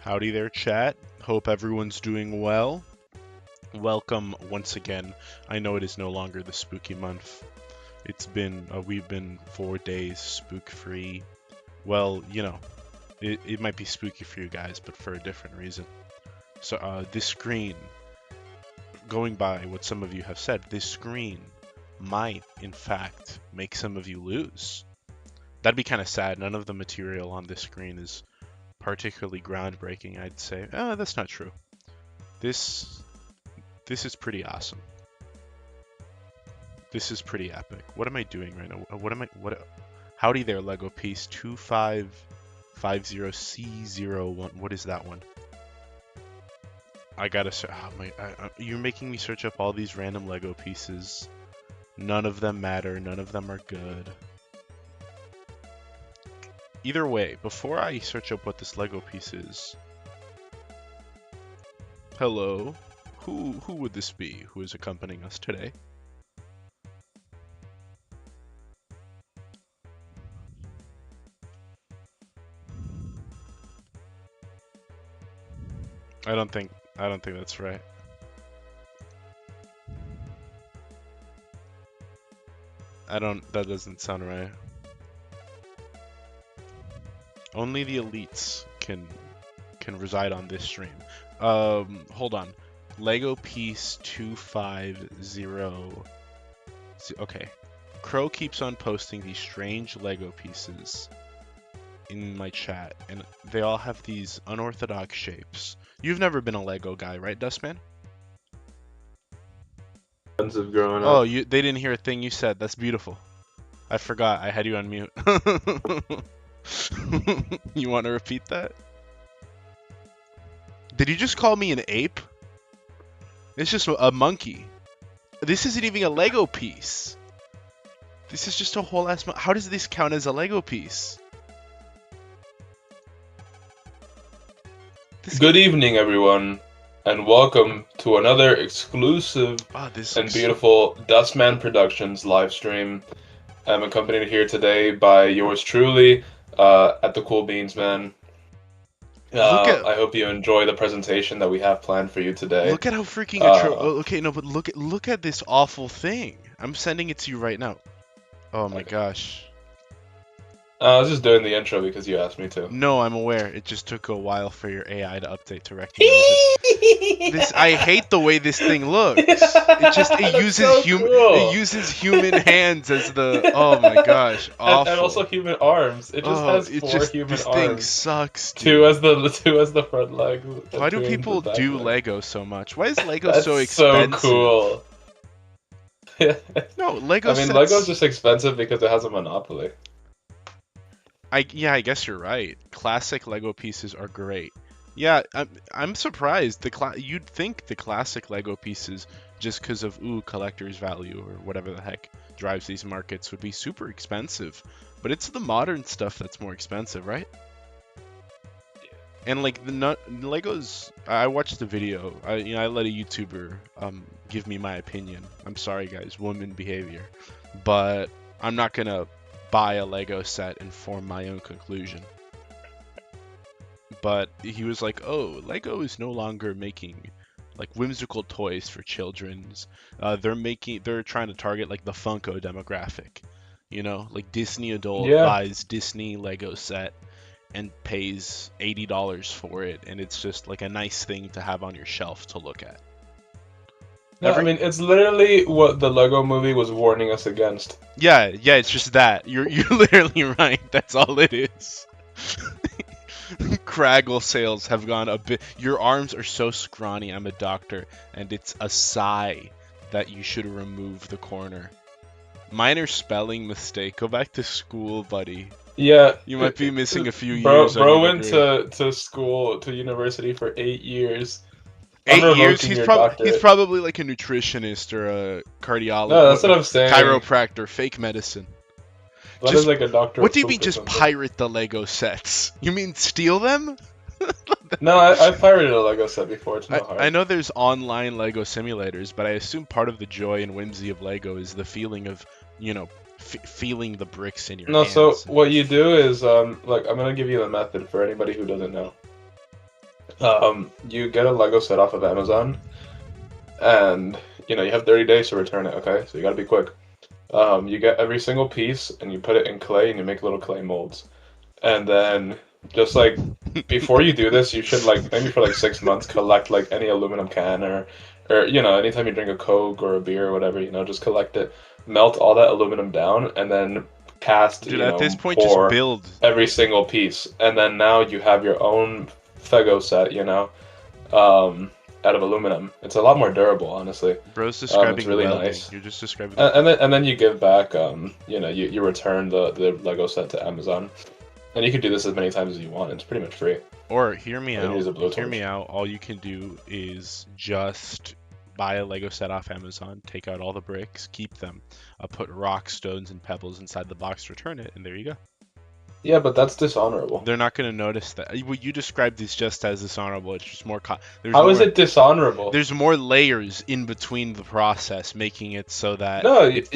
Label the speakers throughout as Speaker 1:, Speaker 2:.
Speaker 1: Howdy there, chat. Hope everyone's doing well. Welcome once again. I know it is no longer the spooky month. We've been 4 days spook-free. Well, it might be spooky for you guys, but for a different reason. So, this screen, going by what some of you have said, this screen might, in fact, make some of you lose. That'd be kind of sad. None of the material on this screen is particularly groundbreaking, I'd say. That's not true. This is pretty awesome. This is pretty epic. What am I doing right now? Howdy there, Lego piece 2550C01. What is that one? I gotta you're making me search up all these random Lego pieces. None of them matter. None of them are good. Either way, before I search up what this Lego piece is, hello, who would this be who is accompanying us today? I don't think that's right. That doesn't sound right. Only the elites can reside on this stream. Hold on. Lego piece 250. Okay. Crow keeps on posting these strange Lego pieces in my chat, and they all have these unorthodox shapes. You've never been a Lego guy, right, Dustman?
Speaker 2: Of growing up.
Speaker 1: Oh, they didn't hear a thing you said. That's beautiful. I forgot. I had you on mute. You want to repeat that? Did you just call me an ape? It's just a monkey. This isn't even a Lego piece. This is just a whole ass How does this count as a Lego piece?
Speaker 2: Good evening, everyone, and welcome to another exclusive and beautiful Dustman Productions live stream. I'm accompanied here today by yours truly, at the Cool Beans Man. I hope you enjoy the presentation that we have planned for you today.
Speaker 1: Look at how freaking okay, no, but look at this awful thing. I'm sending it to you right now. Oh my gosh.
Speaker 2: I was just doing the intro because you asked me to.
Speaker 1: No, I'm aware. It just took a while for your AI to update to recognize it. I hate the way this thing looks. It uses human hands as the. Oh my gosh, awful.
Speaker 2: And also human arms. It just has four human
Speaker 1: this
Speaker 2: arms.
Speaker 1: This thing sucks. Dude.
Speaker 2: Two as the front legs.
Speaker 1: Why do people do Lego so much? Why is Lego so expensive?
Speaker 2: So cool.
Speaker 1: No, Lego.
Speaker 2: Lego's just expensive because it has a monopoly.
Speaker 1: I guess you're right. Classic Lego pieces are great. Yeah, I'm surprised. You'd think the classic Lego pieces, just because of collector's value or whatever the heck drives these markets, would be super expensive. But it's the modern stuff that's more expensive, right? And like the Legos, I watched the video. I let a YouTuber give me my opinion. I'm sorry, guys, woman behavior, but I'm not gonna buy a Lego set and form my own conclusion. But he was like, oh, Lego is no longer making like whimsical toys for children's. They're trying to target like the Funko demographic. Like Disney adult buys Disney Lego set and pays $80 for it, and it's just like a nice thing to have on your shelf to look at.
Speaker 2: No, I mean, it's literally what the Lego movie was warning us against.
Speaker 1: Yeah, it's just that. You're literally right. That's all it is. Craggle sales have gone a bit. Your arms are so scrawny. I'm a doctor, and it's a sigh that you should remove the corner. Minor spelling mistake. Go back to school, buddy.
Speaker 2: Yeah.
Speaker 1: You might be missing a few years.
Speaker 2: Bro went to school, to university for 8 years.
Speaker 1: 8 years? He's probably like a nutritionist or a cardiologist.
Speaker 2: No, that's what I'm saying.
Speaker 1: Chiropractor, fake medicine.
Speaker 2: That is like a doctor.
Speaker 1: What do you mean just pirate the Lego sets? You mean steal them?
Speaker 2: No, I pirated a Lego set before. It's not hard.
Speaker 1: I know there's online Lego simulators, but I assume part of the joy and whimsy of Lego is the feeling of, feeling the bricks in your hands.
Speaker 2: No, so what you do is, look, I'm gonna give you the method for anybody who doesn't know. You get a Lego set off of Amazon, and you have 30 days to return it. Okay, so you gotta be quick. You get every single piece, and you put it in clay, and you make little clay molds. And then, just like before you do this, you should like maybe for like 6 months collect like any aluminum can or anytime you drink a Coke or a beer or whatever, just collect it, melt all that aluminum down, and then cast,
Speaker 1: Dude, at this point, just
Speaker 2: pour
Speaker 1: build
Speaker 2: every single piece, and then now you have your own Fego set, out of aluminum. It's a lot more durable, honestly.
Speaker 1: Bro's describing
Speaker 2: it's really
Speaker 1: welding.
Speaker 2: nice.
Speaker 1: You're just describing.
Speaker 2: And then you give back, you return the Lego set to Amazon, and you can do this as many times as you want. It's pretty much free.
Speaker 1: Or hear me
Speaker 2: And use a
Speaker 1: out.
Speaker 2: blowtorch.
Speaker 1: Hear me out. All you can do is just buy a Lego set off Amazon, take out all the bricks, keep them, put rocks, stones, and pebbles inside the box, return it, and there you go.
Speaker 2: Yeah, but that's dishonorable.
Speaker 1: They're not going to notice that. What you described is just as dishonorable. It's just more.
Speaker 2: How is it dishonorable?
Speaker 1: There's more layers in between the process, making it so that.
Speaker 2: No,
Speaker 1: you're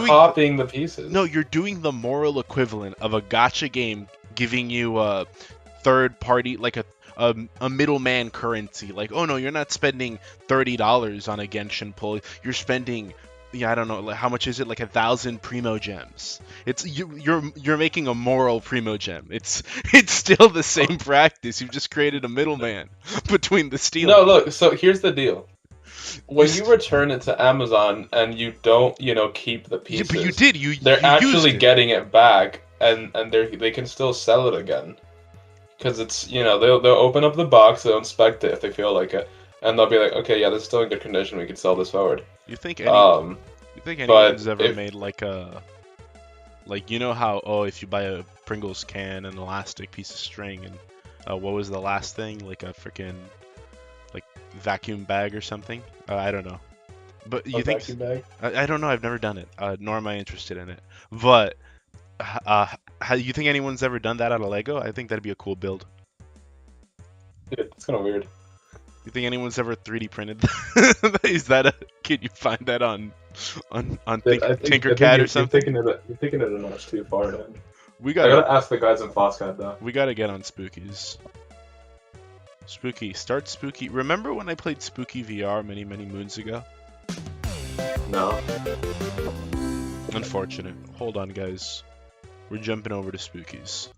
Speaker 2: copying the pieces.
Speaker 1: No, you're doing the moral equivalent of a gacha game giving you a third party, like a middleman currency. Like, oh no, you're not spending $30 on a Genshin pull. You're spending. Yeah, I don't know. How much is it? Like 1,000 primo gems. It's you're making a moral primo gem. It's still the same practice. You've just created a middleman between the stealing.
Speaker 2: No, look. So here's the deal. When you return it to Amazon and you don't, keep the pieces,
Speaker 1: yeah, but you did.
Speaker 2: They're actually getting it back, and they can still sell it again. Because it's they'll open up the box, they'll inspect it if they feel like it, and they'll be like, okay, yeah, this is still in good condition. We can sell this forward.
Speaker 1: You think anyone's ever made like a how if you buy a Pringles can, an elastic piece of string, and what was the last thing, like a freaking like vacuum bag or something? I don't know, but you think
Speaker 2: vacuum bag?
Speaker 1: I don't know. I've never done it, nor am I interested in it. But how you think anyone's ever done that out of Lego? I think that'd be a cool build.
Speaker 2: Dude, it's kind of weird.
Speaker 1: You think anyone's ever 3D printed? Is that can you find that on Tinkercad or something?
Speaker 2: You're taking it a notch too far, man. I
Speaker 1: gotta
Speaker 2: gotta ask the guys in FossCAD though.
Speaker 1: We gotta get on Spookies. Start Spooky. Remember when I played Spooky VR many moons ago?
Speaker 2: No.
Speaker 1: Unfortunate. Hold on, guys. We're jumping over to Spookies.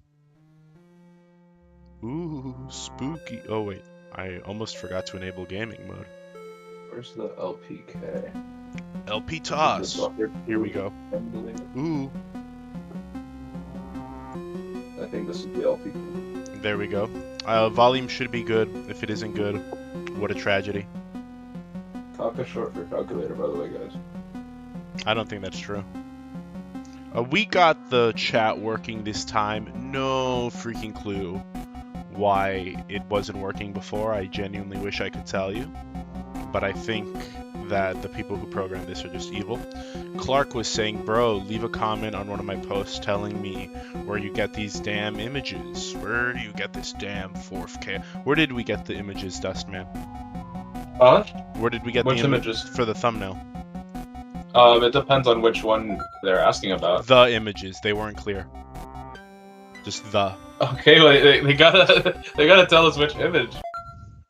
Speaker 1: Ooh, spooky. Oh wait. I almost forgot to enable gaming mode.
Speaker 2: Where's the LPK?
Speaker 1: LP toss. Here we go. Ooh.
Speaker 2: I think this is the LPK.
Speaker 1: There we go. Volume should be good. If it isn't good, what a tragedy.
Speaker 2: Talk is short for calculator, by the way, guys.
Speaker 1: I don't think that's true. We got the chat working this time. No freaking clue why it wasn't working before. I genuinely wish I could tell you, but I think that the people who programmed this are just evil. Clark was saying, bro, leave a comment on one of my posts telling me where you get these damn images. Where do you get this damn 4K? Where did we get the images, Dustman?
Speaker 2: Huh?
Speaker 1: Where did we get
Speaker 2: which
Speaker 1: the
Speaker 2: images
Speaker 1: for the thumbnail?
Speaker 2: It depends on which one they're asking about.
Speaker 1: The images, they weren't clear. Just the.
Speaker 2: Okay, wait, they gotta tell us which image.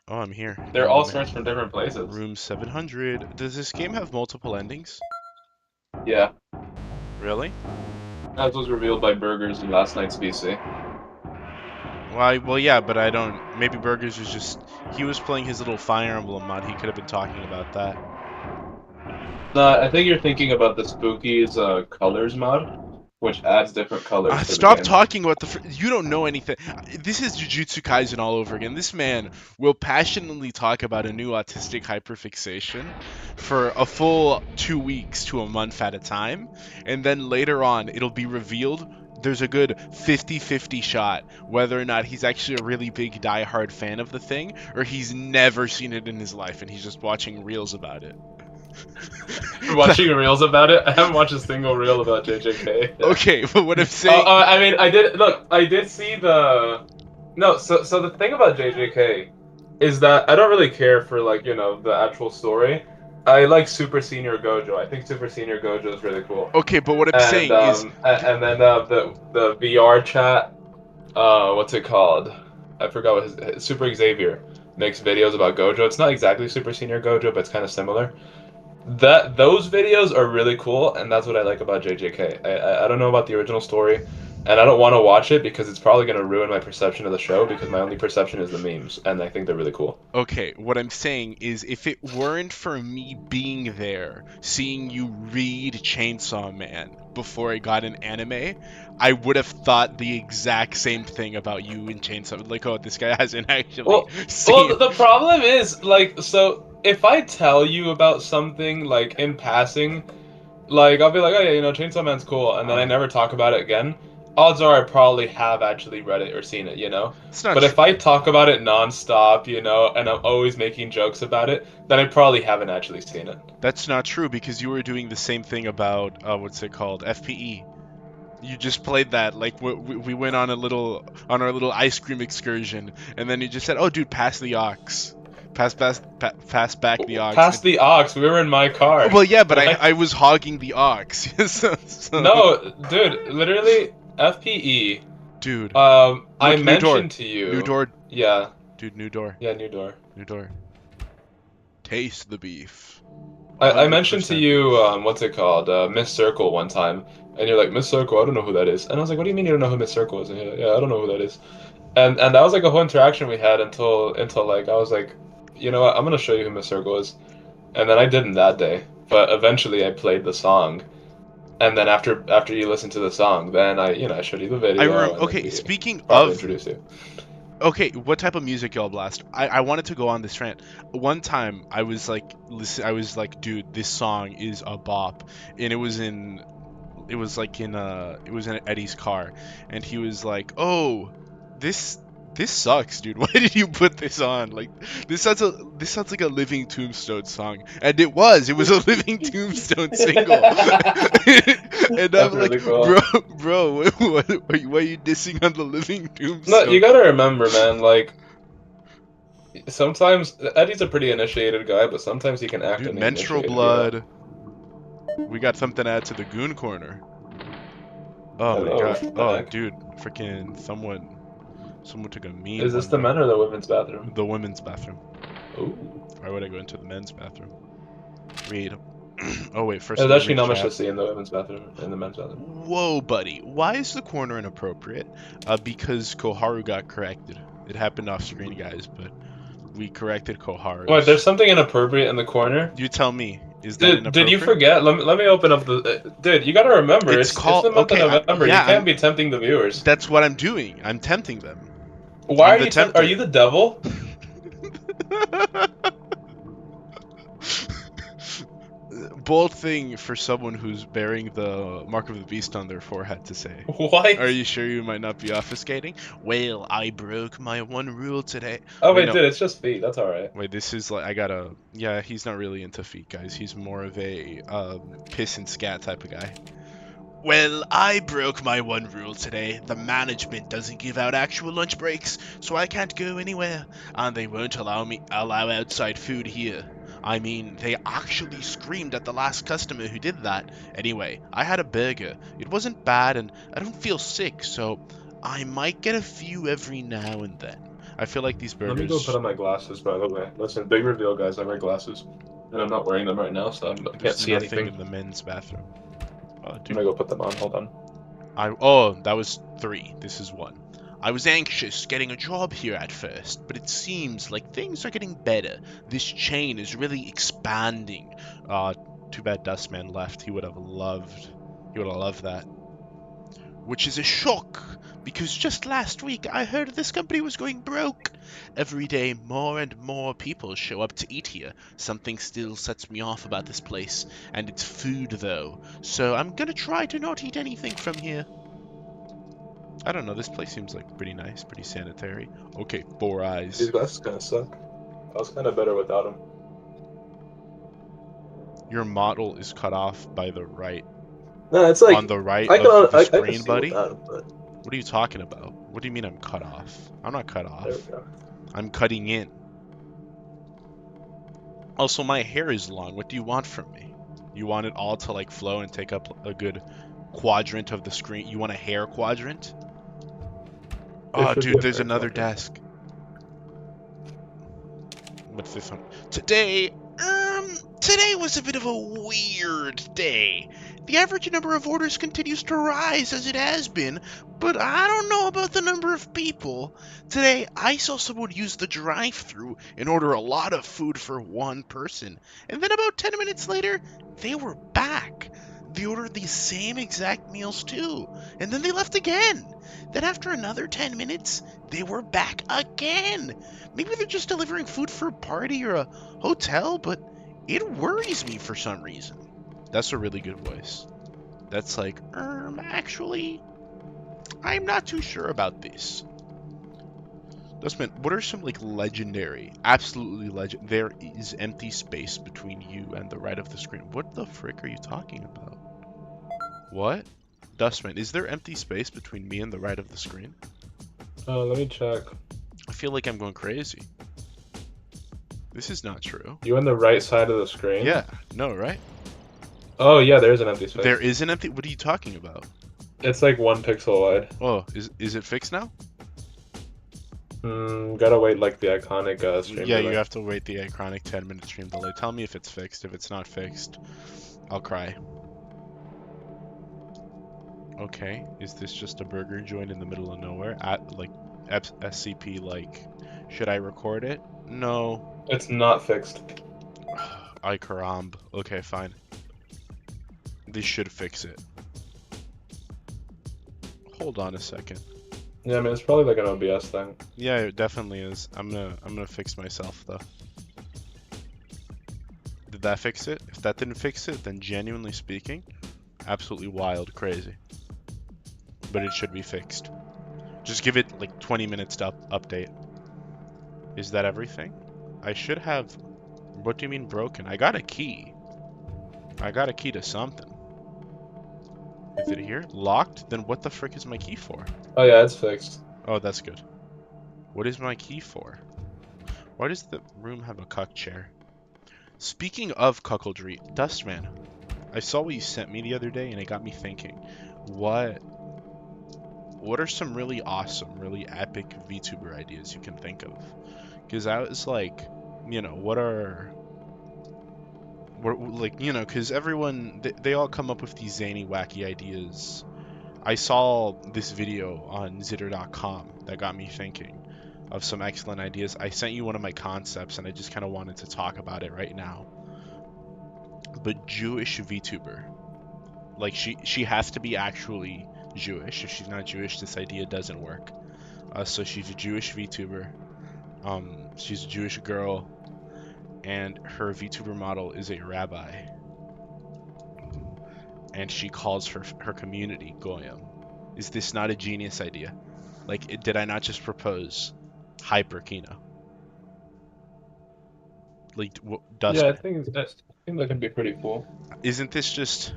Speaker 1: Oh, I'm here.
Speaker 2: They're all sourced from different places.
Speaker 1: Room 700. Does this game have multiple endings?
Speaker 2: Yeah.
Speaker 1: Really?
Speaker 2: As was revealed by Burgers in last night's BC.
Speaker 1: Well, yeah, but I don't. Maybe Burgers was just. He was playing his little Fire Emblem mod. He could have been talking about that.
Speaker 2: No, I think you're thinking about the Spookies colors mod, which adds different colors.
Speaker 1: Stop talking about the. You don't know anything. This is Jujutsu Kaisen all over again. This man will passionately talk about a new autistic hyperfixation for a full 2 weeks to a month at a time, and then later on it'll be revealed. There's a good 50-50 shot whether or not he's actually a really big die-hard fan of the thing, or he's never seen it in his life and he's just watching reels about it.
Speaker 2: Watching reels about it? I haven't watched a single reel about JJK.
Speaker 1: Okay, but what I'm saying...
Speaker 2: I mean, I did see the... No, so the thing about JJK is that I don't really care for, the actual story. I like Super Senior Gojo. I think Super Senior Gojo is really cool.
Speaker 1: Okay, but what I'm saying is...
Speaker 2: And then the VR chat, what's it called? I forgot what his Super Xavier makes videos about Gojo. It's not exactly Super Senior Gojo, but it's kind of similar. Those videos are really cool, and that's what I like about JJK. I don't know about the original story, and I don't want to watch it because it's probably going to ruin my perception of the show because my only perception is the memes, and I think they're really cool.
Speaker 1: Okay, what I'm saying is if it weren't for me being there, seeing you read Chainsaw Man before I got an anime, I would have thought the exact same thing about you in Chainsaw. Like, oh, this guy hasn't actually seen.
Speaker 2: Well, the problem is like so. If I tell you about something like in passing, like I'll be like, oh yeah, Chainsaw Man's cool, and then I never talk about it again. Odds are I probably have actually read it or seen it,
Speaker 1: It's not
Speaker 2: But
Speaker 1: true.
Speaker 2: if I talk about it nonstop, and I'm always making jokes about it, then I probably haven't actually seen it.
Speaker 1: That's not true because you were doing the same thing about what's it called? FPE. You just played that like we went on our little ice cream excursion, and then you just said, "Oh, dude, pass the ox, pass back the ox."
Speaker 2: Past the ox, we were in my car.
Speaker 1: Well, yeah, but
Speaker 2: What?
Speaker 1: I was hogging the ox.
Speaker 2: No, dude, literally FPE.
Speaker 1: Dude,
Speaker 2: I
Speaker 1: look, new door,
Speaker 2: mentioned to
Speaker 1: new
Speaker 2: you.
Speaker 1: door,
Speaker 2: Yeah,
Speaker 1: dude, new door,
Speaker 2: yeah, new door.
Speaker 1: new door. Taste the beef.
Speaker 2: I mentioned to
Speaker 1: 100%
Speaker 2: you,
Speaker 1: beef.
Speaker 2: what's it called, Miss Circle one time, and you're like, Miss Circle, I don't know who that is. And I was like, what do you mean you don't know who Miss Circle is? And you're like, yeah, I don't know who that is. And that was like a whole interaction we had until like I was like, you know what, I'm gonna show you who Miss Circle is. And then I didn't that day, but eventually I played the song. And then after you listen to the song, then I showed you the video, and then
Speaker 1: Okay,
Speaker 2: we
Speaker 1: speaking
Speaker 2: properly
Speaker 1: of,
Speaker 2: introduced you.
Speaker 1: okay, what type of music y'all blast? I wanted to go on this rant. One time I was like, listen, I was like, dude, this song is a bop, and it was in Eddie's car, and he was like, "Oh, this this sucks, dude. Why did you put this on? Like this sounds like a Living Tombstone song." And it was a Living Tombstone single. And I'm
Speaker 2: That's
Speaker 1: like,
Speaker 2: really cool.
Speaker 1: bro, why are you dissing on the Living
Speaker 2: No, you
Speaker 1: Tombstone?
Speaker 2: gotta remember, man, like sometimes Eddie's a pretty initiated guy, but sometimes he can act
Speaker 1: Dude, menstrual
Speaker 2: uninitiated, you know?
Speaker 1: blood. We got something to add to the goon corner. Oh my
Speaker 2: Hello,
Speaker 1: god.
Speaker 2: what the
Speaker 1: Oh,
Speaker 2: heck?
Speaker 1: dude, freaking someone took a mean
Speaker 2: Is this
Speaker 1: one
Speaker 2: the
Speaker 1: there.
Speaker 2: men or the women's bathroom?
Speaker 1: The women's bathroom.
Speaker 2: Ooh.
Speaker 1: Why would I go into the men's bathroom? Read. Oh wait, first
Speaker 2: There's
Speaker 1: let me
Speaker 2: actually
Speaker 1: read
Speaker 2: not much to
Speaker 1: chat.
Speaker 2: see in the women's bathroom, in the men's bathroom.
Speaker 1: Whoa, buddy. Why is the corner inappropriate? Because Koharu got corrected. It happened off screen, guys, but we corrected
Speaker 2: Wait, there's
Speaker 1: Koharu's.
Speaker 2: something inappropriate in the corner?
Speaker 1: You tell me, is that
Speaker 2: Did you
Speaker 1: inappropriate?
Speaker 2: forget? Let me open up the. Dude, you gotta remember,
Speaker 1: It's
Speaker 2: it's
Speaker 1: called
Speaker 2: the month of
Speaker 1: okay,
Speaker 2: November. You
Speaker 1: yeah,
Speaker 2: can't be tempting the viewers.
Speaker 1: that's what I'm doing. I'm tempting them.
Speaker 2: Why
Speaker 1: I'm
Speaker 2: are
Speaker 1: the
Speaker 2: you Are you
Speaker 1: tempter.
Speaker 2: the devil?
Speaker 1: Bold thing for someone who's bearing the mark of the beast on their forehead to say. Are
Speaker 2: What?
Speaker 1: you sure you might not be obfuscating? Well, I broke my one rule today.
Speaker 2: Oh
Speaker 1: Wait,
Speaker 2: wait,
Speaker 1: no.
Speaker 2: dude, it's just feet. That's all right.
Speaker 1: Wait, this is like I gotta. Yeah, he's not really into feet, guys. He's more of a piss and scat type of guy. Well, I broke my one rule today. The management doesn't give out actual lunch breaks, so I can't go anywhere, and they won't allow outside food here. I mean, they actually screamed at the last customer who did that. Anyway, I had a burger. It wasn't bad, and I don't feel sick, so I might get a few every now and then. I feel like these
Speaker 2: Let me go put
Speaker 1: burgers.
Speaker 2: on my glasses, by the way. Listen, big reveal, guys. I wear glasses, and I'm not wearing them right now, so I can't
Speaker 1: There's
Speaker 2: see
Speaker 1: nothing
Speaker 2: anything.
Speaker 1: in the men's bathroom. Oh,
Speaker 2: I'm
Speaker 1: dude.
Speaker 2: gonna go put them on. Hold on.
Speaker 1: Oh, that was 3. This is 1. I was anxious getting a job here at first, but it seems like things are getting better. This chain is really expanding. Too bad Dustman left. He would have loved that. Which is a shock, because just last week I heard this company was going broke. Every day more and more people show up to eat here. Something still sets me off about this place, and it's food though, so I'm gonna try to not eat anything from here. I don't know, this place seems like pretty nice, pretty sanitary. Okay, 4
Speaker 2: These
Speaker 1: eyes.
Speaker 2: glasses kind of suck. I was kind of better without them.
Speaker 1: Your model is cut off by the right.
Speaker 2: No, it's
Speaker 1: On
Speaker 2: like
Speaker 1: the right
Speaker 2: I
Speaker 1: of
Speaker 2: can
Speaker 1: the
Speaker 2: I can
Speaker 1: screen,
Speaker 2: see
Speaker 1: buddy?
Speaker 2: without them, but
Speaker 1: What are you talking about? What do you mean I'm cut off? I'm not cut
Speaker 2: there we
Speaker 1: off.
Speaker 2: go.
Speaker 1: I'm cutting in. Also, my hair is long. What do you want from me? You want it all to like flow and take up a good quadrant of the screen? You want a hair quadrant?
Speaker 2: There
Speaker 1: Oh,
Speaker 2: should be
Speaker 1: dude,
Speaker 2: a
Speaker 1: there's
Speaker 2: fair
Speaker 1: another
Speaker 2: quadrant.
Speaker 1: desk. But 500. Today was a bit of a weird day. The average number of orders continues to rise as it has been, but I don't know about the number of people. Today, I saw someone use the drive-thru and order a lot of food for one person, and then about 10 minutes later, they were back. They ordered the same exact meals too, and then they left again. Then after another 10 minutes, they were back again. Maybe they're just delivering food for a party or a hotel, but it worries me for some reason. That's a really good voice. That's like, actually, I'm not too sure about this. Dustman, what are some like legendary, absolutely legend? There is empty space between you and the right of the screen. What the frick are you talking about? What? Dustman, is there empty space between me and the right of the screen?
Speaker 2: Let me check.
Speaker 1: I feel like I'm going crazy. This is not true.
Speaker 2: You on the right side of the screen?
Speaker 1: Yeah. No, right?
Speaker 2: Oh, yeah, there's an empty space.
Speaker 1: There is an empty... What are you talking about?
Speaker 2: It's like 1 pixel wide.
Speaker 1: Oh, is it fixed now?
Speaker 2: Gotta wait like the iconic stream
Speaker 1: Yeah,
Speaker 2: delay.
Speaker 1: you have to wait the iconic 10-minute stream delay. Tell me if it's fixed. If it's not fixed, I'll cry. Okay, is this just a burger joint in the middle of nowhere? At, like, SCP, like, should I record it? No.
Speaker 2: It's not fixed.
Speaker 1: Ay caramb. Okay, fine. They should fix it. Hold on a second.
Speaker 2: Yeah, I mean, it's probably like an OBS thing.
Speaker 1: Yeah, it definitely is. I'm gonna fix myself, though. Did that fix it? If that didn't fix it, then genuinely speaking, absolutely wild, crazy. But it should be fixed. Just give it like 20 minutes to update. Is that everything? I should have... What do you mean broken? I got a key. I got a key to something. Is it here? Locked? Then what the frick is my key for?
Speaker 2: Oh yeah, it's fixed.
Speaker 1: Oh, that's good. What is my key for? Why does the room have a cuck chair? Speaking of cuckoldry, Dustman, I saw what you sent me the other day and it got me thinking. What are some really awesome, really epic VTuber ideas you can think of? Because I was like, you know, like, you know, because everyone, they all come up with these zany, wacky ideas. I saw this video on zitter.com that got me thinking of some excellent ideas. I sent you one of my concepts and I just kind of wanted to talk about it right now. But Jewish VTuber. Like, she has to be actually Jewish. If she's not Jewish, this idea doesn't work. So she's a Jewish VTuber. She's a Jewish girl. And her VTuber model is a rabbi. And she calls her community Goyim. Is this not a genius idea? Like, did I not just propose Hyper Kino? Like,
Speaker 2: Yeah, I think that could be pretty cool.
Speaker 1: Isn't this just...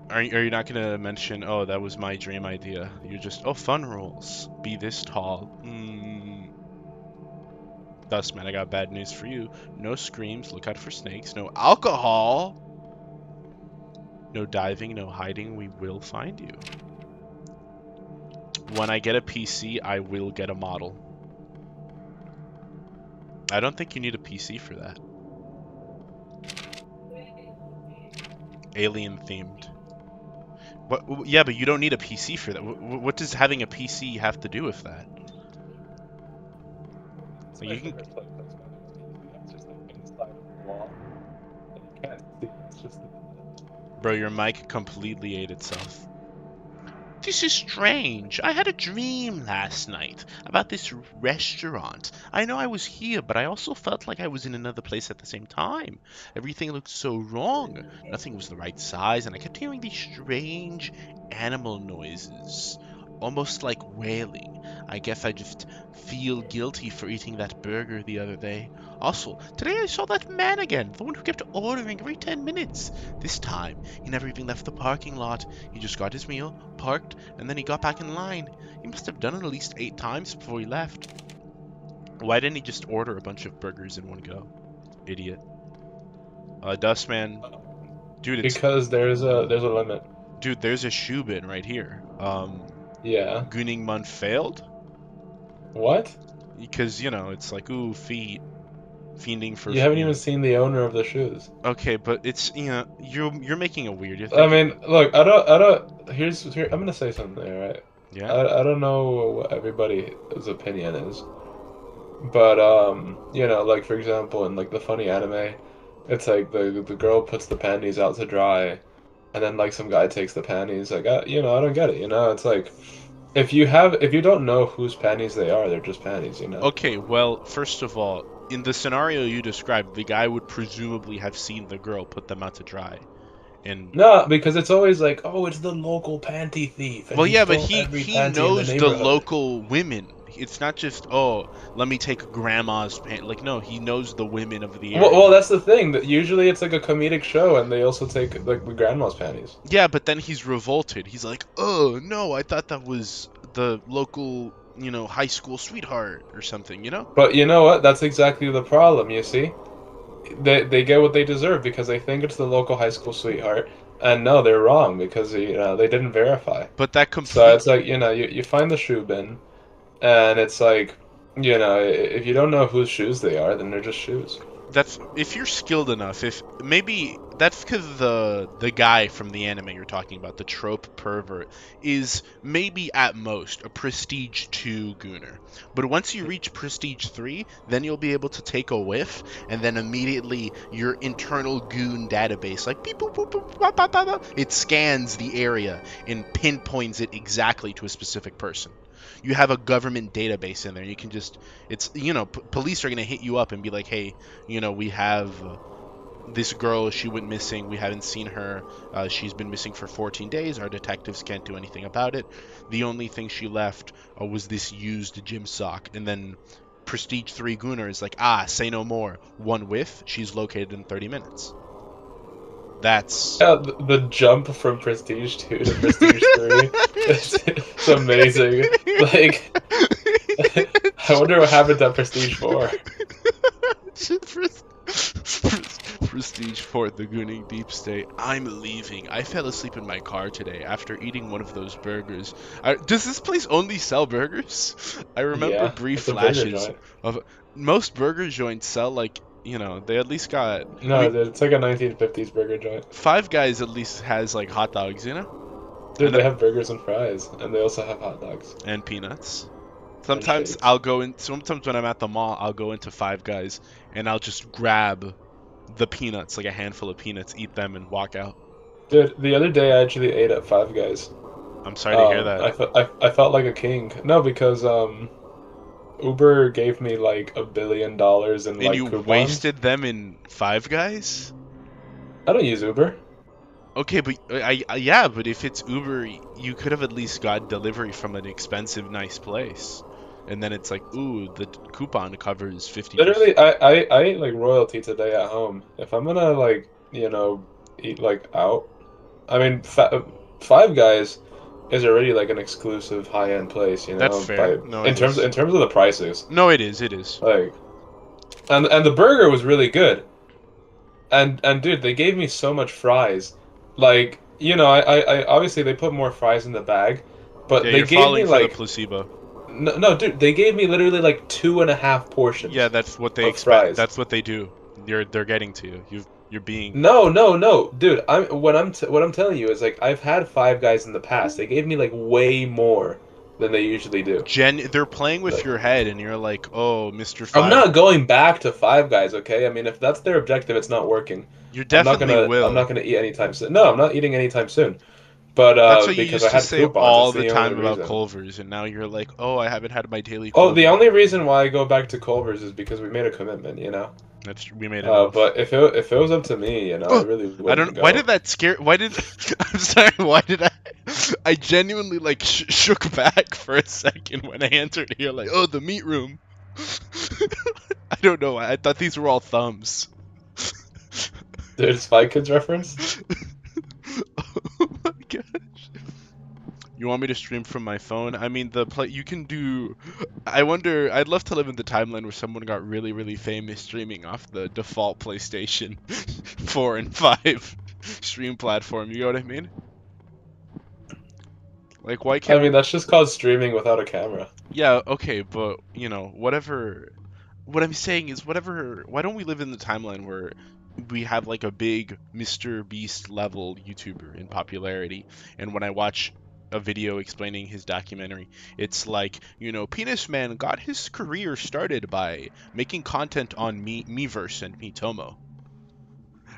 Speaker 1: Are you not going to mention, oh, that was my dream idea? You're just, oh, fun rules. Be this tall. Dustman, I got bad news for you. No screams, look out for snakes. No alcohol. No diving, no hiding. We will find you. When I get a PC, I will get a model. I don't think you need a PC for that. Alien themed. But yeah, but you don't need a PC for that. What does having a PC have to do with that? Like you can... Bro, your mic completely ate itself. This is strange. I had a dream last night about this restaurant. I know I was here, but I also felt like I was in another place at the same time. Everything looked so wrong. Nothing was the right size, and I kept hearing these strange animal noises. Almost like wailing. I guess I just feel guilty for eating that burger the other day. Also, today I saw that man again, the one who kept ordering every 10 minutes. This time, he never even left the parking lot. He just got his meal, parked, and then he got back in line. He must have done it at least 8 times before he left. Why didn't he just order a bunch of burgers in one go? Idiot. Dustman. Dude, it's...
Speaker 2: Because there's a limit.
Speaker 1: Dude, there's a shoe bin right here.
Speaker 2: Yeah.
Speaker 1: Cunnymaxxing failed?
Speaker 2: What?
Speaker 1: Because, you know, it's like, ooh, feet. fiending for.
Speaker 2: You haven't even seen the owner of the shoes.
Speaker 1: Okay, but it's you're making it weird.
Speaker 2: I mean, look, I don't. Here. I'm gonna say something. All right.
Speaker 1: Yeah.
Speaker 2: I don't know what everybody's opinion is, but like for example, in like the funny anime, it's like the girl puts the panties out to dry, and then like some guy takes the panties. Like I don't get it. It's like if you don't know whose panties they are, they're just panties.
Speaker 1: Okay, well, first of all, in the scenario you described, the guy would presumably have seen the girl put them out to dry.
Speaker 2: No, because it's always like, oh, it's the local panty thief, and
Speaker 1: well,
Speaker 2: he
Speaker 1: yeah, but
Speaker 2: stole every
Speaker 1: he
Speaker 2: panty in the
Speaker 1: knows the
Speaker 2: neighborhood.
Speaker 1: local women. It's not just, oh, let me take grandma's pant. Like, no, he knows the women of the area.
Speaker 2: Well, that's the thing. That usually it's like a comedic show, and they also take like the grandma's panties.
Speaker 1: Yeah, but then he's revolted. He's like, oh no, I thought that was the local, high school sweetheart or something.
Speaker 2: But you know what? That's exactly the problem. You see, they get what they deserve because they think it's the local high school sweetheart, and no, they're wrong because they didn't verify.
Speaker 1: But that
Speaker 2: So it's like you find the shoe bin, and it's like if you don't know whose shoes they are, then they're just shoes.
Speaker 1: That's if you're skilled enough. If maybe that's because the guy from the anime you're talking about, the trope pervert, is maybe at most a prestige 2 gooner. But once you reach prestige 3, then you'll be able to take a whiff, and then immediately your internal goon database, like beep, boop, boop, boop, bop, bop, bop, bop, it scans the area and pinpoints it exactly to a specific person. You have a government database in there. You can just, it's, police are going to hit you up and be like, hey, we have this girl, she went missing. We haven't seen her. She's been missing for 14 days. Our detectives can't do anything about it. The only thing she left was this used gym sock. And then Prestige 3 Gunner is like, say no more. One whiff, she's located in 30 minutes. That's
Speaker 2: the jump from Prestige 2 to Prestige 3. It's amazing. Like, I wonder what happened to Prestige 4.
Speaker 1: Prestige 4, the Gooning Deep State. I'm leaving. I fell asleep in my car today after eating one of those burgers. Does this place only sell burgers? I remember brief flashes of most burger joints sell like, they at least got...
Speaker 2: No, it's like a 1950s burger joint.
Speaker 1: Five Guys at least has like hot dogs,
Speaker 2: Dude, they have burgers and fries, and they also have hot dogs.
Speaker 1: And peanuts. Sometimes sometimes when I'm at the mall, I'll go into Five Guys, and I'll just grab the peanuts, like a handful of peanuts, eat them, and walk out.
Speaker 2: Dude, the other day I actually ate at Five Guys.
Speaker 1: I'm sorry to hear that.
Speaker 2: I felt like a king. No, because Uber gave me like $1 billion in like
Speaker 1: and you
Speaker 2: coupons.
Speaker 1: Wasted them in Five Guys?
Speaker 2: I don't use Uber.
Speaker 1: Okay, but yeah, but if it's Uber, you could have at least got delivery from an expensive, nice place. And then it's like, ooh, the coupon covers 50%.
Speaker 2: Literally, I ate like royalty today at home. If I'm gonna like, eat like out, I mean, Five Guys is already like an exclusive high-end place,
Speaker 1: That's fair.
Speaker 2: In terms of the prices.
Speaker 1: No, it is. It is.
Speaker 2: Like, and the burger was really good. And dude, they gave me so much fries. Like, I obviously they put more fries in the bag, but they gave me like
Speaker 1: the placebo.
Speaker 2: No, dude, they gave me literally like 2.5 portions.
Speaker 1: Yeah, that's what they expect.
Speaker 2: Fries.
Speaker 1: That's what they do. They're getting to you. You're being
Speaker 2: No, dude. What I'm telling you is like I've had Five Guys in the past. They gave me like way more than they usually do.
Speaker 1: They're playing with your head, and you're like, oh, Mr. Five.
Speaker 2: I'm not going back to Five Guys, okay? I mean, if that's their objective, it's not working.
Speaker 1: You definitely will.
Speaker 2: I'm not gonna eat anytime soon. No, I'm not eating anytime soon. But
Speaker 1: that's what
Speaker 2: because
Speaker 1: you used
Speaker 2: I had
Speaker 1: to say
Speaker 2: coupons,
Speaker 1: all the time about Culver's, and now you're like, oh, I haven't had my daily.
Speaker 2: Oh, the only reason why I go back to Culver's is because we made a commitment,
Speaker 1: We made it.
Speaker 2: But if it was up to me, I really wouldn't.
Speaker 1: I don't.
Speaker 2: Go.
Speaker 1: Why did that scare? Why did? I'm sorry. Why did I? I genuinely like shook back for a second when I entered here. Like, oh, the meat room. I don't know. I thought these were all thumbs.
Speaker 2: Dude, Spy Kids reference?
Speaker 1: Oh my gosh. You want me to stream from my phone? I mean, you can do... I wonder... I'd love to live in the timeline where someone got really, really famous streaming off the default PlayStation 4 and 5 stream platform. You know what I mean? Like, why can't...
Speaker 2: I mean, that's just called streaming without a camera.
Speaker 1: Yeah, okay, but, whatever... what I'm saying is why don't we live in the timeline where we have like a big Mr. Beast level YouTuber in popularity, and when I watch a video explaining his documentary, it's like, Penis Man got his career started by making content on Miiverse and Miitomo.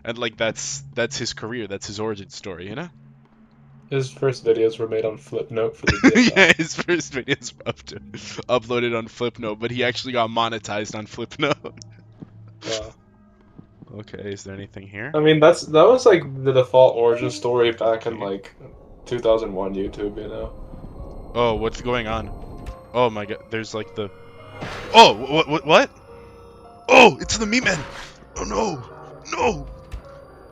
Speaker 1: And like that's his career, that's his origin story,
Speaker 2: His first videos were made on Flipnote for the DS
Speaker 1: Yeah,
Speaker 2: app.
Speaker 1: his first videos were uploaded on Flipnote, but he actually got monetized on Flipnote.
Speaker 2: Wow.
Speaker 1: Okay, is there anything here?
Speaker 2: I mean, that was like the default origin story back in
Speaker 1: Okay.
Speaker 2: like 2001 YouTube, you know.
Speaker 1: Oh, what's going on? Oh my god, there's like the... Oh, what? Oh, it's the meat man! Oh no! No!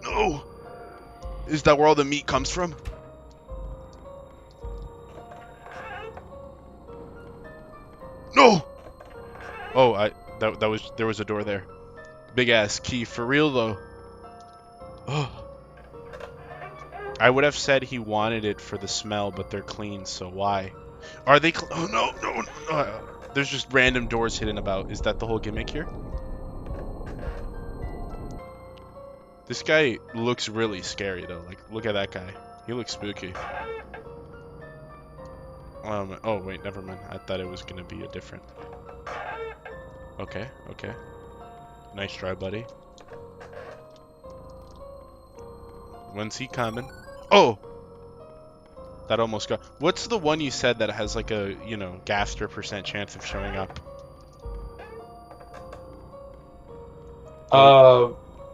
Speaker 1: No! Is that where all the meat comes from? No! Oh, there was a door there. Big ass key, for real though. Oh. I would have said he wanted it for the smell, but they're clean, so why? Are they oh no. There's just random doors hidden about. Is that the whole gimmick here? This guy looks really scary though. Like, look at that guy. He looks spooky. Oh wait, never mind. I thought it was gonna be a different. Okay. Nice try, buddy. When's he coming? Oh! That almost got... What's the one you said that has like a, gaster % chance of showing up?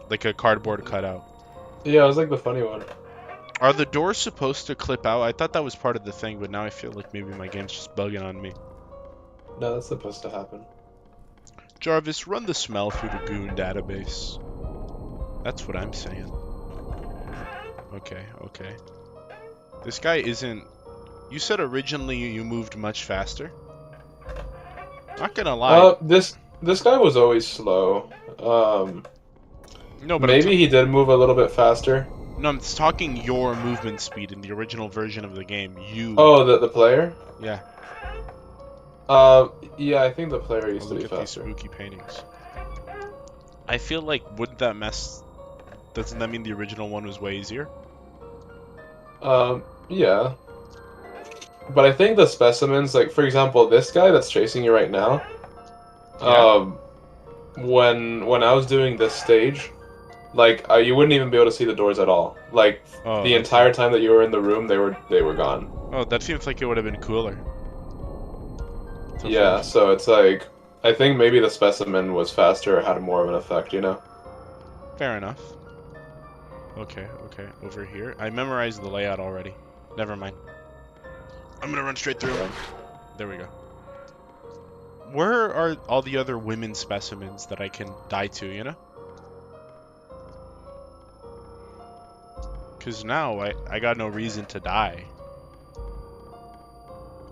Speaker 1: Like a cardboard cutout.
Speaker 2: Yeah, it was like the funny one.
Speaker 1: Are the doors supposed to clip out? I thought that was part of the thing, but now I feel like maybe my game's just bugging on me.
Speaker 2: No, that's supposed to happen.
Speaker 1: Jarvis, run the smell through the goon database. That's what I'm saying. Okay. This guy isn't... You said originally you moved much faster? Not gonna lie.
Speaker 2: This guy was always slow.
Speaker 1: No, but
Speaker 2: maybe he did move a little bit faster.
Speaker 1: No, I'm talking your movement speed in the original version of the game.
Speaker 2: Oh, the player?
Speaker 1: Yeah.
Speaker 2: Yeah, I think the player used to be faster.
Speaker 1: Look at these spooky paintings. I feel like, wouldn't that mess... Doesn't that mean the original one was way easier?
Speaker 2: Yeah. But I think the specimens, like, for example, this guy that's chasing you right now,
Speaker 1: yeah.
Speaker 2: when I was doing this stage, like, you wouldn't even be able to see the doors at all. Like, the entire time that you were in the room, they were gone.
Speaker 1: Oh, that seems like it would have been cooler.
Speaker 2: Yeah, so it's like, I think maybe the specimen was faster or had more of an effect,
Speaker 1: Fair enough. Okay, over here. I memorized the layout already. Never mind. I'm gonna run straight through. There we go. Where are all the other women specimens that I can die to, Because now I got no reason to die.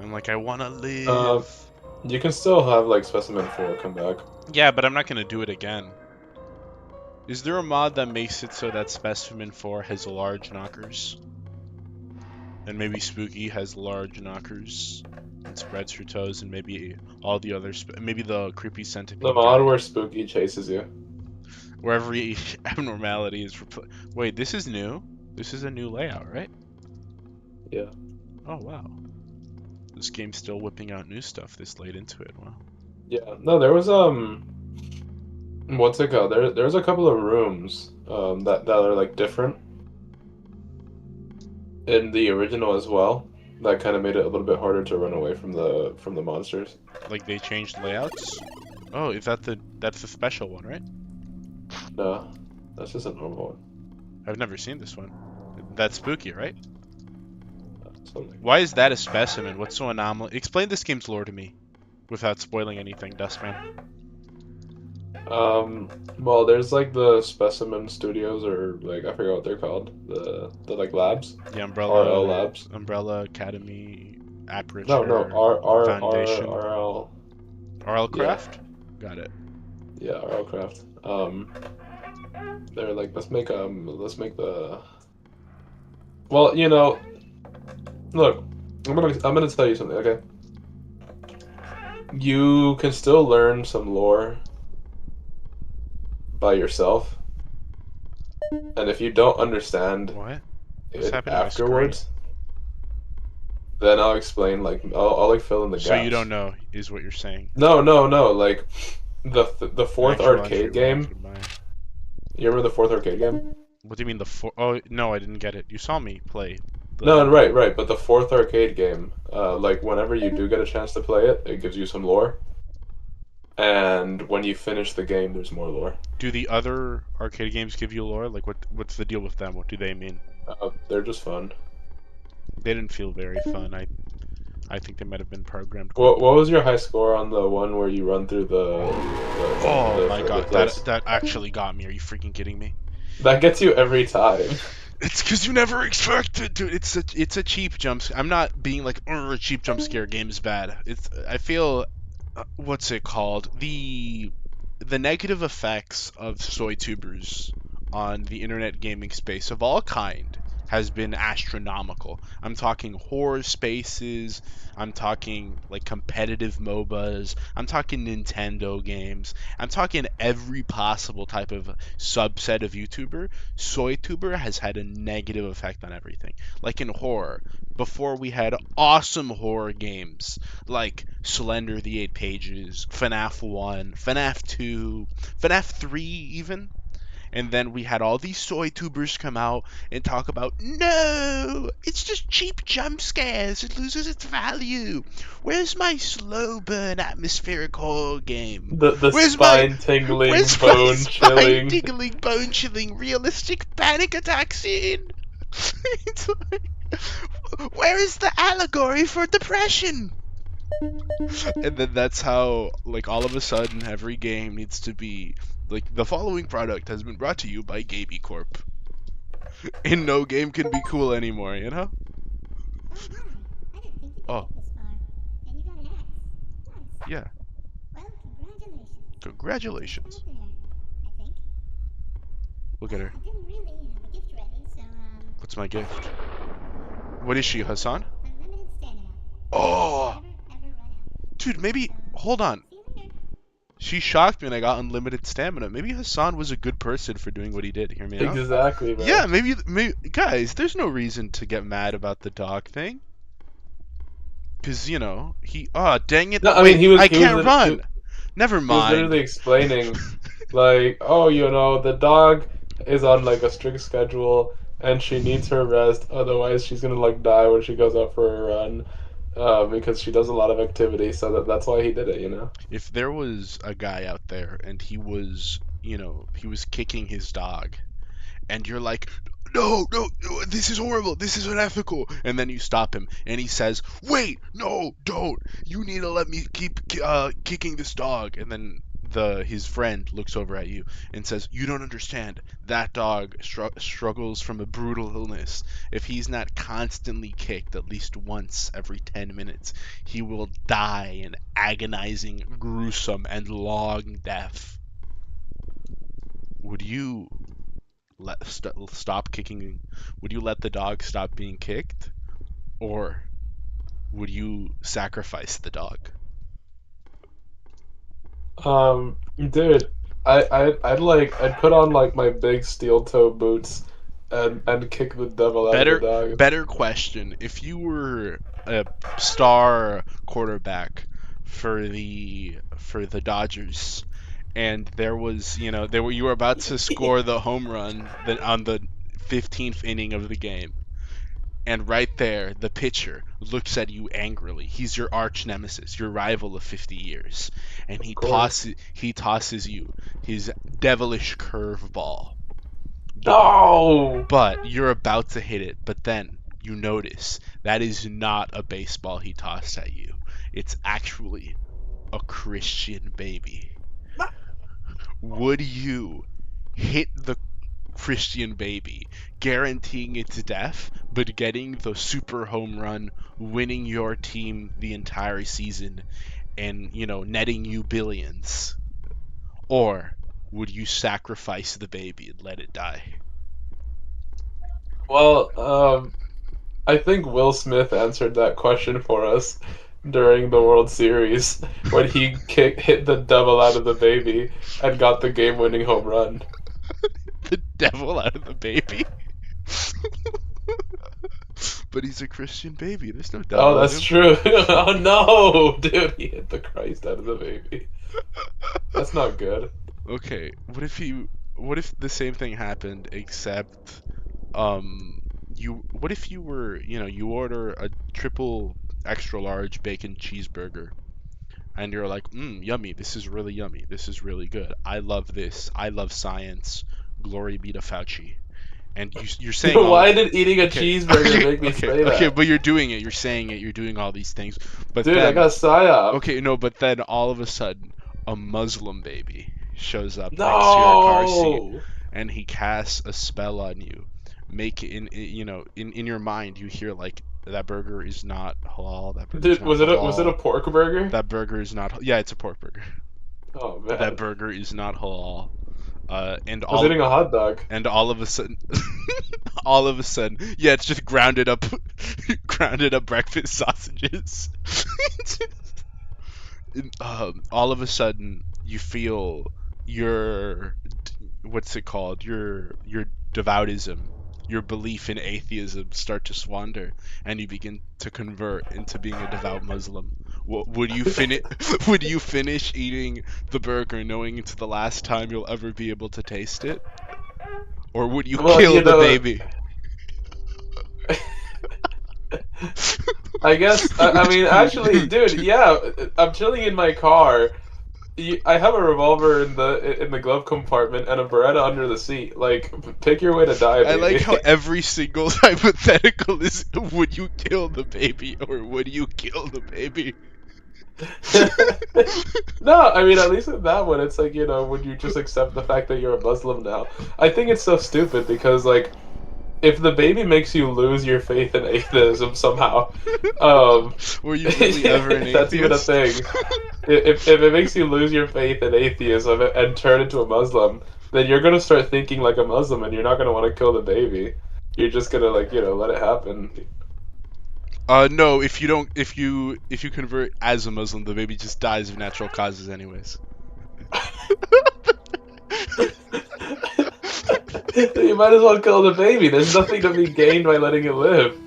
Speaker 1: I'm like, I want to live.
Speaker 2: You can still have, like, Specimen 4 come back.
Speaker 1: Yeah, but I'm not going to do it again. Is there a mod that makes it so that Specimen 4 has large knockers? And maybe Spooky has large knockers and spreads her toes, and maybe all the other... maybe the creepy centipede...
Speaker 2: The mod where Spooky chases you.
Speaker 1: Where every abnormality is... Wait, this is new? This is a new layout, right?
Speaker 2: Yeah.
Speaker 1: Oh, wow. This game's still whipping out new stuff this late into it. Wow.
Speaker 2: Yeah. No, there was, what's it called? There's a couple of rooms that are like different in the original as well. That kind of made it a little bit harder to run away from the monsters.
Speaker 1: Like they changed layouts? Oh, is that's the special one, right?
Speaker 2: No, that's just a normal one.
Speaker 1: I've never seen this one. That's spooky, right?
Speaker 2: Something.
Speaker 1: Why is that a specimen? What's so anomalous? Explain this game's lore to me, without spoiling anything, Dustman.
Speaker 2: Well, there's like the Specimen Studios, or like I forget what they're called. The like labs.
Speaker 1: The Umbrella
Speaker 2: RL Labs.
Speaker 1: Umbrella Academy, Aperture.
Speaker 2: No,
Speaker 1: Foundation.
Speaker 2: RL
Speaker 1: Craft. Yeah. Got it.
Speaker 2: Yeah, RL Craft. They're like, let's make the. Well, look, I'm gonna tell you something, okay? You can still learn some lore by yourself, and if you don't understand
Speaker 1: What? What's
Speaker 2: it
Speaker 1: happening to my screen?
Speaker 2: afterwards, then I'll explain. Like I'll like fill in the
Speaker 1: So you
Speaker 2: gaps.
Speaker 1: don't know, is what you're saying.
Speaker 2: No, no, no. Like the fourth
Speaker 1: Actual entry
Speaker 2: arcade
Speaker 1: left.
Speaker 2: game.
Speaker 1: Goodbye.
Speaker 2: You remember the fourth arcade game?
Speaker 1: What do you mean the four? Oh no, I didn't get it. You saw me play
Speaker 2: No,
Speaker 1: the.
Speaker 2: right, right. But the fourth arcade game, like whenever you do get a chance to play it, it gives you some lore. And when you finish the game, there's more lore.
Speaker 1: Do the other arcade games give you lore? Like what's the deal with them? What do they mean?
Speaker 2: They're just fun.
Speaker 1: They didn't feel very fun. I think they might have been programmed
Speaker 2: What
Speaker 1: correctly.
Speaker 2: was your high score on the one where you run through
Speaker 1: Oh my
Speaker 2: the
Speaker 1: god,
Speaker 2: place?
Speaker 1: that actually got me. Are you freaking kidding me?
Speaker 2: That gets you every time.
Speaker 1: It's because you never expect it, dude. It's a cheap jump. I'm not being like, a cheap jump scare game is bad. I feel, what's it called? The negative effects of soy tubers on the internet gaming space of all kind has been astronomical. I'm talking horror spaces, I'm talking like competitive MOBAs, I'm talking Nintendo games, I'm talking every possible type of subset of YouTuber. SoyTuber has had a negative effect on everything. Like in horror, before we had awesome horror games like Slender the Eight Pages, FNAF 1, FNAF 2, FNAF 3 even. And then we had all these soy tubers come out and talk about, no, it's just cheap jump scares. It loses its value. Where's my slow burn atmospheric horror game?
Speaker 2: The
Speaker 1: Where's my
Speaker 2: spine tingling,
Speaker 1: where's my
Speaker 2: bone
Speaker 1: spine
Speaker 2: chilling.
Speaker 1: tingling, bone chilling, realistic panic attack scene? It's like, where is the allegory for depression? And then that's how, like, all of a sudden every game needs to be like, the following product has been brought to you by Gaby Corp. And no game can be cool anymore, you know? Oh, yeah. Congratulations. Look at her. What's my gift? What is she, Hassan? Oh! Dude, maybe... Hold on. She shocked me and I got unlimited stamina. Maybe Hassan was a good person for doing what he did. Hear me out?
Speaker 2: Exactly, man.
Speaker 1: Yeah, maybe... Guys, there's no reason to get mad about the dog thing. Because, you know, he... Oh, dang it.
Speaker 2: No, I
Speaker 1: Wait,
Speaker 2: mean,
Speaker 1: I can't run. Never
Speaker 2: He was literally
Speaker 1: mind.
Speaker 2: explaining, like, oh, you know, the dog is on like a strict schedule and she needs her rest, otherwise she's gonna like die when she goes out for a run, because she does a lot of activity. So that's why he did it, you know.
Speaker 1: If there was a guy out there and he was, you know, he was kicking his dog, and you're like, no, no, this is horrible, this is unethical, and then you stop him, and he says, wait, no, don't, you need to let me keep kicking this dog, and then his friend looks over at you and says, you don't understand, that dog struggles from a brutal illness. If he's not constantly kicked at least once every 10 minutes, he will die an agonizing, gruesome, and long death. Would you stop kicking? Would you let the dog stop being kicked, or would you sacrifice the dog?
Speaker 2: Dude, I'd put on like my big steel toe boots and kick the devil out of the dog.
Speaker 1: Better question. If you were a star quarterback for the Dodgers, and there was, you know, you were about to score the home run on the 15th inning of the game, and right there, the pitcher looks at you angrily. He's your arch nemesis, your rival of 50 years. And he tosses you his devilish curveball.
Speaker 2: No!
Speaker 1: But you're about to hit it, but then you notice that is not a baseball he tossed at you. It's actually a Christian baby. Would you hit the Christian baby, guaranteeing its death, but getting the super home run, winning your team the entire season, and, you know, netting you billions? Or would you sacrifice the baby and let it die?
Speaker 2: Well, I think Will Smith answered that question for us during the World Series when he hit the devil out of the baby and got the game-winning home run.
Speaker 1: The devil out of the baby? But he's a Christian baby. There's no
Speaker 2: Oh,
Speaker 1: devil in
Speaker 2: that's
Speaker 1: him.
Speaker 2: true. Oh no, dude, he hit the Christ out of the baby. That's not good.
Speaker 1: Okay, what if the same thing happened except um what if you were, you order a triple extra large bacon cheeseburger and you're like, yummy, this is really yummy. This is really good. I love this. I love science. Glory be to Fauci. And you're saying all
Speaker 2: Why did eating a
Speaker 1: okay,
Speaker 2: cheeseburger
Speaker 1: okay,
Speaker 2: make me
Speaker 1: okay,
Speaker 2: say
Speaker 1: okay,
Speaker 2: that?
Speaker 1: but you're doing it. You're saying it. You're doing all these things. But
Speaker 2: Dude, I
Speaker 1: then
Speaker 2: got a psyop.
Speaker 1: okay, no, but then all of a sudden, a Muslim baby shows up next to your car seat,
Speaker 2: No!
Speaker 1: and he casts a spell on you. Make in your mind, you hear like that burger is not halal. That burger's
Speaker 2: Dude,
Speaker 1: not
Speaker 2: was it a
Speaker 1: halal.
Speaker 2: pork burger?
Speaker 1: That burger is not. Yeah, it's a pork burger.
Speaker 2: Oh
Speaker 1: That
Speaker 2: man.
Speaker 1: burger is not halal. And
Speaker 2: I was eating a hot dog.
Speaker 1: all of a sudden, all of a sudden, yeah, it's just grounded up, grounded up breakfast sausages. All of a sudden you feel your what's it called your devoutism, your belief in atheism start to swander, and you begin to convert into being a devout Muslim. Would you finish would you finish eating the burger knowing it's the last time you'll ever be able to taste it, or would you
Speaker 2: Well,
Speaker 1: kill the baby?
Speaker 2: I guess. I
Speaker 1: Which
Speaker 2: mean,
Speaker 1: one would
Speaker 2: actually,
Speaker 1: you
Speaker 2: dude,
Speaker 1: choose?
Speaker 2: yeah, I'm chilling in my car. I have a revolver in the glove compartment and a Beretta under the seat. Like, pick your way to die,
Speaker 1: I like
Speaker 2: baby.
Speaker 1: how every single hypothetical is would you kill the baby or would you kill the baby?
Speaker 2: No, I mean, at least in that one, it's like, would you just accept the fact that you're a Muslim now? I think it's so stupid because, like, if the baby makes you lose your faith in atheism somehow, um,
Speaker 1: Were you really ever an
Speaker 2: if that's even a
Speaker 1: atheist?
Speaker 2: thing, if it makes you lose your faith in atheism and turn into a Muslim, then you're gonna start thinking like a Muslim, and you're not gonna want to kill the baby. You're just gonna like let it happen.
Speaker 1: No, if you convert as a Muslim, the baby just dies of natural causes anyways.
Speaker 2: You might as well kill the baby. There's nothing to be gained by letting it live.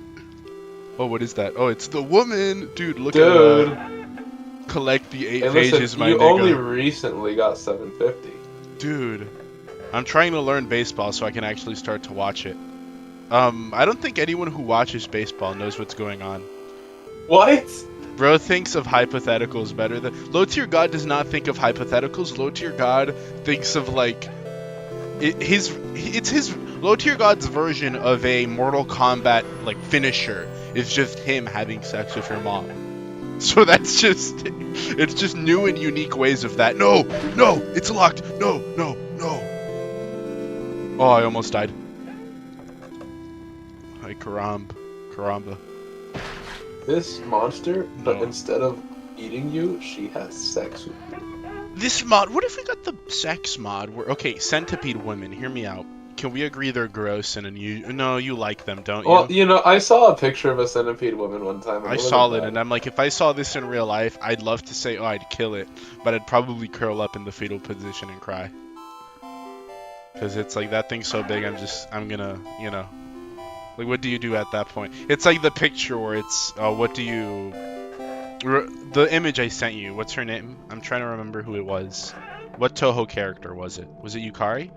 Speaker 1: Oh, what is that? Oh, it's the woman! Dude, look at
Speaker 2: Dude.
Speaker 1: collect the 8
Speaker 2: Hey, listen,
Speaker 1: pages, my
Speaker 2: you only
Speaker 1: nigga.
Speaker 2: recently got 750.
Speaker 1: Dude, I'm trying to learn baseball so I can actually start to watch it. I don't think anyone who watches baseball knows what's going on.
Speaker 2: What?
Speaker 1: Bro thinks of hypotheticals better than Low Tier God does not think of hypotheticals. Low Tier God thinks of like it's his Low Tier God's version of a Mortal Kombat like finisher is just him having sex with your mom. So that's just it's just new and unique ways of that. No, no, it's locked. No, no, no. Oh, I almost died. Hi, Karamba.
Speaker 2: This monster, but
Speaker 1: No.
Speaker 2: instead of eating you, she has sex with you.
Speaker 1: This mod, what if we got the sex mod? Okay, centipede women, hear me out. Can we agree they're gross and no, you like them, don't you?
Speaker 2: Well, I saw a picture of a centipede woman one time.
Speaker 1: I saw it, and I'm like, if I saw this in real life, I'd love to say, oh, I'd kill it, but I'd probably curl up in the fetal position and cry. Because it's like, that thing's so big, I'm gonna, like, what do you do at that point? It's like the picture where it's, the image I sent you, what's her name? I'm trying to remember who it was. What Toho character was it? Was it Yukari?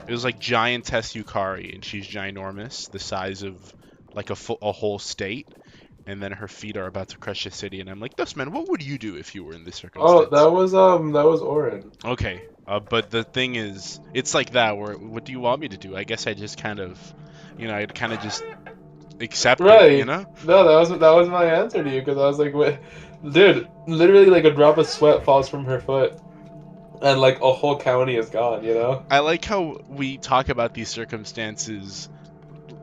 Speaker 1: It was like giantess Yukari, and she's ginormous, the size of like a whole state, and then her feet are about to crush a city, and I'm like, Dustman, what would you do if you were in this circumstance?
Speaker 2: Oh, that was Orin.
Speaker 1: Okay, but the thing is, it's like that, where, what do you want me to do? I guess I just kind of, I'd kind of just accept it,
Speaker 2: Right. No, that was my answer to you because I was like, wait, dude, literally like a drop of sweat falls from her foot, and like a whole county is gone.
Speaker 1: I like how we talk about these circumstances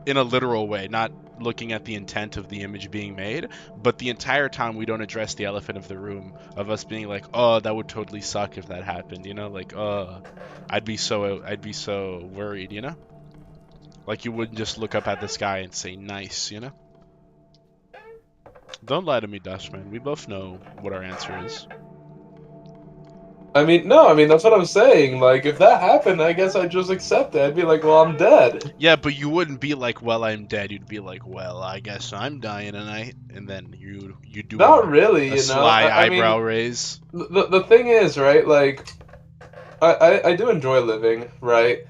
Speaker 1: in a literal way, not looking at the intent of the image being made, but the entire time we don't address the elephant of the room of us being like, oh, that would totally suck if that happened, like, I'd be so worried, like you wouldn't just look up at the sky and say nice. Don't lie to me, Dustman. We both know what our answer is.
Speaker 2: I mean, no, I mean, that's what I'm saying. Like, if that happened, I guess I'd just accept it. I'd be like, well, I'm dead.
Speaker 1: Yeah, but you wouldn't be like, well, I'm dead. You'd be like, well, I guess I'm dying tonight. And then you do
Speaker 2: Not really,
Speaker 1: a
Speaker 2: you know?
Speaker 1: sly
Speaker 2: I
Speaker 1: eyebrow
Speaker 2: mean,
Speaker 1: raise.
Speaker 2: the thing is, right, like, I do enjoy living, right?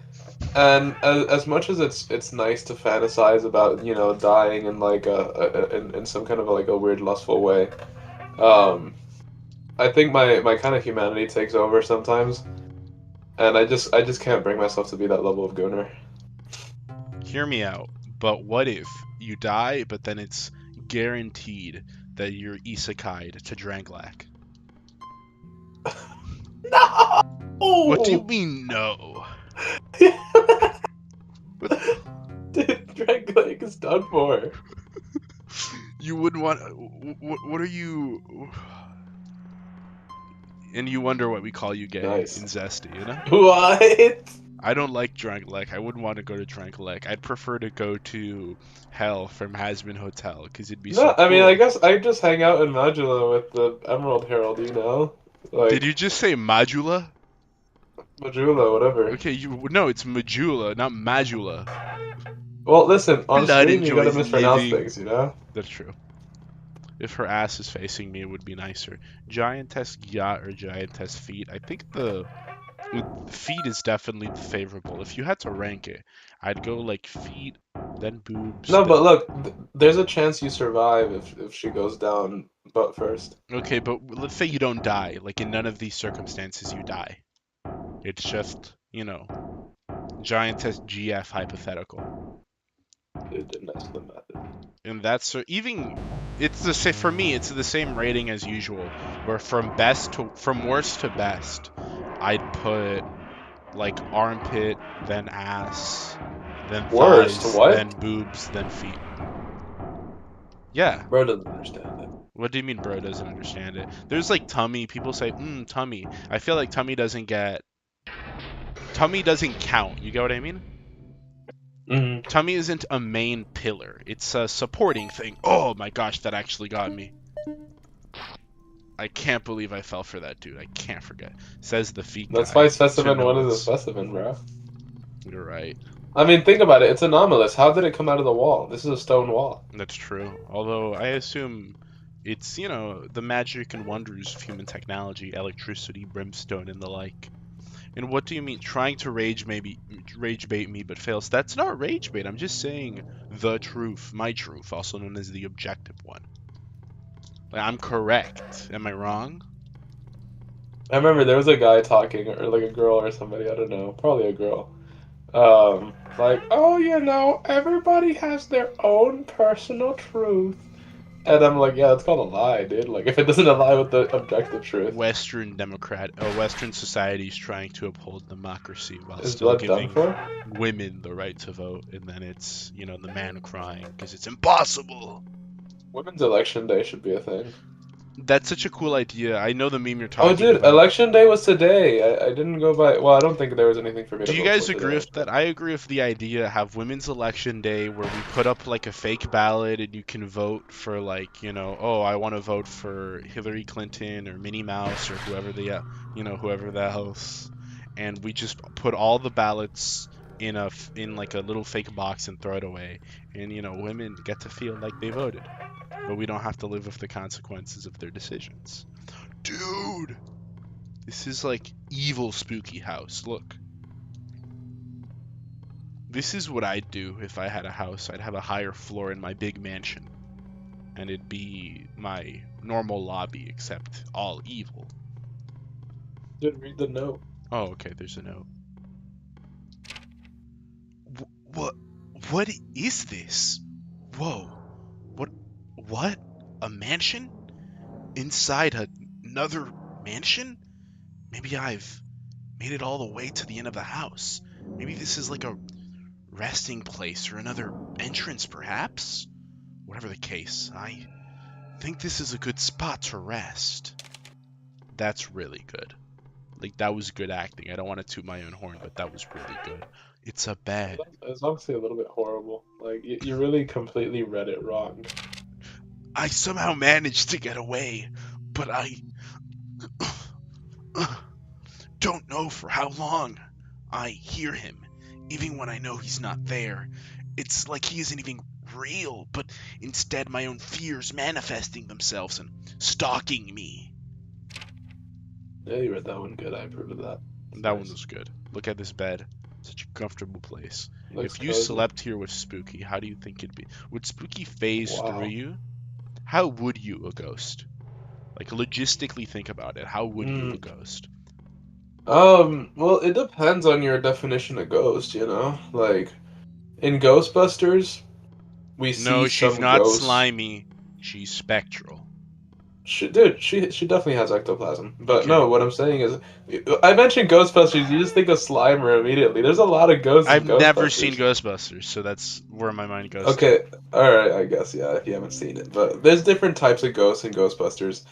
Speaker 2: And as much as it's nice to fantasize about, you know, dying in like in some kind of like a weird lustful way, um, I think my kind of humanity takes over sometimes, and I just can't bring myself to be that level of gooner.
Speaker 1: Hear me out. But what if you die, but then it's guaranteed that you're isekai'd to Dranglak? What do you
Speaker 2: No!
Speaker 1: mean no?
Speaker 2: Dude, Drag Lake is done for.
Speaker 1: You wouldn't want. What are you? And you wonder what we call you gay
Speaker 2: Nice.
Speaker 1: in Zesty, you know?
Speaker 2: What?
Speaker 1: I don't like Dranglek. I wouldn't want to go to Dranglek. I'd prefer to go to Hell from Hasbin Hotel because it'd be so
Speaker 2: No, I mean,
Speaker 1: cool.
Speaker 2: I guess I just hang out in Majula with the Emerald Herald, you know?
Speaker 1: Did
Speaker 2: Like,
Speaker 1: you just say Majula?
Speaker 2: Majula, whatever.
Speaker 1: Okay, no, it's Majula, not Majula.
Speaker 2: Well, listen, on
Speaker 1: Blood
Speaker 2: stream you gotta
Speaker 1: enjoys
Speaker 2: mispronounce
Speaker 1: living.
Speaker 2: things, you know?
Speaker 1: That's true. If her ass is facing me, it would be nicer. Giantess yacht or giantess feet? I think the feet is definitely favorable. If you had to rank it, I'd go like feet, then boobs,
Speaker 2: No,
Speaker 1: then...
Speaker 2: but look, there's a chance you survive if she goes down butt first.
Speaker 1: Okay, but let's say you don't die. Like in none of these circumstances you die. It's just, you know, giantess GF hypothetical.
Speaker 2: Dude, that's the method.
Speaker 1: And that's even it's the same for me. It's the same rating as usual, where from worst to best, I'd put like armpit, then ass, then
Speaker 2: Worst,
Speaker 1: thighs, then
Speaker 2: what?
Speaker 1: boobs, then feet. Yeah.
Speaker 2: Bro doesn't understand it.
Speaker 1: What do you mean, bro doesn't understand it? There's like tummy. People say, tummy. I feel like tummy doesn't count. You get what I mean?
Speaker 2: Mm-hmm.
Speaker 1: Tummy isn't a main pillar. It's a supporting thing. Oh my gosh, that actually got me. I can't believe I fell for that, dude. I can't forget. Says the feet
Speaker 2: That's
Speaker 1: guy.
Speaker 2: why
Speaker 1: To
Speaker 2: specimen
Speaker 1: know
Speaker 2: 1 is a
Speaker 1: it's...
Speaker 2: specimen, bro.
Speaker 1: You're right.
Speaker 2: I mean, think about it. It's anomalous. How did it come out of the wall? This is a stone wall.
Speaker 1: That's true. Although I assume it's, you know, the magic and wonders of human technology, electricity, brimstone, and the like. And what do you mean trying to rage bait me but fails? That's not rage bait. I'm just saying the truth, my truth, also known as the objective one. Like, I'm correct. Am I wrong?
Speaker 2: I remember there was a guy talking, or like a girl or somebody, I don't know, probably a girl. Like, oh, you know, everybody has their own personal truth. And I'm like, yeah, that's called a lie, dude. Like, if it doesn't align with the objective truth.
Speaker 1: Western society is trying to uphold democracy while
Speaker 2: Is
Speaker 1: still
Speaker 2: blood done
Speaker 1: giving
Speaker 2: for?
Speaker 1: women the right to vote, and then it's, you know, the man crying because it's impossible.
Speaker 2: Women's election day should be a thing.
Speaker 1: That's such a cool idea. I know the meme you're
Speaker 2: Oh,
Speaker 1: talking
Speaker 2: dude,
Speaker 1: about.
Speaker 2: election day was today. I didn't go by. Well, I don't think there was anything for me
Speaker 1: Do
Speaker 2: to
Speaker 1: you
Speaker 2: vote
Speaker 1: guys
Speaker 2: for
Speaker 1: agree
Speaker 2: today.
Speaker 1: with that? I agree with the idea have women's election day where we put up like a fake ballot and you can vote for like, you know, oh, I want to vote for Hillary Clinton or Minnie Mouse or whoever whoever the else. And we just put all the ballots in like a little fake box and throw it away. And you know, women get to feel like they voted, but we don't have to live with the consequences of their decisions. Dude, this is like evil spooky house. Look. This is what I'd do if I had a house. I'd have a higher floor in my big mansion. And it'd be my normal lobby, except all evil.
Speaker 2: Dude, read the note.
Speaker 1: Oh, okay, there's a note. What? What is this? Whoa. What? A mansion? Inside another mansion? Maybe I've made it all the way to the end of the house. Maybe this is like a resting place or another entrance, perhaps? Whatever the case, I think this is a good spot to rest. That's really good. Like, that was good acting. I don't want to toot my own horn, but that was really good. It's a bed.
Speaker 2: It's honestly a little bit horrible. Like, you really completely read it wrong.
Speaker 1: I somehow managed to get away, but I don't know for how long. I hear him, even when I know he's not there. It's like he isn't even real, but instead my own fears manifesting themselves and stalking me.
Speaker 2: Yeah, you read that one good. I approve of that.
Speaker 1: That one was good. Look at this bed. Such a comfortable place.
Speaker 2: Looks
Speaker 1: If you
Speaker 2: cozy.
Speaker 1: slept here with Spooky, how do you think it'd be? Would Spooky phase through
Speaker 2: Wow.
Speaker 1: you? How would you, a ghost? Like, logistically think about it. How would you, a ghost?
Speaker 2: Well, it depends on your definition of ghost, you know? Like, in Ghostbusters, we see
Speaker 1: No, she's
Speaker 2: some
Speaker 1: not
Speaker 2: ghosts.
Speaker 1: slimy. She's spectral.
Speaker 2: She definitely has ectoplasm. But
Speaker 1: Okay.
Speaker 2: no, what I'm saying is, I mentioned Ghostbusters, you just think of Slimer immediately. There's a lot of ghosts
Speaker 1: I've
Speaker 2: in
Speaker 1: never seen
Speaker 2: Ghostbusters.
Speaker 1: Ghostbusters, so that's where my mind goes to.
Speaker 2: Okay, alright, I guess, yeah, if you haven't seen it. But there's different types of ghosts in Ghostbusters.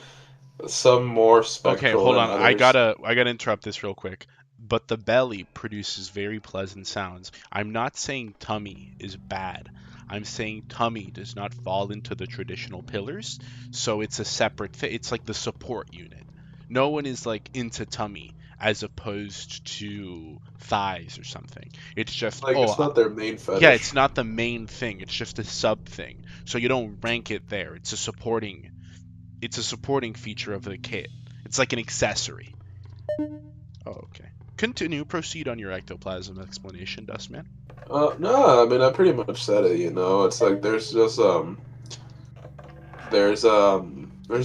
Speaker 2: Some more
Speaker 1: Okay,
Speaker 2: spectral
Speaker 1: hold
Speaker 2: than
Speaker 1: on. I
Speaker 2: others.
Speaker 1: gotta interrupt this real quick. But the belly produces very pleasant sounds. I'm not saying tummy is bad. I'm saying tummy does not fall into the traditional pillars, so it's a separate thing. It's like the support unit. No one is like into tummy as opposed to thighs or something. It's just,
Speaker 2: Like,
Speaker 1: oh,
Speaker 2: it's not their main
Speaker 1: yeah, it's
Speaker 2: fetish.
Speaker 1: not the main thing. It's just a sub thing. So you don't rank it there. It's a supporting feature of the kit. It's like an accessory. Oh, okay. Continue. Proceed on your ectoplasm explanation, Dustman.
Speaker 2: No, I mean, I pretty much said it, you know? It's like, there's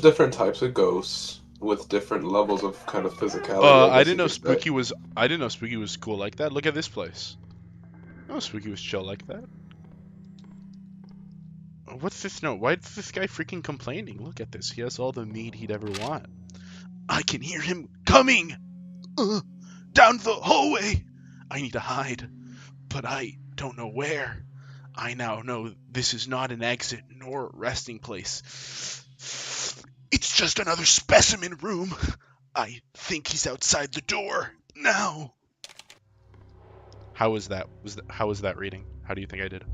Speaker 2: different types of ghosts with different levels of kind of physicality, I
Speaker 1: I
Speaker 2: guess
Speaker 1: didn't
Speaker 2: you
Speaker 1: know
Speaker 2: could say.
Speaker 1: Spooky was. I didn't know Spooky was cool like that. Look at this place. Oh, Spooky was chill like that. What's this note? Why is this guy freaking complaining? Look at this. He has all the meat he'd ever want. I can hear him coming! Down the hallway! I need to hide, but I don't know where. I now know this is not an exit nor a resting place. It's just another specimen room. I think he's outside the door now. How was that? How was that reading? How do you think I did?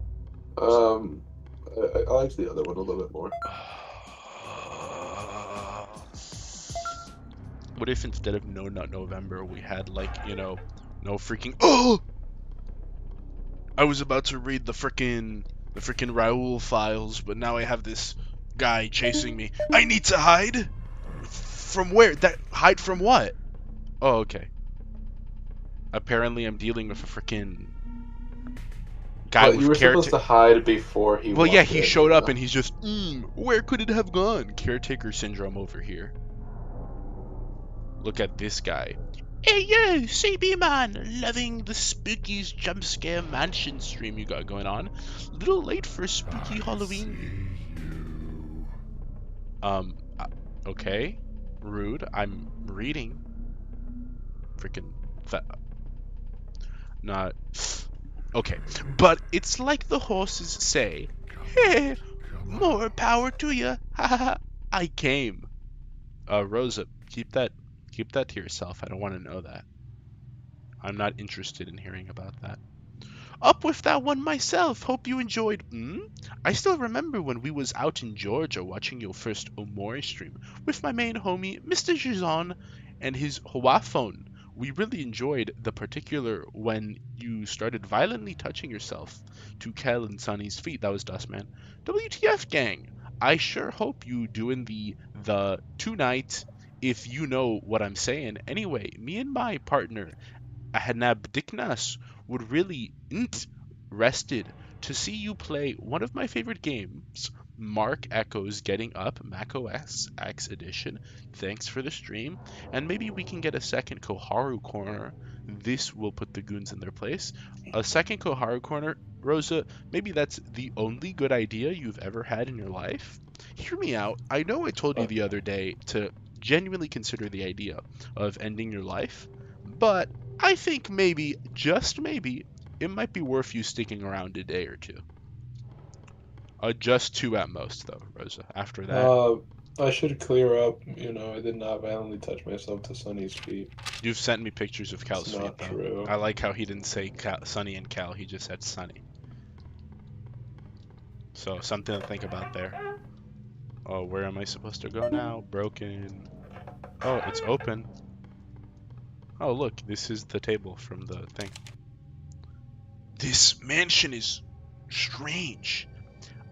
Speaker 2: Um, I like the other one a little bit more.
Speaker 1: What if instead of No Nut November we had like, no freaking oh! I was about to read the frickin' Raoul files, but now I have this guy chasing me. I need to hide? From where? Hide from what? Oh, okay. Apparently I'm dealing with a frickin' guy
Speaker 2: But you
Speaker 1: with
Speaker 2: were supposed
Speaker 1: caretaker.
Speaker 2: to hide before he
Speaker 1: Well, yeah,
Speaker 2: walked
Speaker 1: he
Speaker 2: in,
Speaker 1: showed
Speaker 2: you
Speaker 1: up
Speaker 2: know?
Speaker 1: and he's just, where could it have gone? Caretaker syndrome over here. Look at this guy. Hey yo, CB man, loving the spookies jump scare mansion stream you got going on. Little late for spooky Halloween. Okay, rude. I'm reading. Freaking not okay, but it's like the horses say. Hey, more power to ya. Ha ha ha. I came. Rosa, keep that to yourself. I don't want to know that. I'm not interested in hearing about that. Up with that one myself. Hope you enjoyed. I still remember when we was out in Georgia watching your first Omori stream with my main homie, Mr. Jizon, and his Hawa phone. We really enjoyed the particular when you started violently touching yourself to Kel and Sunny's feet. That was Dustman. WTF gang. I sure hope you doing the tonight if you know what I'm saying. Anyway, me and my partner Ahnab Diknas would really rested to see you play one of my favorite games, Mark Echo's Getting Up macOS X Edition. Thanks for the stream, and maybe we can get a second Koharu corner. This will put the goons in their place. A second Koharu corner, Rosa, maybe that's the only good idea you've ever had in your life? Hear me out. I know I told you the other day to genuinely consider the idea of ending your life, but I think maybe, just maybe, it might be worth you sticking around a day or two. Just two at most, though, Rosa. After that,
Speaker 2: I should clear up, you know, I did not violently touch myself to Sunny's feet.
Speaker 1: you've sent me pictures of
Speaker 2: It's
Speaker 1: Cal's feet,
Speaker 2: not
Speaker 1: though.
Speaker 2: true.
Speaker 1: I like how he didn't say Sunny and Cal, he just said Sunny. So, something to think about there. Oh, where am I supposed to go now? Broken. Oh, it's open. Oh, look, this is the table from the thing. This mansion is strange.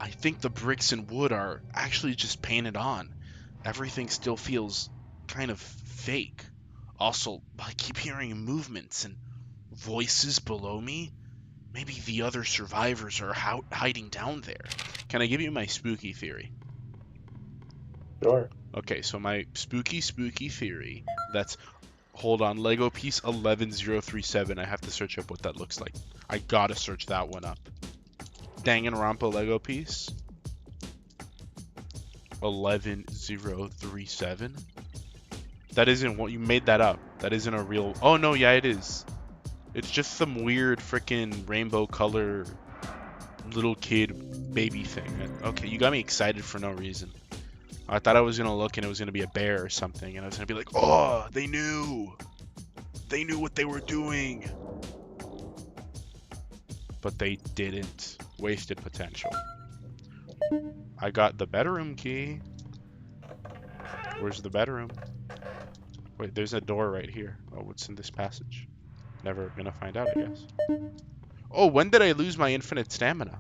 Speaker 1: I think the bricks and wood are actually just painted on. Everything still feels kind of fake. Also, I keep hearing movements and voices below me. Maybe the other survivors are hiding down there. Can I give you my spooky theory?
Speaker 2: Sure.
Speaker 1: Okay, so my spooky theory, that's, hold on, Lego piece 11037. I have to search up what that looks like. I gotta search that one up. Danganronpa Lego piece 11037. That isn't what you made that up. That isn't a real. Oh no, yeah, it is. It's just some weird freaking rainbow color little kid baby thing. Okay, you got me excited for no reason. I thought I was gonna look and it was gonna be a bear or something, and I was gonna be like, oh, they knew what they were doing, but they didn't. Wasted potential. I got the bedroom key. Where's the bedroom? Wait, there's a door right here. Oh, what's in this passage? Never gonna find out, I guess. Oh, when did I lose my infinite stamina?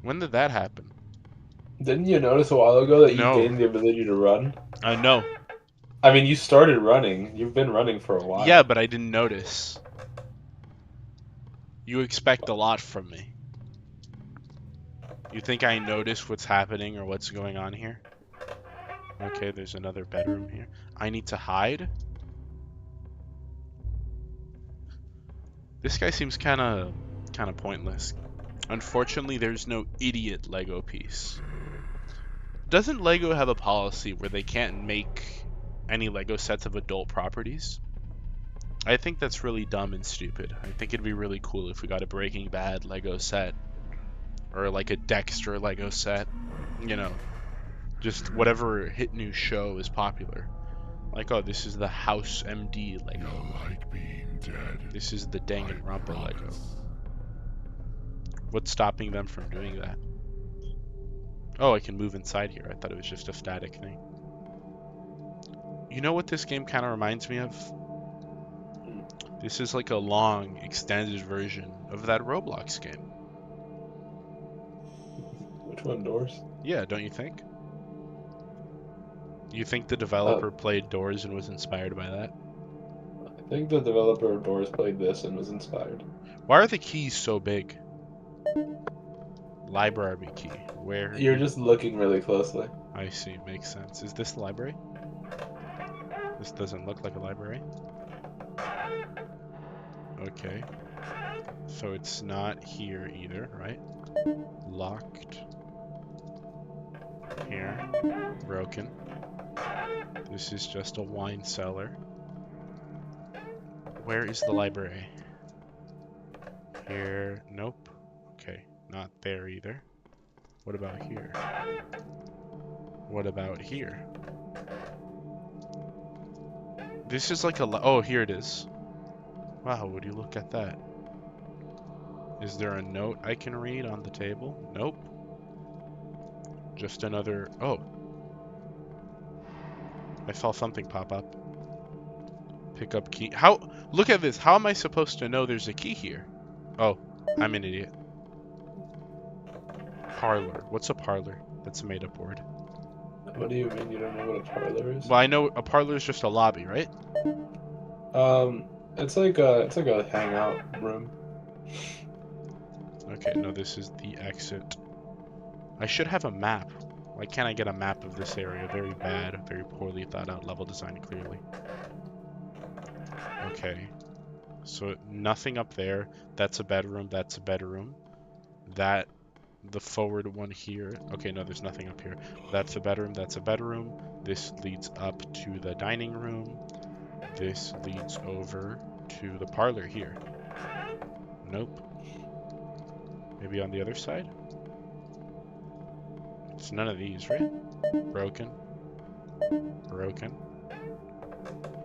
Speaker 1: When did that happen?
Speaker 2: Didn't you notice a while ago that you
Speaker 1: No.
Speaker 2: gained the ability to run?
Speaker 1: No.
Speaker 2: I mean, you started running. You've been running for a while.
Speaker 1: Yeah, but I didn't notice. You expect a lot from me. You think I notice what's happening or what's going on here? Okay, there's another bedroom here. I need to hide? This guy seems kind of pointless. Unfortunately, there's no idiot Lego piece. Doesn't Lego have a policy where they can't make any Lego sets of adult properties? I think that's really dumb and stupid. I think it'd be really cool if we got a Breaking Bad Lego set. Or like a Dexter Lego set. You know, just whatever hit new show is popular. Like, oh, this is the House MD Lego.
Speaker 3: Like being dead.
Speaker 1: This is the Danganronpa Lego. What's stopping them from doing that? Oh, I can move inside here. I thought it was just a static thing. You know what this game kind of reminds me of? This is like a long, extended version of that Roblox game.
Speaker 2: Which one, Doors?
Speaker 1: Yeah, don't you think? You think the developer played Doors and was inspired by that?
Speaker 2: I think the developer of Doors played this and was inspired.
Speaker 1: Why are the keys so big? Library key. Where?
Speaker 2: You're just looking really closely.
Speaker 1: I see. Makes sense. Is this the library? This doesn't look like a library. Okay. So it's not here either, right? Locked. Here. Broken. This is just a wine cellar. Where is the library? Here. Nope. Okay. Not there either. What about here? What about here? This is like a... Oh, here it is. Wow, would you look at that? Is there a note I can read on the table? Nope. Just another... Oh. I saw something pop up. Pick up key. How? Look at this. How am I supposed to know there's a key here? Oh, I'm an idiot. Parlor. What's a parlor? That's a made-up word.
Speaker 2: What do you mean you don't know what a parlor is?
Speaker 1: Well, I know a parlor is just a lobby, right?
Speaker 2: It's like a hangout room.
Speaker 1: Okay, no, this is the exit. I should have a map. Why can't I get a map of this area? Very bad, very poorly thought out level design, clearly. Okay. So nothing up there. That's a bedroom, that's a bedroom. That, the forward one here. Okay, no, there's nothing up here. That's a bedroom, that's a bedroom. This leads up to the dining room. This leads over to the parlor here. Nope. Maybe on the other side? It's none of these, right? Broken. Broken.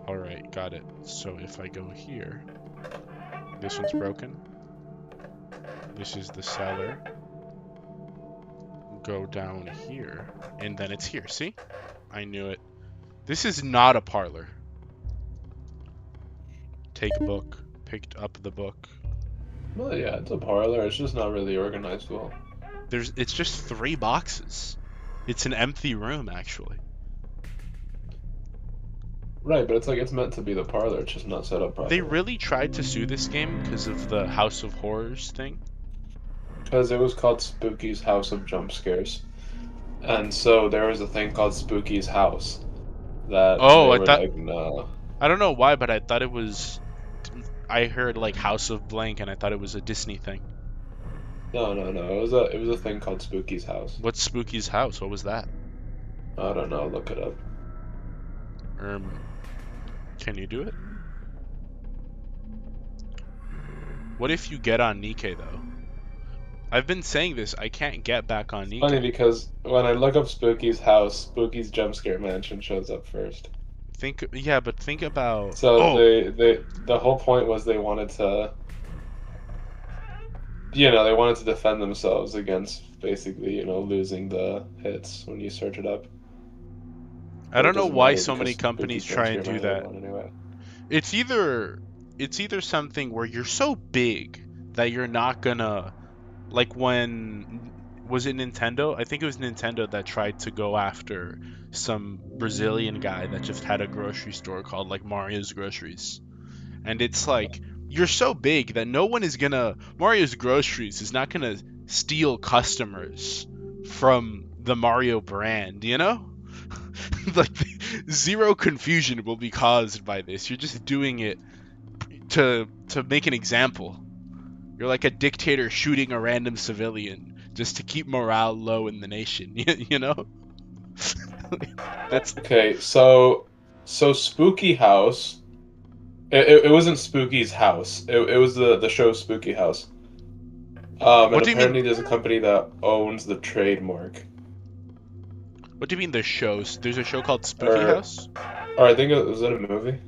Speaker 1: Alright, got it. So if I go here, this one's broken. This is the cellar. go down here, and then it's here. See? I knew it. This is not a parlor. Take book. Picked up the book.
Speaker 2: Well, yeah, it's a parlor. It's just not really organized well.
Speaker 1: It's just 3 boxes. It's an empty room, actually.
Speaker 2: Right, but it's meant to be the parlor. It's just not set up properly.
Speaker 1: They really tried to sue this game because of the House of Horrors thing.
Speaker 2: Because it was called Spooky's House of Jump Scares, and so there was a thing called Spooky's House. That no.
Speaker 1: I don't know why, but I thought it was. I heard like House of Blank, and I thought it was a Disney thing.
Speaker 2: No. It was a thing called Spooky's House.
Speaker 1: What's Spooky's House? What was that?
Speaker 2: I don't know. Look it up.
Speaker 1: Can you do it? What if you get on Nikke though? I've been saying this. I can't get back on Nikke.
Speaker 2: Funny because when I look up Spooky's house, Spooky's Jump Scare Mansion shows up first.
Speaker 1: Think about.
Speaker 2: So the whole point was they wanted to. They wanted to defend themselves against basically, losing the hits when you search it up.
Speaker 1: I don't know why so many companies try and do that.
Speaker 2: Anyway.
Speaker 1: It's either something where you're so big that you're not gonna, like when was it Nintendo? I think it was Nintendo that tried to go after some Brazilian guy that just had a grocery store called like Mario's Groceries. And it's like you're so big that Mario's Groceries is not gonna steal customers from the Mario brand, like zero confusion will be caused by this. You're just doing it to make an example. You're like a dictator shooting a random civilian just to keep morale low in the nation. That's
Speaker 2: okay. So Spooky House. It wasn't Spooky's house. It was the show Spooky House. And apparently there's a company that owns the trademark.
Speaker 1: What do you mean the shows? There's a show called Spooky House?
Speaker 2: Or I think was it a movie?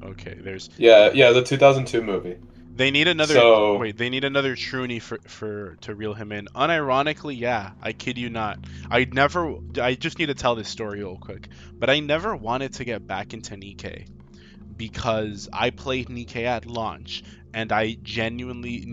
Speaker 1: Okay, there's...
Speaker 2: Yeah, the 2002 movie.
Speaker 1: They need another... Wait, they need another Truny to reel him in. Unironically, yeah, I kid you not. I just need to tell this story real quick. But I never wanted to get back into Nikke because I played Nikke at launch and I genuinely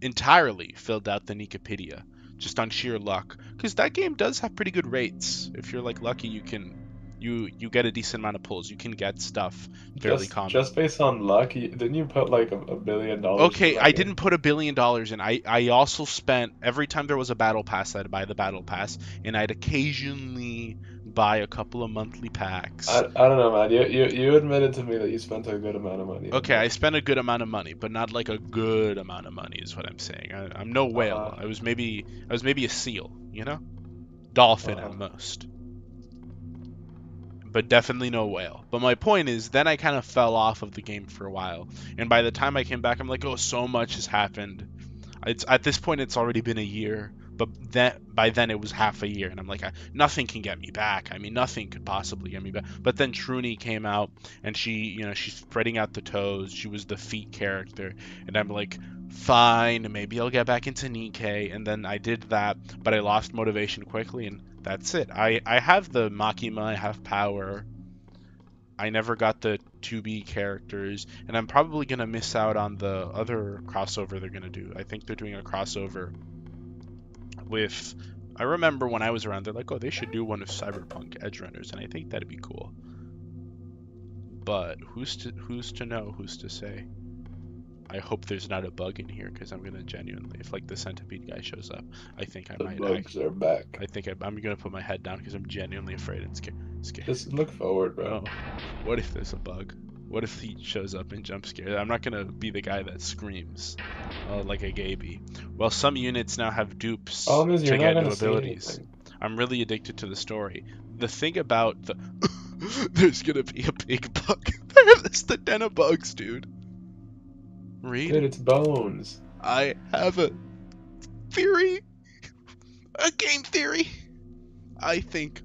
Speaker 1: entirely filled out the Nikkepedia. Just on sheer luck, because that game does have pretty good rates. If you're like lucky, you get a decent amount of pulls. You can get stuff fairly common.
Speaker 2: Just based on luck, didn't you put like $1 billion?
Speaker 1: Okay, I didn't put $1 billion in. I also spent every time there was a battle pass, I'd buy the battle pass, and I'd occasionally buy a couple of monthly packs.
Speaker 2: I don't know, man. You admitted to me that you spent a good amount of money.
Speaker 1: Okay, I spent a good amount of money, but not like a good amount of money is what I'm saying. I'm no whale. I was maybe a seal, dolphin at most, but definitely no whale. But my point is, then I kind of fell off of the game for a while, and by the time I came back, I'm like, oh, so much has happened. At this point, it's already been a year. But by then it was half a year, and I'm like, nothing can get me back. I mean, nothing could possibly get me back. But then Truny came out, and she's spreading out the toes. She was the feet character, and I'm like, fine, maybe I'll get back into Nikke. And then I did that, but I lost motivation quickly, and that's it. I have the Makima, I have power. I never got the 2B characters, and I'm probably gonna miss out on the other crossover they're gonna do. I think they're doing a crossover with, I remember when I was around, they're like, oh, they should do one of Cyberpunk Edgerunners, and I think that'd be cool. But who's to know? Who's to say? I hope there's not a bug in here, because I'm gonna genuinely, if like the centipede guy shows up, I think I might.
Speaker 2: The bugs are back.
Speaker 1: I think I'm gonna put my head down because I'm genuinely afraid and scared.
Speaker 2: Just look forward, bro.
Speaker 1: Oh, what if there's a bug? What if he shows up and jump scares? I'm not gonna be the guy that screams like a Gaby. Well, some units now have dupes to get new abilities. I'm really addicted to the story. The thing about there's gonna be a big bug. There's the den of bugs, dude. Read.
Speaker 2: Dude, it's bones.
Speaker 1: I have a theory. A game theory. I think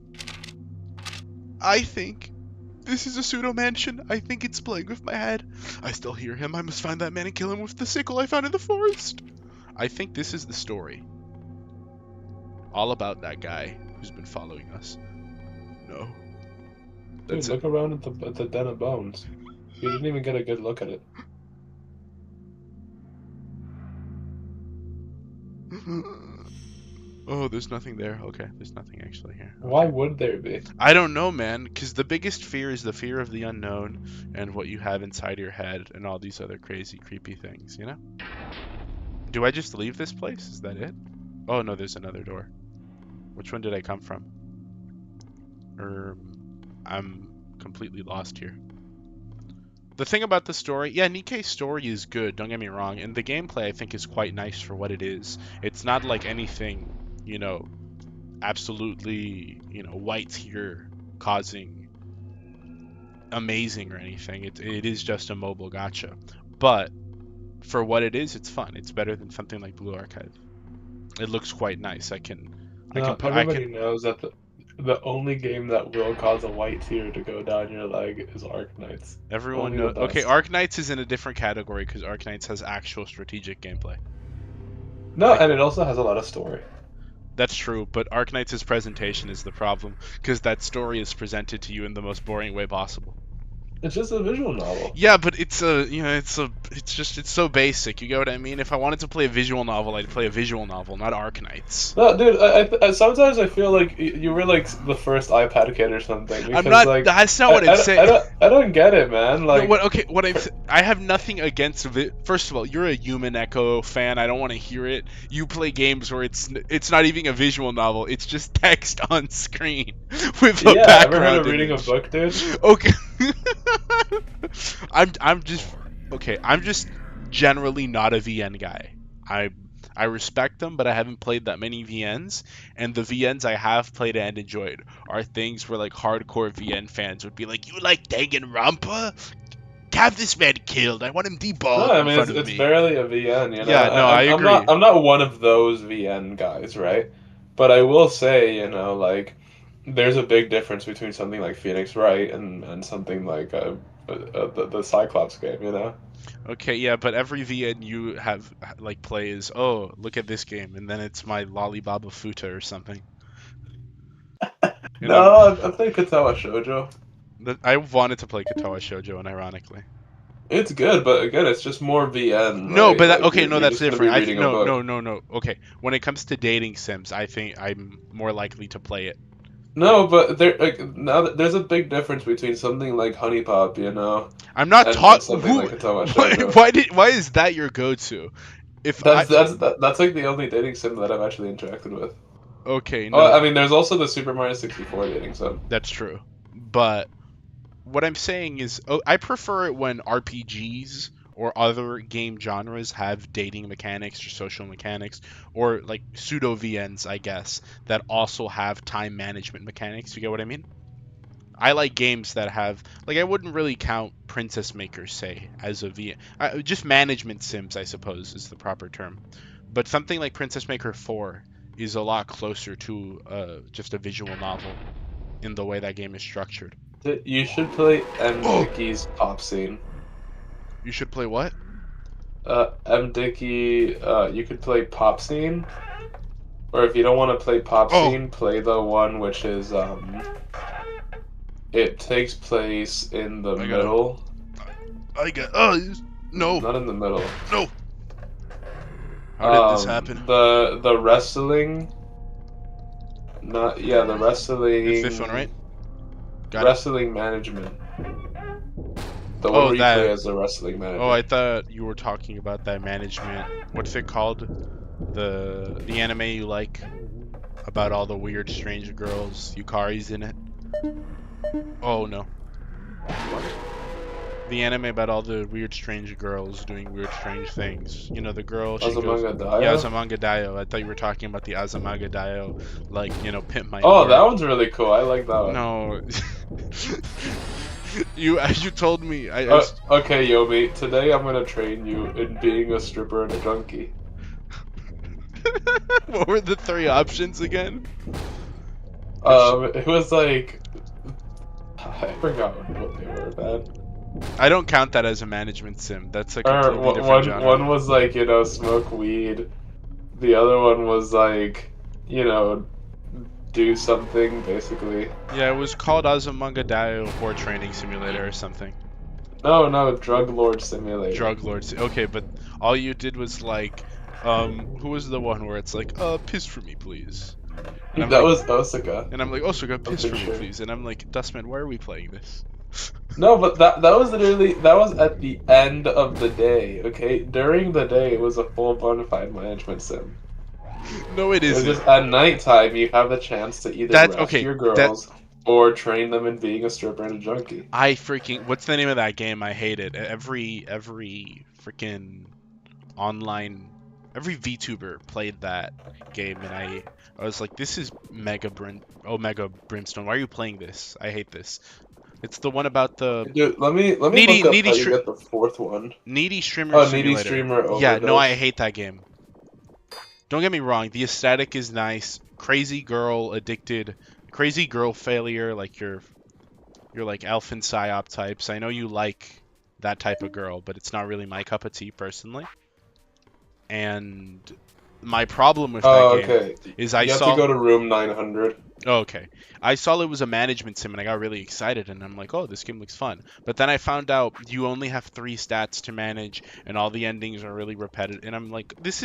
Speaker 1: this is a pseudo mansion. I think it's playing with my head. I still hear him. I must find that man and kill him with the sickle I found in the forest. I think this is the story. all about that guy who's been following us. No.
Speaker 2: Dude, look around at the den of bones. You didn't even get a good look at it.
Speaker 1: Oh, there's nothing there. Okay, there's nothing actually here. Okay.
Speaker 2: Why would there be?
Speaker 1: I don't know, man, because the biggest fear is the fear of the unknown and what you have inside your head and all these other crazy, creepy things, you know? Do I just leave this place? Is that it? Oh, no, there's another door. Which one did I come from? I'm completely lost here. The thing about the story, yeah, Nikkei's story is good, don't get me wrong, and the gameplay I think is quite nice for what it is. It's not like anything, you know, absolutely, you know, white tier causing amazing or anything. It is just a mobile gacha. But for what it is, it's fun. It's better than something like Blue Archive. It looks quite nice.
Speaker 2: Everybody knows that the only game that will cause a white tear to go down your leg is Arknights.
Speaker 1: Everyone knows. Okay, Arknights is in a different category because Arknights has actual strategic gameplay.
Speaker 2: No, and it also has a lot of story.
Speaker 1: That's true, but Arknights' presentation is the problem because that story is presented to you in the most boring way possible.
Speaker 2: It's just a visual novel.
Speaker 1: Yeah, but it's so basic. You get what I mean? If I wanted to play a visual novel, I'd play a visual novel, not Arknights.
Speaker 2: No, dude. I sometimes I feel like you were like the first iPad kid or something. Because,
Speaker 1: I'm not.
Speaker 2: Like,
Speaker 1: that's not what I'm saying.
Speaker 2: I don't get it, man. Like,
Speaker 1: no, I have nothing against it. First of all, you're a Human Echo fan. I don't want to hear it. You play games where it's not even a visual novel. It's just text on screen with a background.
Speaker 2: Ever heard of reading a book, dude?
Speaker 1: Okay. I'm just generally not a VN guy. I respect them, but I haven't played that many VNs, and the VNs I have played and enjoyed are things where like hardcore VN fans would be like, "You like Danganronpa? Have this man killed. I want him deballed."
Speaker 2: No, I mean it's barely a VN, you know.
Speaker 1: Yeah, no, I agree.
Speaker 2: I'm not one of those VN guys, right? But I will say, you know, like, there's a big difference between something like Phoenix Wright and something like the Cyclops game, you know?
Speaker 1: Okay, yeah, but every VN you have like play is, oh, look at this game, and then it's my Lollibaba Futa or something.
Speaker 2: No, I played Katawa Shoujo.
Speaker 1: I wanted to play Katawa Shoujo, and ironically.
Speaker 2: It's good, but again, it's just more VN.
Speaker 1: No,
Speaker 2: right?
Speaker 1: but
Speaker 2: like,
Speaker 1: okay, no, that's different.
Speaker 2: No.
Speaker 1: Okay, when it comes to dating sims, I think I'm more likely to play it.
Speaker 2: No, but there's a big difference between something like Honey Pop, you know.
Speaker 1: I'm not talking.
Speaker 2: Like
Speaker 1: why is that your go-to?
Speaker 2: That's like the only dating sim that I've actually interacted with.
Speaker 1: Okay. No.
Speaker 2: Oh, I mean, there's also the Super Mario 64 dating sim.
Speaker 1: That's true, but what I'm saying is, I prefer it when RPGs or other game genres have dating mechanics or social mechanics, or like pseudo VNs, I guess, that also have time management mechanics. You get what I mean? I like games that have, like, I wouldn't really count Princess Maker, say, as a VN. Just management sims, I suppose, is the proper term. But something like Princess Maker 4 is a lot closer to just a visual novel in the way that game is structured.
Speaker 2: You should play M. Dickey's Pop Scene.
Speaker 1: You should play what?
Speaker 2: M. Dickey, you could play Pop Scene. Or if you don't want to play Pop Scene, play the one which is, it takes place in the middle.
Speaker 1: No.
Speaker 2: Not in the middle.
Speaker 1: No. How did this happen?
Speaker 2: The wrestling. The wrestling.
Speaker 1: The fifth one, right?
Speaker 2: Wrestling management. The one where you play as the wrestling manager.
Speaker 1: Oh, I thought you were talking about that management. What's it called? The anime you like about all the weird, strange girls. Yukari's in it. Oh no. What? The anime about all the weird, strange girls doing weird, strange things. You know, the girl.
Speaker 2: Azumanga Daioh?
Speaker 1: Yeah, Azumanga Daioh. I thought you were talking about the Azumanga Daioh, like, you know, Pimp My
Speaker 2: Oh, that one's really cool. I like that one.
Speaker 1: No. You told me.
Speaker 2: Okay, Yobi. Today I'm gonna train you in being a stripper and a junkie.
Speaker 1: What were the 3 options again?
Speaker 2: It was like, I forgot what they were, man.
Speaker 1: I don't count that as a management sim. That's a completely different genre.
Speaker 2: One was like, you know, smoke weed. The other one was like, do something basically.
Speaker 1: Yeah, it was called Azumanga Daioh Whore Training Simulator or something.
Speaker 2: No, Drug Lord Simulator.
Speaker 1: Drug Lords. Okay, but all you did was like, who was the one where it's like, piss for me, please. And I'm
Speaker 2: That
Speaker 1: like,
Speaker 2: was Osaka.
Speaker 1: and I'm like, Osaka, piss for me,
Speaker 2: sure.
Speaker 1: please. And I'm like, Dustman, why are we playing this?
Speaker 2: No, but that was literally that was at the end of the day. Okay, during the day it was a full bona fide management sim.
Speaker 1: No, it
Speaker 2: It was
Speaker 1: isn't.
Speaker 2: just at nighttime you have the chance to either
Speaker 1: That's
Speaker 2: rest
Speaker 1: okay.
Speaker 2: your girls or train them in being a stripper and a junkie.
Speaker 1: I freaking what's the name of that game? I hate it. Every freaking online, every VTuber played that game, and I was like, this is Mega Brimstone. Why are you playing this? I hate this. It's the one about the
Speaker 2: Dude, let me
Speaker 1: needy
Speaker 2: look up how you get the fourth one.
Speaker 1: needy streamer
Speaker 2: Oh,
Speaker 1: simulator.
Speaker 2: needy streamer overdose.
Speaker 1: Yeah, no, I hate that game. Don't get me wrong, the aesthetic is nice. Crazy girl addicted, crazy girl failure, like you're like elfin psyop types. I know you like that type of girl, but it's not really my cup of tea personally. And my problem with that game is
Speaker 2: you have to go to room 900.
Speaker 1: Oh, okay. I saw it was a management sim and I got really excited and I'm like, oh, this game looks fun. But then I found out you only have 3 stats to manage and all the endings are really repetitive. And I'm like, this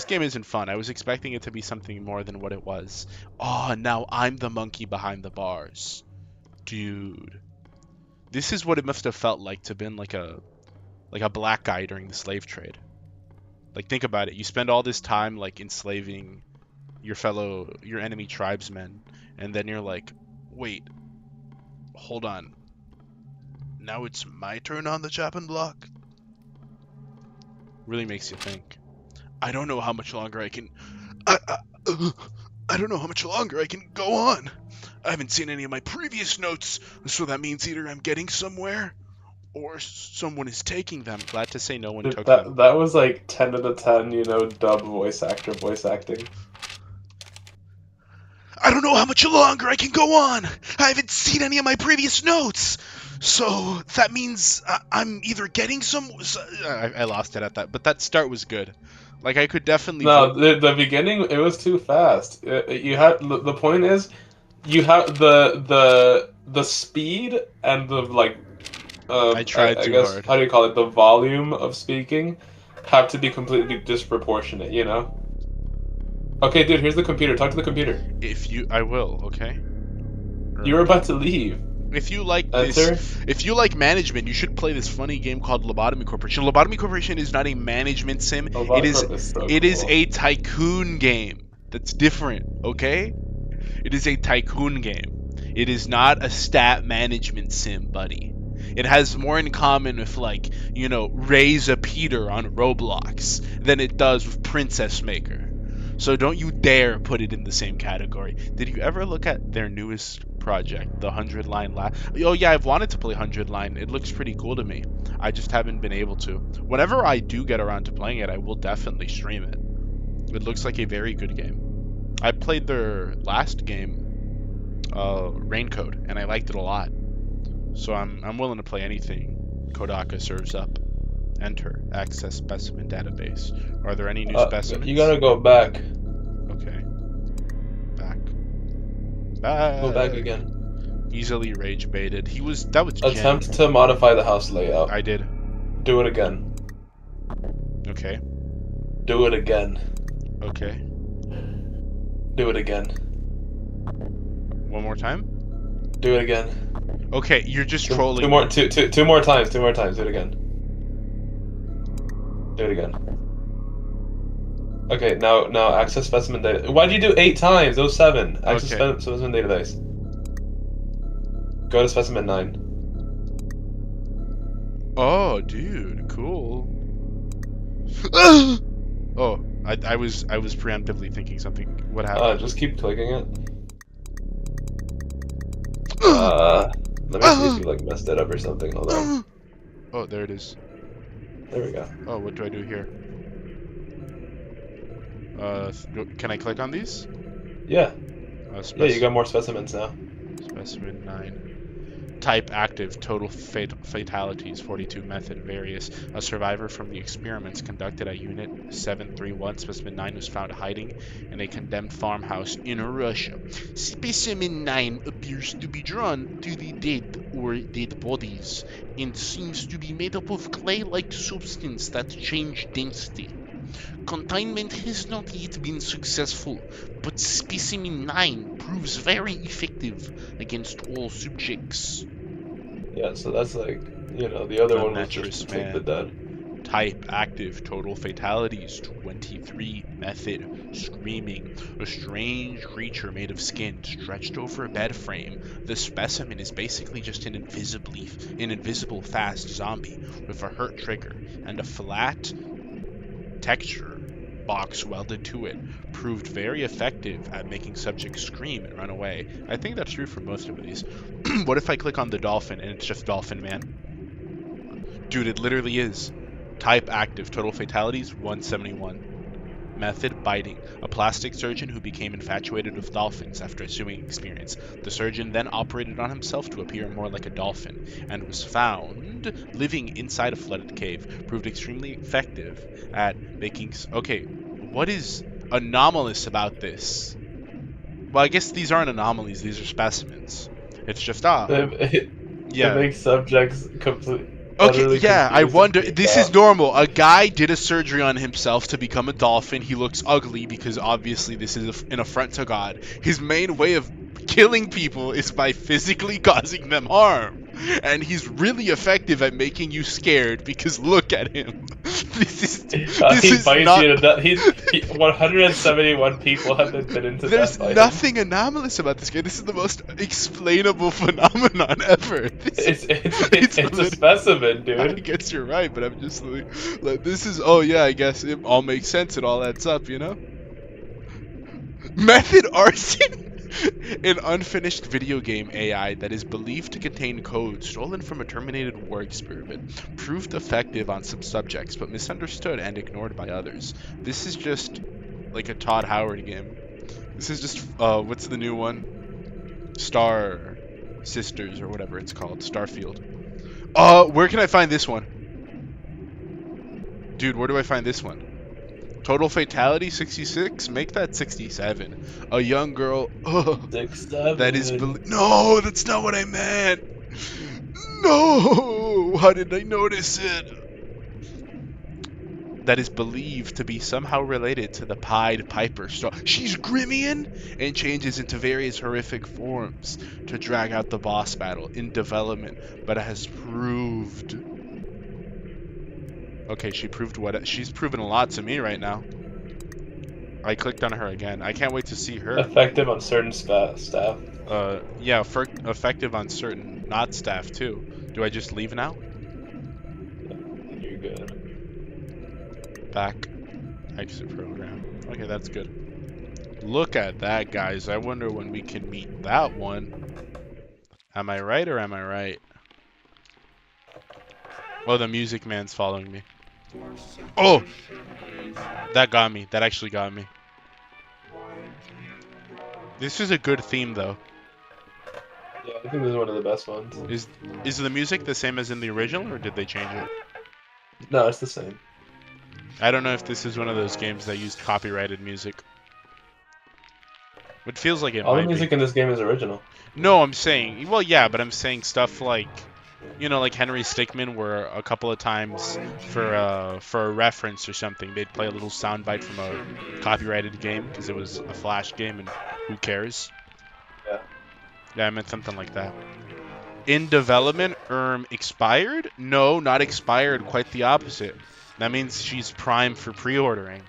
Speaker 1: game isn't fun. I was expecting it to be something more than what it was. Oh, now I'm the monkey behind the bars. Dude. This is what it must have felt like to have been like a black guy during the slave trade. Like, think about it. You spend all this time like enslaving your enemy tribesmen, and then you're like, wait, hold on, now it's my turn on the chopping block? Really makes you think. I don't know how much longer I can I don't know how much longer I can go on. I haven't seen any of my previous notes, so that means either I'm getting somewhere or someone is taking them. Glad to say no one took them.
Speaker 2: That was like 10 out of 10, dub voice acting.
Speaker 1: I don't know how much longer I can go on. I haven't seen any of my previous notes. So that means I'm either getting some... I lost it at that, but that start was good. Like, I could definitely...
Speaker 2: No, the beginning, it was too fast. You had... The point is, you have the speed and the, like...
Speaker 1: I tried
Speaker 2: I
Speaker 1: too
Speaker 2: guess,
Speaker 1: hard.
Speaker 2: how do you call it? The volume of speaking have to be completely disproportionate, Okay, dude, here's the computer. Talk to the computer.
Speaker 1: I will, okay?
Speaker 2: You were about to leave.
Speaker 1: If you like if you like management, you should play this funny game called Lobotomy Corporation. Lobotomy Corporation is not a management sim. It is a tycoon game. That's different, okay? It is a tycoon game. It is not a stat management sim, buddy. It has more in common with, like, Raise a Peter on Roblox than it does with Princess Maker. So don't you dare put it in the same category. Did you ever look at their newest project, the 100-line Oh yeah, I've wanted to play 100-line. It looks pretty cool to me. I just haven't been able to. Whenever I do get around to playing it, I will definitely stream it. It looks like a very good game. I played their last game, Raincoat, and I liked it a lot. So I'm willing to play anything Kodaka serves up. Enter access specimen database. Are there any new specimens?
Speaker 2: You gotta go back.
Speaker 1: Okay. Back.
Speaker 2: Go back again.
Speaker 1: Easily rage baited. That was
Speaker 2: Attempt to modify the house layout.
Speaker 1: I did.
Speaker 2: Do it again.
Speaker 1: Okay.
Speaker 2: Do it again.
Speaker 1: Okay.
Speaker 2: Do it again.
Speaker 1: One more time?
Speaker 2: Do it again.
Speaker 1: Okay, you're just trolling.
Speaker 2: Two more times. Do it again. Do it again. Okay, now access specimen data. Why'd you do 8 times? Those 7. Access specimen database. Go to specimen 9.
Speaker 1: Oh, dude, cool. Oh, I was preemptively thinking something. What happened?
Speaker 2: Just keep clicking it. Let me see if you like messed it up or something. Hold on.
Speaker 1: Oh, there it is.
Speaker 2: There we go.
Speaker 1: Oh, what do I do here? Can I click on these?
Speaker 2: Yeah. Yeah, you got more specimens now.
Speaker 1: Specimen 9. Type active, total fatalities, 42. Method various. A survivor from the experiments conducted at Unit 731, Specimen 9 was found hiding in a condemned farmhouse in Russia. Specimen 9 appears to be drawn to the dead or dead bodies and seems to be made up of clay-like substance that changed density. Containment has not yet been successful, but Specimen 9 proves very effective against all subjects.
Speaker 2: Yeah, so that's like, the other one was just to
Speaker 1: Unletrous
Speaker 2: take the
Speaker 1: man.
Speaker 2: dead.
Speaker 1: Type active, total fatalities, 23. Method screaming. A strange creature made of skin stretched over a bed frame. The specimen is basically just an invisible fast zombie with a hurt trigger and a flat texture box welded to it. Proved very effective at making subjects scream and run away. I think that's true for most of these. What if I click on the dolphin and it's just Dolphin Man? Dude, it literally is. Type active, total fatalities 171. Method biting. A plastic surgeon who became infatuated with dolphins after a swimming experience. The surgeon then operated on himself to appear more like a dolphin and was found living inside a flooded cave. Proved extremely effective at making. Okay, what is anomalous about this? Well, I guess these aren't anomalies, these are specimens. It's just,
Speaker 2: It
Speaker 1: yeah.
Speaker 2: makes subjects
Speaker 1: Okay,
Speaker 2: utterly
Speaker 1: yeah, I
Speaker 2: confused and
Speaker 1: wonder.
Speaker 2: freaked
Speaker 1: This is
Speaker 2: out.
Speaker 1: normal. A guy did a surgery on himself to become a dolphin. He looks ugly because obviously this is an affront to God. His main way of killing people is by physically causing them harm. And he's really effective at making you scared because look at him. This
Speaker 2: He
Speaker 1: is
Speaker 2: bites
Speaker 1: not.
Speaker 2: you to death. 171 people have been bitten to
Speaker 1: There's
Speaker 2: death by him.
Speaker 1: nothing anomalous about this guy. This is the most explainable phenomenon ever.
Speaker 2: It's a specimen,
Speaker 1: I
Speaker 2: dude.
Speaker 1: guess you're right, but I'm just like this is. Oh yeah, I guess it all makes sense. It all adds up, you know. Method arson. An unfinished video game AI that is believed to contain code stolen from a terminated war experiment, proved effective on some subjects, but misunderstood and ignored by others. This is just like a Todd Howard game. This is just what's the new one? Star Sisters or whatever it's called. Starfield. Where can I find this one? Dude, where do I find this one? Total fatality 66? Make that 67. A young girl.
Speaker 2: Six,
Speaker 1: That is.
Speaker 2: seven.
Speaker 1: No, that's not what I meant. No! How did I notice it? That is believed to be somehow related to the Pied Piper star. She's Grimian and changes into various horrific forms to drag out the boss battle in development, but has proved. Okay, she proved what? She's proven a lot to me right now. I clicked on her again. I can't wait to see her.
Speaker 2: Effective on certain staff.
Speaker 1: Yeah, effective on certain not staff too. Do I just leave now?
Speaker 2: You're good.
Speaker 1: Back. Exit program. Okay, that's good. Look at that, guys. I wonder when we can meet that one. Am I right or am I right? Oh, the music man's following me. Oh! That got me. That actually got me. This is a good theme, though.
Speaker 2: Yeah, I think this is one of the best ones.
Speaker 1: Is the music the same as in the original, or did they change it?
Speaker 2: No, it's the same.
Speaker 1: I don't know if this is one of those games that used copyrighted music. It feels like it
Speaker 2: All the
Speaker 1: might
Speaker 2: music
Speaker 1: be.
Speaker 2: in this game is original.
Speaker 1: No, I'm saying, well, yeah, but I'm saying stuff like, you know, like Henry Stickmin, where a couple of times for a reference or something, they'd play a little soundbite from a copyrighted game because it was a Flash game, and who cares?
Speaker 2: Yeah.
Speaker 1: Yeah, I meant something like that. In development, expired? No, not expired. Quite the opposite. That means she's prime for pre-ordering.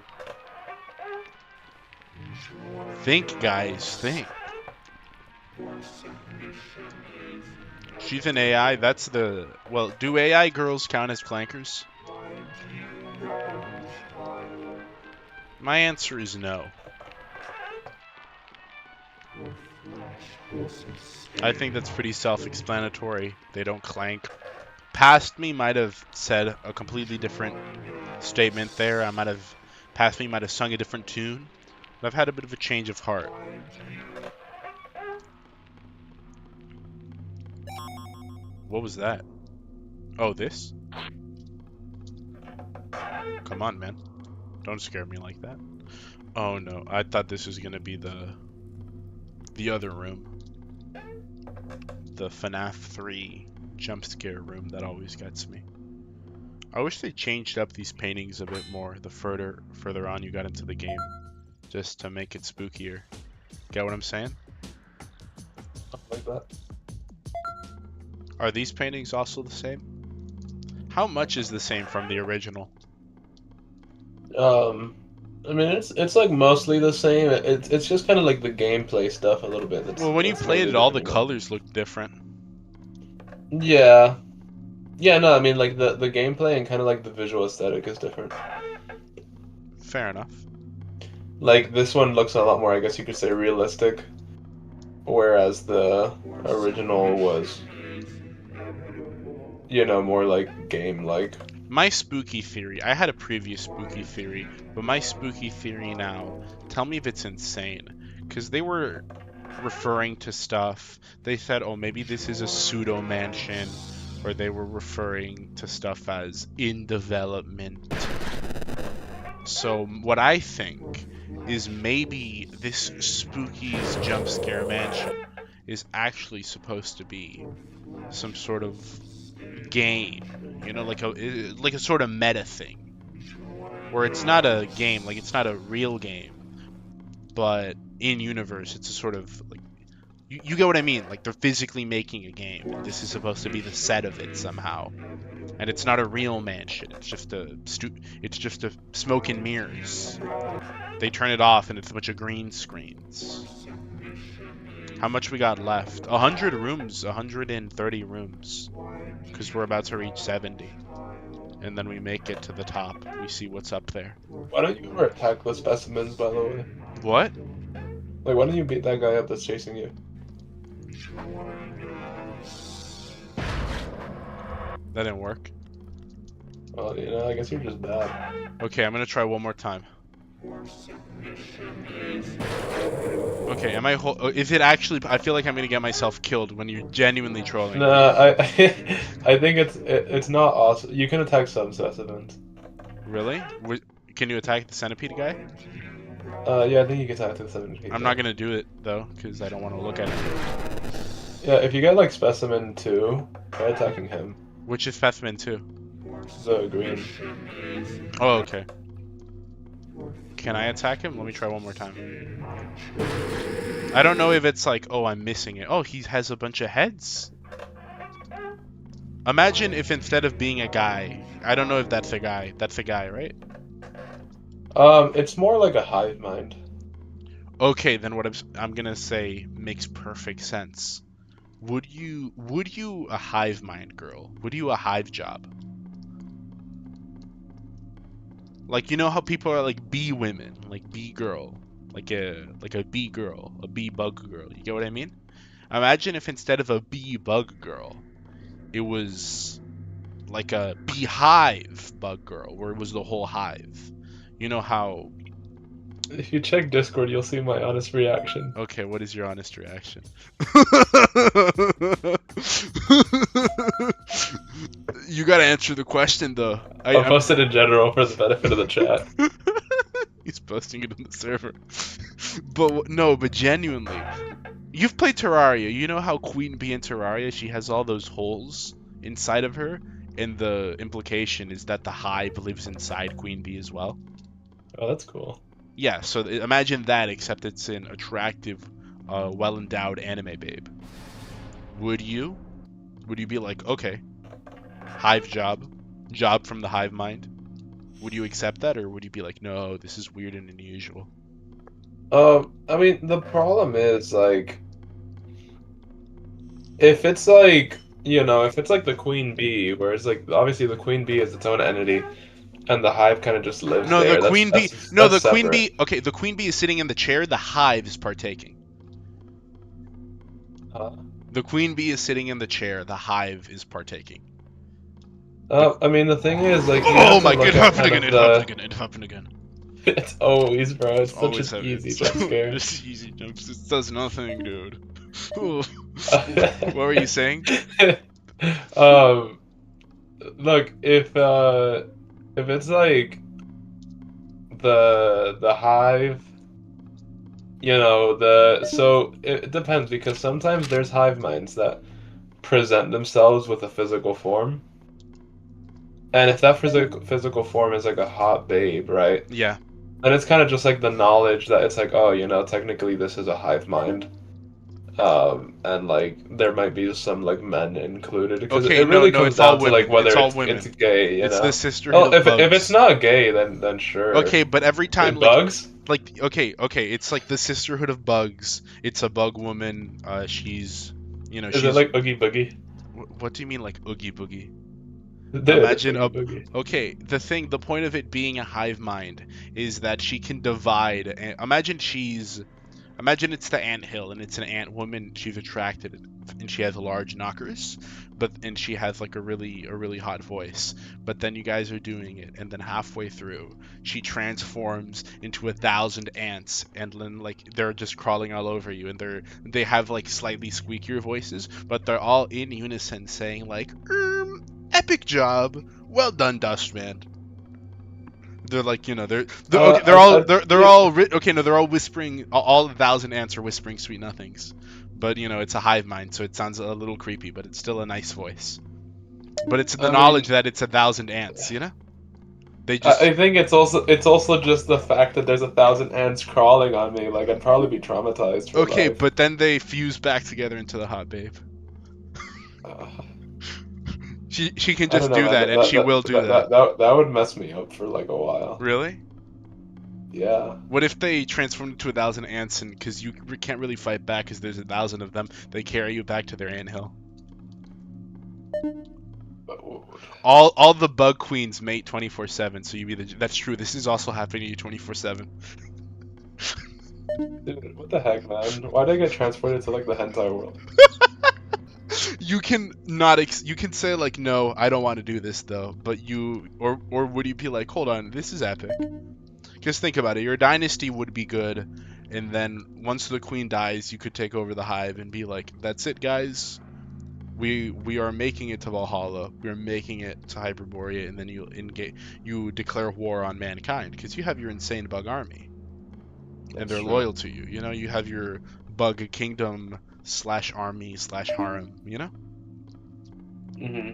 Speaker 1: Think, guys, think. She's an AI. That's the... Well, do AI girls count as clankers? My answer is no. I think that's pretty self-explanatory. They don't clank. Past me might have said a completely different statement there. Past me might have sung a different tune. But I've had a bit of a change of heart. What was that? Oh, this? Come on, man. Don't scare me like that. Oh no, I thought this was gonna be the other room. The FNAF 3 jump scare room that always gets me. I wish they changed up these paintings a bit more the further on you got into the game, just to make it spookier. Get what I'm saying?
Speaker 2: Like that.
Speaker 1: Are these paintings also the same? How much is the same from the original?
Speaker 2: I mean, it's like mostly the same. It's just kind of like the gameplay stuff a little bit.
Speaker 1: Well, when you played it, all the colors looked different.
Speaker 2: Yeah. Yeah, no, I mean, like, the gameplay and kind of, like, the visual aesthetic is different.
Speaker 1: Fair enough.
Speaker 2: Like, this one looks a lot more, I guess you could say, realistic. Whereas the original was, you know, more, like, game-like.
Speaker 1: My spooky theory, I had a previous spooky theory, but my spooky theory now, tell me if it's insane. Because they were referring to stuff, they said, oh, maybe this is a pseudo-mansion, or they were referring to stuff as in development. So what I think is maybe this Spooky's jump scare mansion is actually supposed to be some sort of game, you know, like a sort of meta thing, where it's not a game, like it's not a real game, but in universe it's a sort of like you get what I mean, like they're physically making a game and this is supposed to be the set of it somehow, and it's not a real mansion, it's just a smoke and mirrors. They turn it off and it's a bunch of green screens. How much we got left? 100 rooms, 130 rooms, because we're about to reach 70, and then we make it to the top. We see what's up there.
Speaker 2: Why don't you ever attack the specimens, by the way?
Speaker 1: What?
Speaker 2: Like, why don't you beat that guy up that's chasing you?
Speaker 1: That didn't work.
Speaker 2: Well, you know, I guess you're just bad.
Speaker 1: Okay, I'm gonna try one more time. Okay, am I? Is it actually? I feel like I'm gonna get myself killed when you're genuinely trolling.
Speaker 2: No, I think it's not awesome. You can attack some specimens.
Speaker 1: Really? Can you attack the centipede guy?
Speaker 2: Yeah, I think you can attack the centipede.
Speaker 1: I'm not gonna do it though, because I don't want to look at it.
Speaker 2: Yeah, if you get like specimen 2, try attacking him.
Speaker 1: Which is specimen 2?
Speaker 2: The green.
Speaker 1: Oh, okay. Can I attack him? Let me try one more time. I don't know if it's like, oh, I'm missing it. Oh, he has a bunch of heads. Imagine if instead of being a guy, I don't know if that's a guy. That's a guy, right?
Speaker 2: It's more like a hive mind.
Speaker 1: Okay, then what I'm gonna say makes perfect sense. Would you a hive mind girl? Would you a hive job? Like, you know how people are like bee women, like bee girl, like a bee girl, a bee bug girl. You get what I mean? Imagine if instead of a bee bug girl, it was like a beehive bug girl, where it was the whole hive. You know how?
Speaker 2: If you check Discord, you'll see my honest reaction.
Speaker 1: Okay, what is your honest reaction? You gotta answer the question, though.
Speaker 2: I'll post it in general for the benefit of the chat.
Speaker 1: He's posting it on the server. But genuinely, you've played Terraria. You know how Queen Bee in Terraria, she has all those holes inside of her, and the implication is that the hive lives inside Queen Bee as well.
Speaker 2: Oh, that's cool.
Speaker 1: Yeah, so imagine that, except it's an attractive, well-endowed anime babe. Would you be like, okay, hive job from the hive mind? Would you accept that, or would you be like, no, this is weird and unusual?
Speaker 2: I mean, the problem is, like, if it's like, you know, if it's like the queen bee, where it's like, obviously the queen bee is its own entity, and the hive kind of just lives there.
Speaker 1: No, the queen bee. No, the queen
Speaker 2: separate.
Speaker 1: bee. Okay, the queen bee is sitting in the chair. The hive is partaking.
Speaker 2: Huh?
Speaker 1: The queen bee is sitting in the chair. The hive is partaking.
Speaker 2: I mean, the thing is, like,
Speaker 1: Oh my god! It happened again.
Speaker 2: It's always, bro. It's such
Speaker 1: Always
Speaker 2: an easy jump scare.
Speaker 1: It's easy jumps. It does nothing, dude. What were you saying?
Speaker 2: Um, look, if it's like the hive, so it depends because sometimes there's hive minds that present themselves with a physical form. And if that physical form is like a hot babe, right?
Speaker 1: Yeah.
Speaker 2: And it's kind of just like the knowledge that it's like, oh, technically this is a hive mind. And like there might be some like men included because
Speaker 1: Okay,
Speaker 2: it
Speaker 1: no,
Speaker 2: really
Speaker 1: no,
Speaker 2: comes
Speaker 1: it's all
Speaker 2: down to like
Speaker 1: women. It's
Speaker 2: whether
Speaker 1: all
Speaker 2: it's
Speaker 1: women.
Speaker 2: gay,
Speaker 1: It's the Sisterhood
Speaker 2: Well,
Speaker 1: of
Speaker 2: if it's
Speaker 1: Bugs.
Speaker 2: not gay, then sure.
Speaker 1: Okay, but every time
Speaker 2: It bugs?
Speaker 1: okay, it's like the Sisterhood of Bugs. It's a bug woman. She's,
Speaker 2: Is it
Speaker 1: she's.
Speaker 2: like Oogie Boogie?
Speaker 1: What do you mean like Oogie Boogie?
Speaker 2: Dude,
Speaker 1: Imagine
Speaker 2: Oogie
Speaker 1: a.
Speaker 2: Boogie.
Speaker 1: Okay, the point of it being a hive mind is that she can divide. Imagine it's the ant hill and it's an ant woman. She's attracted and she has large knockers, and she has like a really hot voice. But then you guys are doing it, and then halfway through, she transforms into 1,000 ants, and then like they're just crawling all over you, and they have like slightly squeakier voices, but they're all in unison saying like, epic job, well done, Dustman. They're like, they're okay. Okay. No, they're all whispering. All 1,000 ants are whispering sweet nothings, but it's a hive mind, so it sounds a little creepy, but it's still a nice voice. But it's the
Speaker 2: I
Speaker 1: knowledge
Speaker 2: mean,
Speaker 1: that it's 1,000 ants. They
Speaker 2: I
Speaker 1: just
Speaker 2: think it's also just the fact that there's 1,000 ants crawling on me. Like I'd probably be traumatized for
Speaker 1: okay,
Speaker 2: life.
Speaker 1: but then they fuse back together into the hot babe.
Speaker 2: Uh,
Speaker 1: She can
Speaker 2: I don't
Speaker 1: just
Speaker 2: know,
Speaker 1: do
Speaker 2: man.
Speaker 1: that, and she will do that.
Speaker 2: That would mess me up for like a while.
Speaker 1: Really?
Speaker 2: Yeah.
Speaker 1: What if they transform into 1,000 ants, and because you can't really fight back, because there's 1,000 of them, they carry you back to their anthill?
Speaker 2: But
Speaker 1: All the bug queens mate 24/7, so that's true. This is also happening to you 24/7.
Speaker 2: dude, what the heck, man? Why did I get transported to like the hentai world?
Speaker 1: You can not you can say like, no, I don't want to do this though, but or would you be like, hold on, this is epic? Just think about it. Your dynasty would be good, and then once the queen dies, you could take over the hive and be like, that's it, guys. We are making it to Valhalla. We're making it to Hyperborea, and then you declare war on mankind because you have your insane bug army, and
Speaker 2: That's
Speaker 1: they're
Speaker 2: true.
Speaker 1: loyal to you. You have your bug kingdom slash army slash harem.
Speaker 2: Hmm.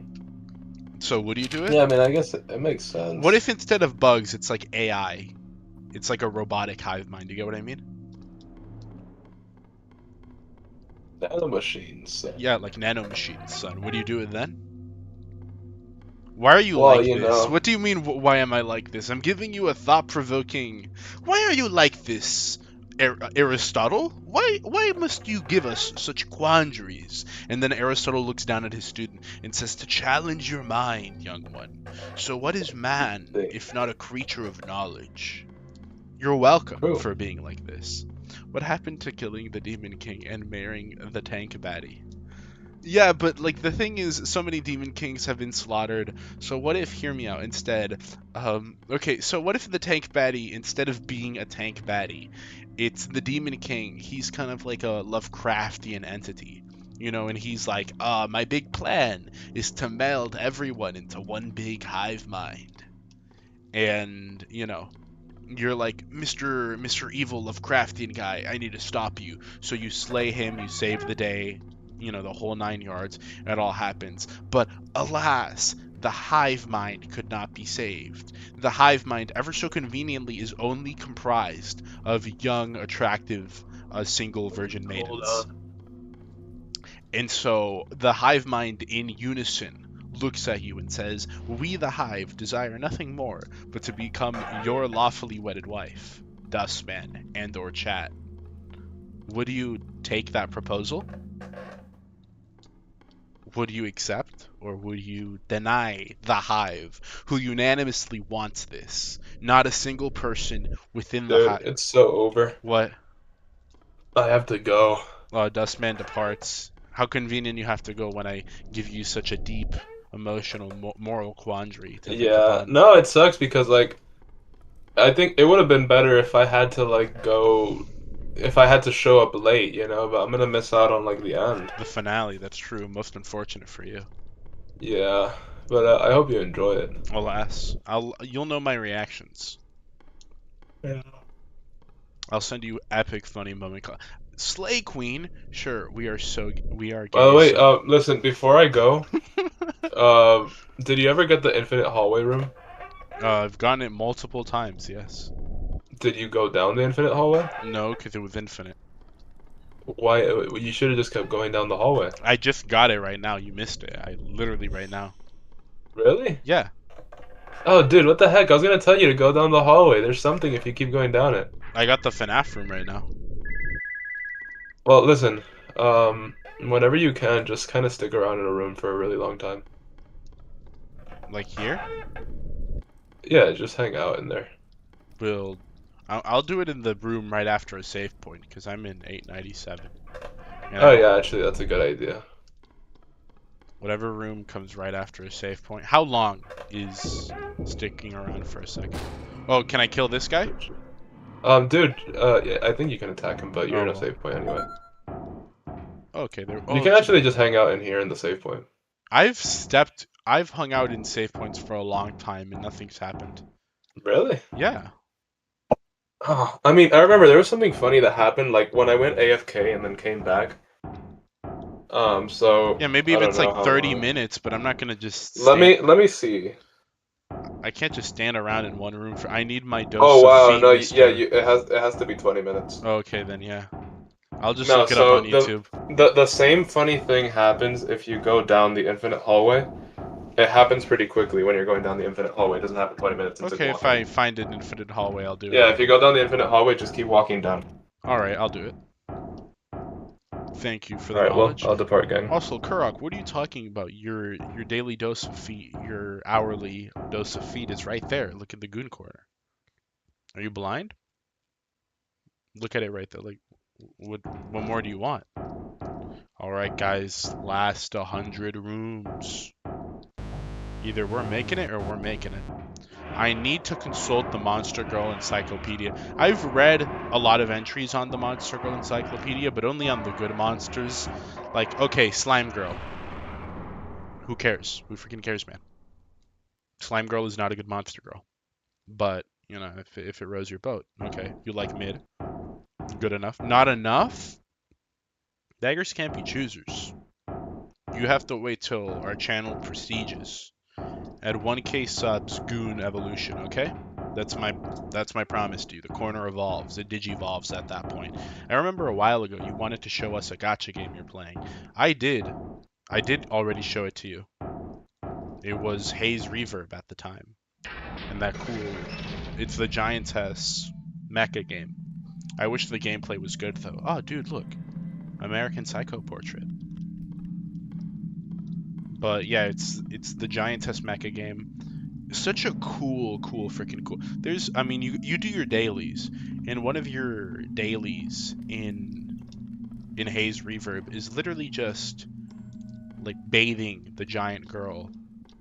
Speaker 1: So would you do it?
Speaker 2: Yeah, I mean, I guess it makes
Speaker 1: What
Speaker 2: sense.
Speaker 1: if instead of bugs, it's like AI? It's like a robotic hive mind. You get what I mean?
Speaker 2: Nanomachines.
Speaker 1: Yeah, like nanomachines, son. Would you do it then? Why are you
Speaker 2: Well,
Speaker 1: like this? What do you mean, why am I like this? I'm giving you a thought-provoking... Why are you like this, Aristotle? Why must you give us such quandaries? And then Aristotle looks down at his student and says, to challenge your mind, young one. So what is man,
Speaker 2: think.
Speaker 1: if not a creature of knowledge? You're welcome
Speaker 2: True.
Speaker 1: for being like this. What happened to killing the Demon King and marrying the tank baddie? Yeah, but like the thing is, so many Demon Kings have been slaughtered. So what if, hear me out, instead, okay, so what if the tank baddie, instead of being a tank baddie, it's the Demon King. He's kind of like a Lovecraftian entity, and he's like, my big plan is to meld everyone into one big hive mind. And, you're like, Mr. Evil Lovecraftian guy, I need to stop you. So you slay him, you save the day, the whole 9 yards, it all happens. But alas, the hive mind could not be saved. The hive mind, ever so conveniently, is only comprised of young, attractive, single virgin
Speaker 2: Hold
Speaker 1: maidens.
Speaker 2: on.
Speaker 1: And so the hive mind in unison looks at you and says, we the hive desire nothing more but to become your lawfully wedded wife, Dustman and or Chat. Would you take that proposal? Would you accept, or would you deny the hive, who unanimously wants this? Not a single person within the
Speaker 2: Dude,
Speaker 1: hive.
Speaker 2: it's so over.
Speaker 1: What?
Speaker 2: I have to go.
Speaker 1: Dustman departs. How convenient you have to go when I give you such a deep, emotional, moral quandary to think
Speaker 2: Yeah,
Speaker 1: upon.
Speaker 2: no, it sucks because like I think it would have been better if I had to if I had to show up late, but I'm gonna miss out on like the end.
Speaker 1: The finale, that's true. Most unfortunate for you.
Speaker 2: Yeah, but I hope you enjoy it.
Speaker 1: Alas, you'll know my reactions.
Speaker 2: Yeah.
Speaker 1: I'll send you epic funny moment. Slay Queen. Sure, we are
Speaker 2: By the
Speaker 1: gay.
Speaker 2: way,
Speaker 1: So
Speaker 2: listen, before I go, uh, did you ever get the infinite hallway room?
Speaker 1: I've gotten it multiple times. Yes.
Speaker 2: Did you go down the infinite hallway?
Speaker 1: No, because it was infinite.
Speaker 2: Why? You should have just kept going down the hallway.
Speaker 1: I just got it right now. You missed it. I literally right now.
Speaker 2: Really?
Speaker 1: Yeah,
Speaker 2: Oh, dude, what the heck? I was gonna tell you to go down the hallway. There's something if you keep going down it.
Speaker 1: I got the FNAF room right now.
Speaker 2: Well, listen, whenever you can, just kind of stick around in a room for a really long time.
Speaker 1: Like here,
Speaker 2: Yeah, just hang out in there.
Speaker 1: we'll. I'll do it in the room right after a save point because I'm in 897, and I
Speaker 2: Oh
Speaker 1: don't.
Speaker 2: yeah, actually, that's a good idea.
Speaker 1: Whatever room comes right after a save point. How long is sticking around for a second? Oh, can I kill this guy?
Speaker 2: Dude, yeah, I think you can attack him, but you're
Speaker 1: Oh
Speaker 2: in a
Speaker 1: well.
Speaker 2: save point anyway.
Speaker 1: Okay, there.
Speaker 2: You
Speaker 1: Oh,
Speaker 2: can actually just hang out in here in the save point.
Speaker 1: I've hung out in save points for a long time and nothing's happened.
Speaker 2: Really?
Speaker 1: Yeah.
Speaker 2: Oh, I mean, I remember there was something funny that happened, like when I went AFK and then came back. So
Speaker 1: Yeah, maybe
Speaker 2: I
Speaker 1: if
Speaker 2: don't
Speaker 1: it's
Speaker 2: know
Speaker 1: like
Speaker 2: how
Speaker 1: 30
Speaker 2: long.
Speaker 1: minutes, but I'm not gonna just
Speaker 2: Let
Speaker 1: stand.
Speaker 2: me let me see.
Speaker 1: I can't just stand around in one room for. I need my
Speaker 2: Oh
Speaker 1: dose of
Speaker 2: wow,
Speaker 1: feet,
Speaker 2: no, yeah,
Speaker 1: mister.
Speaker 2: it has to be 20 minutes.
Speaker 1: Okay, then yeah. I'll just
Speaker 2: No,
Speaker 1: look it up on
Speaker 2: so
Speaker 1: YouTube.
Speaker 2: the same funny thing happens if you go down the infinite hallway. It happens pretty quickly when you're going down the infinite hallway. It doesn't happen 20 minutes. It's like
Speaker 1: Okay, if
Speaker 2: walking.
Speaker 1: I find an infinite hallway, I'll do it.
Speaker 2: Yeah, if you go down the infinite hallway, just keep walking down.
Speaker 1: Alright, I'll do it. Thank you for the
Speaker 2: All right, well,
Speaker 1: knowledge.
Speaker 2: I'll depart, gang.
Speaker 1: Also, Kurok, what are you talking about? Your daily dose of feet, your hourly dose of feet is right there. Look at the goon corner. Are you blind? Look at it right there. Like, what more do you want? All right, guys, last 100 rooms. Either we're making it or we're making it. I need to consult the Monster Girl Encyclopedia. I've read a lot of entries on the Monster Girl Encyclopedia, but only on the good monsters. Like, okay, Slime Girl. Who cares? Who freaking cares, man? Slime Girl is not a good monster girl. But, you know, if it rows your boat. Okay, you like mid. Good enough. Not enough? Beggars can't be choosers. You have to wait till our channel prestiges. At 1K subs, Goon Evolution, okay? That's my promise to you. The corner evolves. It digivolves at that point. I remember a while ago you wanted to show us a gacha game you're playing. I did. I did already show it to you. It was Haze Reverb at the time. And that cool. It's the Giantess mecha game. I wish the gameplay was good though. Oh, dude, look. American Psycho Portrait. But yeah, it's the Giantess mecha game. Such a cool freaking cool. I mean, you do your dailies, and one of your dailies in Haze Reverb is literally just like bathing the giant girl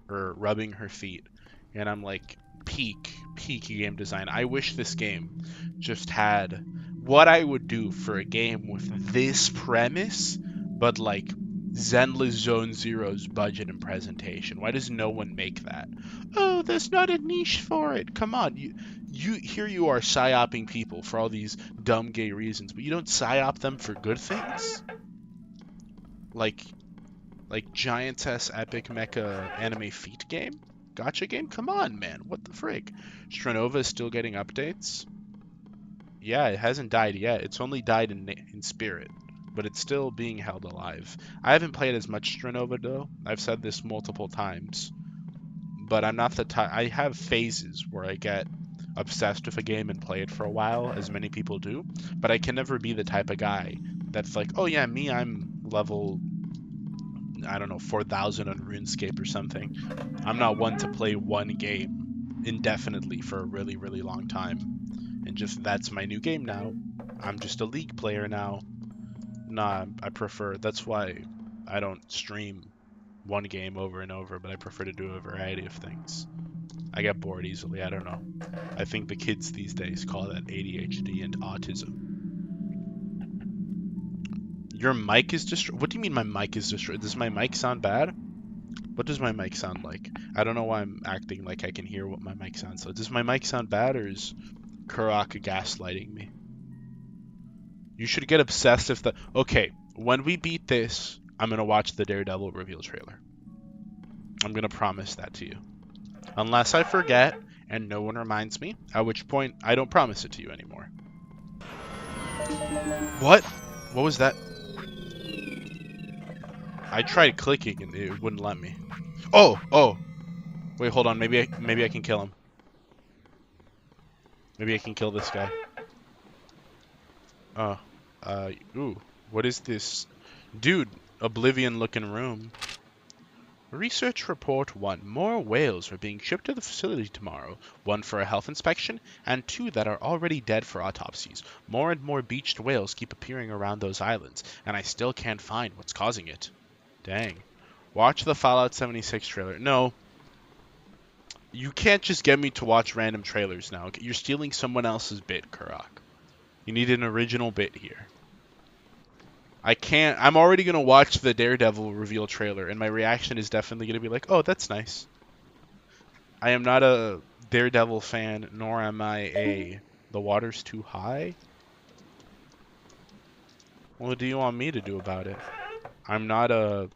Speaker 1: or rubbing her feet, and I'm like, peak game design. I wish this game just had what I would do for a game with this premise, but like Zenless Zone Zero's budget and presentation. Why does no one make that? Oh, there's not a niche for it. Come on, you here you are psyoping people for all these dumb gay reasons, but you don't psyop them for good things? Like Giantess Epic Mecha Anime Feet game? Gotcha game? Come on, man. What the frig? Stranova is still getting updates? Yeah, it hasn't died yet. It's only died in spirit, but it's still being held alive. I haven't played as much Stranova though. I've said this multiple times, but I'm not the type. I have phases where I get obsessed with a game and play it for a while, as many people do, but I can never be the type of guy that's like, oh yeah, me, I'm level, I don't know, 4,000 on RuneScape or something. I'm not one to play one game indefinitely for a really, really long time. And just that's my new game now. I'm just a League player now. Nah, I prefer, that's why I don't stream one game over and over, but I prefer to do a variety of things. I get bored easily, I don't know. I think the kids these days call that ADHD and autism. Your mic is destroyed? What do you mean my mic is destroyed? Does my mic sound bad? What does my mic sound like? I don't know why I'm acting like I can hear what my mic sounds like. Does my mic sound bad, or is Kurok gaslighting me? You should get obsessed if the... Okay, when we beat this, I'm going to watch the Daredevil reveal trailer. I'm going to promise that to you. Unless I forget and no one reminds me, at which point I don't promise it to you anymore. What? What was that? I tried clicking and it wouldn't let me. Oh! Wait, hold on. Maybe I can kill him. Maybe I can kill this guy. Oh. Ooh. What is this? Dude, Oblivion-looking room. Research Report 1. More whales are being shipped to the facility tomorrow. 1 for a health inspection, and 2 that are already dead for autopsies. More and more beached whales keep appearing around those islands, and I still can't find what's causing it. Dang. Watch the Fallout 76 trailer. No. You can't just get me to watch random trailers now. You're stealing someone else's bit, Kurok. You need an original bit here. I can't. I'm already going to watch the Daredevil reveal trailer, and my reaction is definitely going to be like, oh, that's nice. I am not a Daredevil fan, nor am I a the water's too high. What do you want me to do about it? I'm not a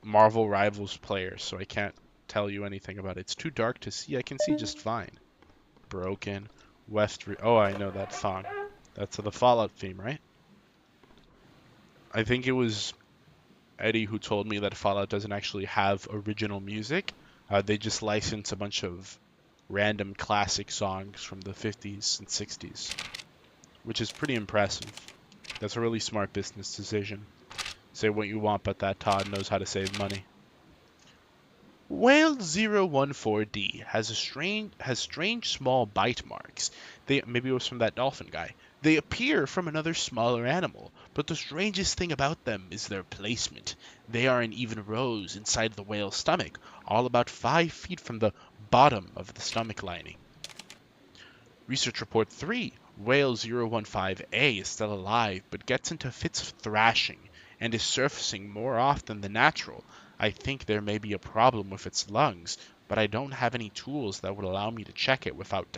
Speaker 1: Marvel Rivals player, so I can't tell you anything about it. It's too dark to see. I can see just fine. Broken. Oh, I know that song. That's the Fallout theme, right? I think it was Eddie who told me that Fallout doesn't actually have original music. They just license a bunch of random classic songs from the 50s and 60s, which is pretty impressive. That's a really smart business decision. Say what you want, but that Todd knows how to save money. Whale 014D has strange small bite marks. Maybe it was from that dolphin guy. They appear from another smaller animal, but the strangest thing about them is their placement. They are in even rows inside the whale's stomach, all about 5 feet from the bottom of the stomach lining. Research Report 3. Whale 015A is still alive, but gets into fits of thrashing and is surfacing more often than natural. I think there may be a problem with its lungs, but I don't have any tools that would allow me to check it without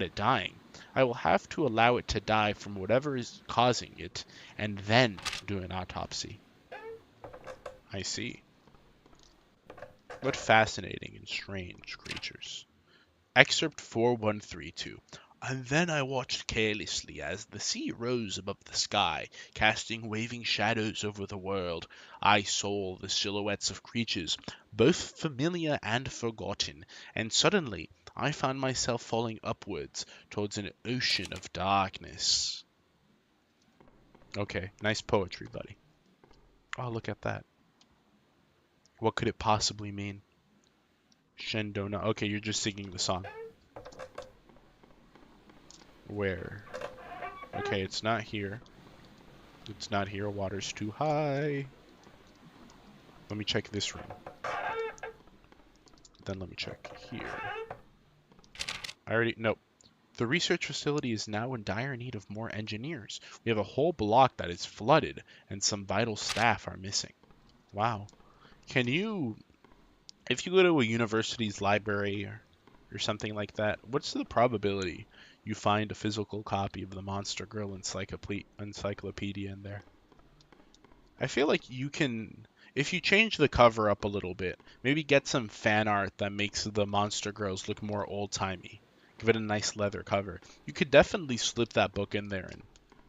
Speaker 1: it dying. I will have to allow it to die from whatever is causing it, and then do an autopsy. I see. What fascinating and strange creatures. Excerpt 4132. And then I watched carelessly as the sea rose above the sky, casting waving shadows over the world. I saw the silhouettes of creatures, both familiar and forgotten, and suddenly I found myself falling upwards towards an ocean of darkness. Okay, nice poetry, buddy. Oh, look at that. What could it possibly mean? Shendona. Okay, you're just singing the song. Where? Okay, it's not here. It's not here. Water's too high. Let me check this room. Then let me check here. Nope. The research facility is now in dire need of more engineers. We have a whole block that is flooded, and some vital staff are missing. Wow. Can you, if you go to a university's library or something like that, what's the probability you find a physical copy of the Monster Girl encyclopedia in there? I feel like you can, if you change the cover up a little bit, maybe get some fan art that makes the Monster Girls look more old-timey. Give it a nice leather cover. You could definitely slip that book in there and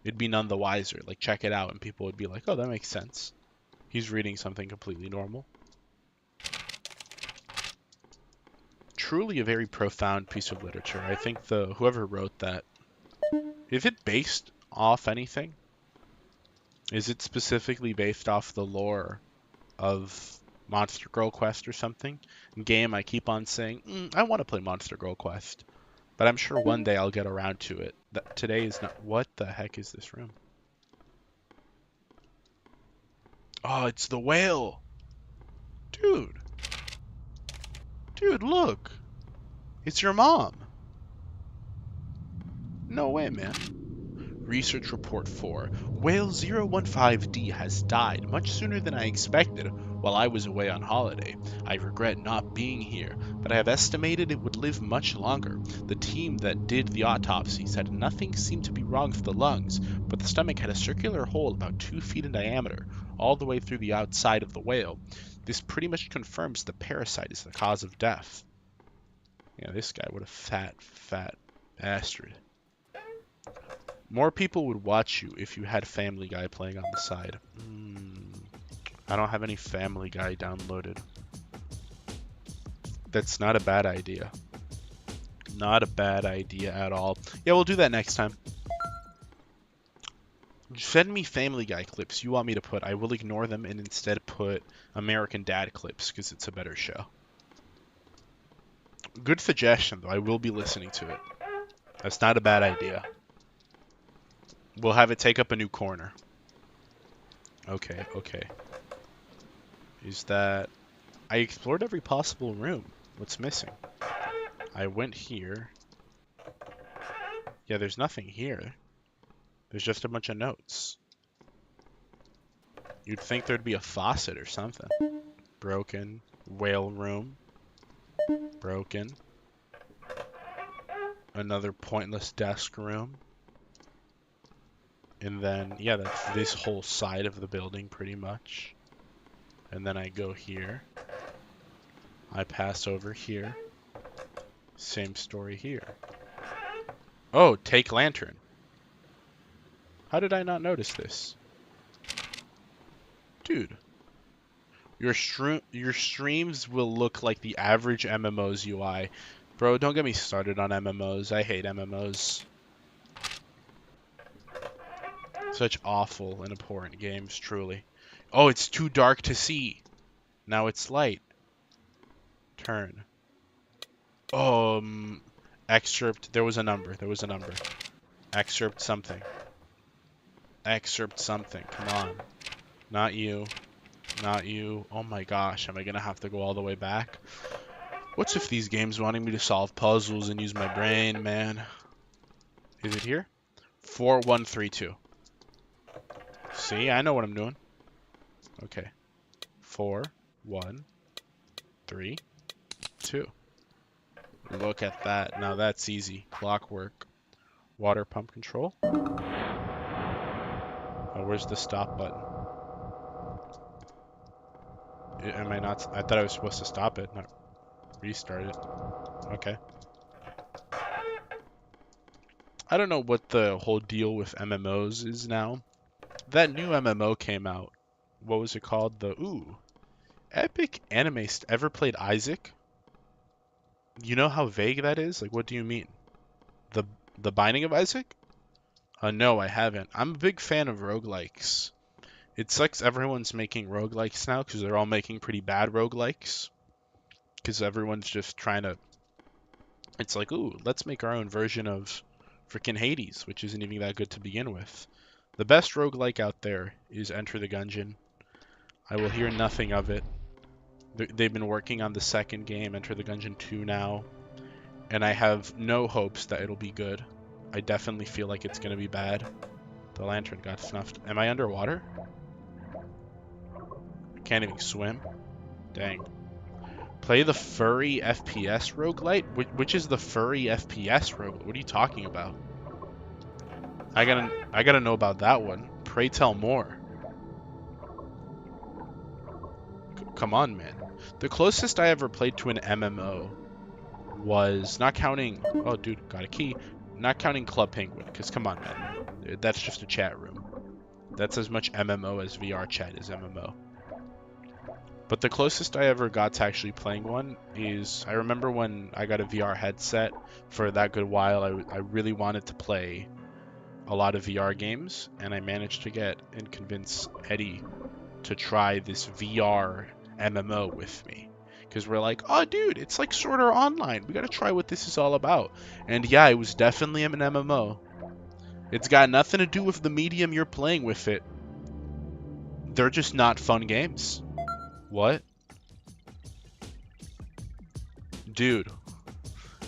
Speaker 1: it'd be none the wiser. Like, check it out and people would be like, oh, that makes sense. He's reading something completely normal. Truly a very profound piece of literature. I think whoever wrote that, is it based off anything? Is it specifically based off the lore of Monster Girl Quest or something? Game, I keep on saying, I want to play Monster Girl Quest, but I'm sure one day I'll get around to it. Today is not. What the heck is this room? Oh, it's the whale! Dude! Dude, look! It's your mom! No way, man. Research Report 4. Whale 015D has died much sooner than I expected. while I was away on holiday. I regret not being here, but I have estimated it would live much longer. The team that did the autopsy said nothing seemed to be wrong with the lungs, but the stomach had a circular hole about 2 feet in diameter, all the way through the outside of the whale. This pretty much confirms the parasite is the cause of death. Yeah, this guy, what a fat bastard. More people would watch you if you had Family Guy playing on the side. I don't have any Family Guy downloaded. That's not a bad idea. Not a bad idea at all. Yeah, we'll do that next time. Send me Family Guy clips you want me to put. I will ignore them and instead put American Dad clips because it's a better show. Good suggestion, though. I will be listening to it. That's not a bad idea. We'll have it take up a new corner. Okay. Is that... I explored every possible room. What's missing? I went here. Yeah, there's nothing here. There's just a bunch of notes. You'd think there'd be a faucet or something. Broken. Whale room. Broken. Another pointless desk room. And then, yeah, that's this whole side of the building pretty much. And then I go here. I pass over here. Same story here. Oh, take lantern. How did I not notice this? Dude. Your streams will look like the average MMO's UI. Bro, don't get me started on MMOs. I hate MMOs. Such awful and abhorrent games, truly. Oh, it's too dark to see. Now it's light. Turn. Excerpt. There was a number. Excerpt something. Excerpt something. Come on. Not you. Not you. Oh my gosh. Am I going to have to go all the way back? What's if these games wanting me to solve puzzles and use my brain, man? Is it here? 4132. See, I know what I'm doing. Okay. 4, 1, 3, 2. Look at that. Now that's easy. Clockwork. Water pump control. Oh, where's the stop button? Am I not? I thought I was supposed to stop it, not restart it. Okay. I don't know what the whole deal with MMOs is now. That new MMO came out. What was it called? Epic Anime. Ever played Isaac? You know how vague that is? Like, what do you mean? The Binding of Isaac? No, I haven't. I'm a big fan of roguelikes. It sucks everyone's making roguelikes now because they're all making pretty bad roguelikes. Because everyone's just trying to... It's like, ooh, let's make our own version of freaking Hades, which isn't even that good to begin with. The best roguelike out there is Enter the Gungeon. I will hear nothing of it. They've been working on the second game, Enter the Gungeon 2 now, and I have no hopes that it'll be good. I definitely feel like it's going to be bad. The lantern got snuffed. Am I underwater? I can't even swim. Dang. Play the furry FPS roguelite? Which is the furry FPS roguelite? What are you talking about? I gotta know about that one. Pray tell more. Come on, man. The closest I ever played to an MMO was, not counting... Oh, dude, got a key. Not counting Club Penguin, because come on, man. That's just a chat room. That's as much MMO as VR chat is MMO. But the closest I ever got to actually playing one is... I remember when I got a VR headset for that good while, I really wanted to play a lot of VR games, and I managed to get and convince Eddie to try this VR MMO with me. Because we're like, oh, dude, it's like Sword Art Online. We got to try what this is all about. And yeah, it was definitely an MMO. It's got nothing to do with the medium you're playing with it. They're just not fun games. What? Dude.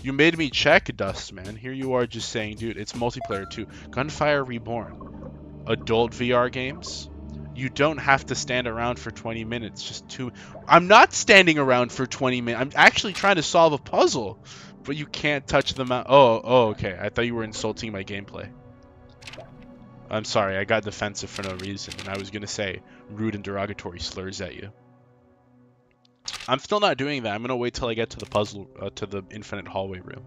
Speaker 1: You made me check, Dustman. Here you are just saying, dude, it's multiplayer too. Gunfire Reborn. Adult VR games? You don't have to stand around for 20 minutes. Just two. I'm not standing around for 20 minutes. I'm actually trying to solve a puzzle. But you can't touch the mouse. Oh, okay. I thought you were insulting my gameplay. I'm sorry. I got defensive for no reason. And I was going to say rude and derogatory slurs at you. I'm still not doing that. I'm going to wait till I get to the puzzle, to the infinite hallway room.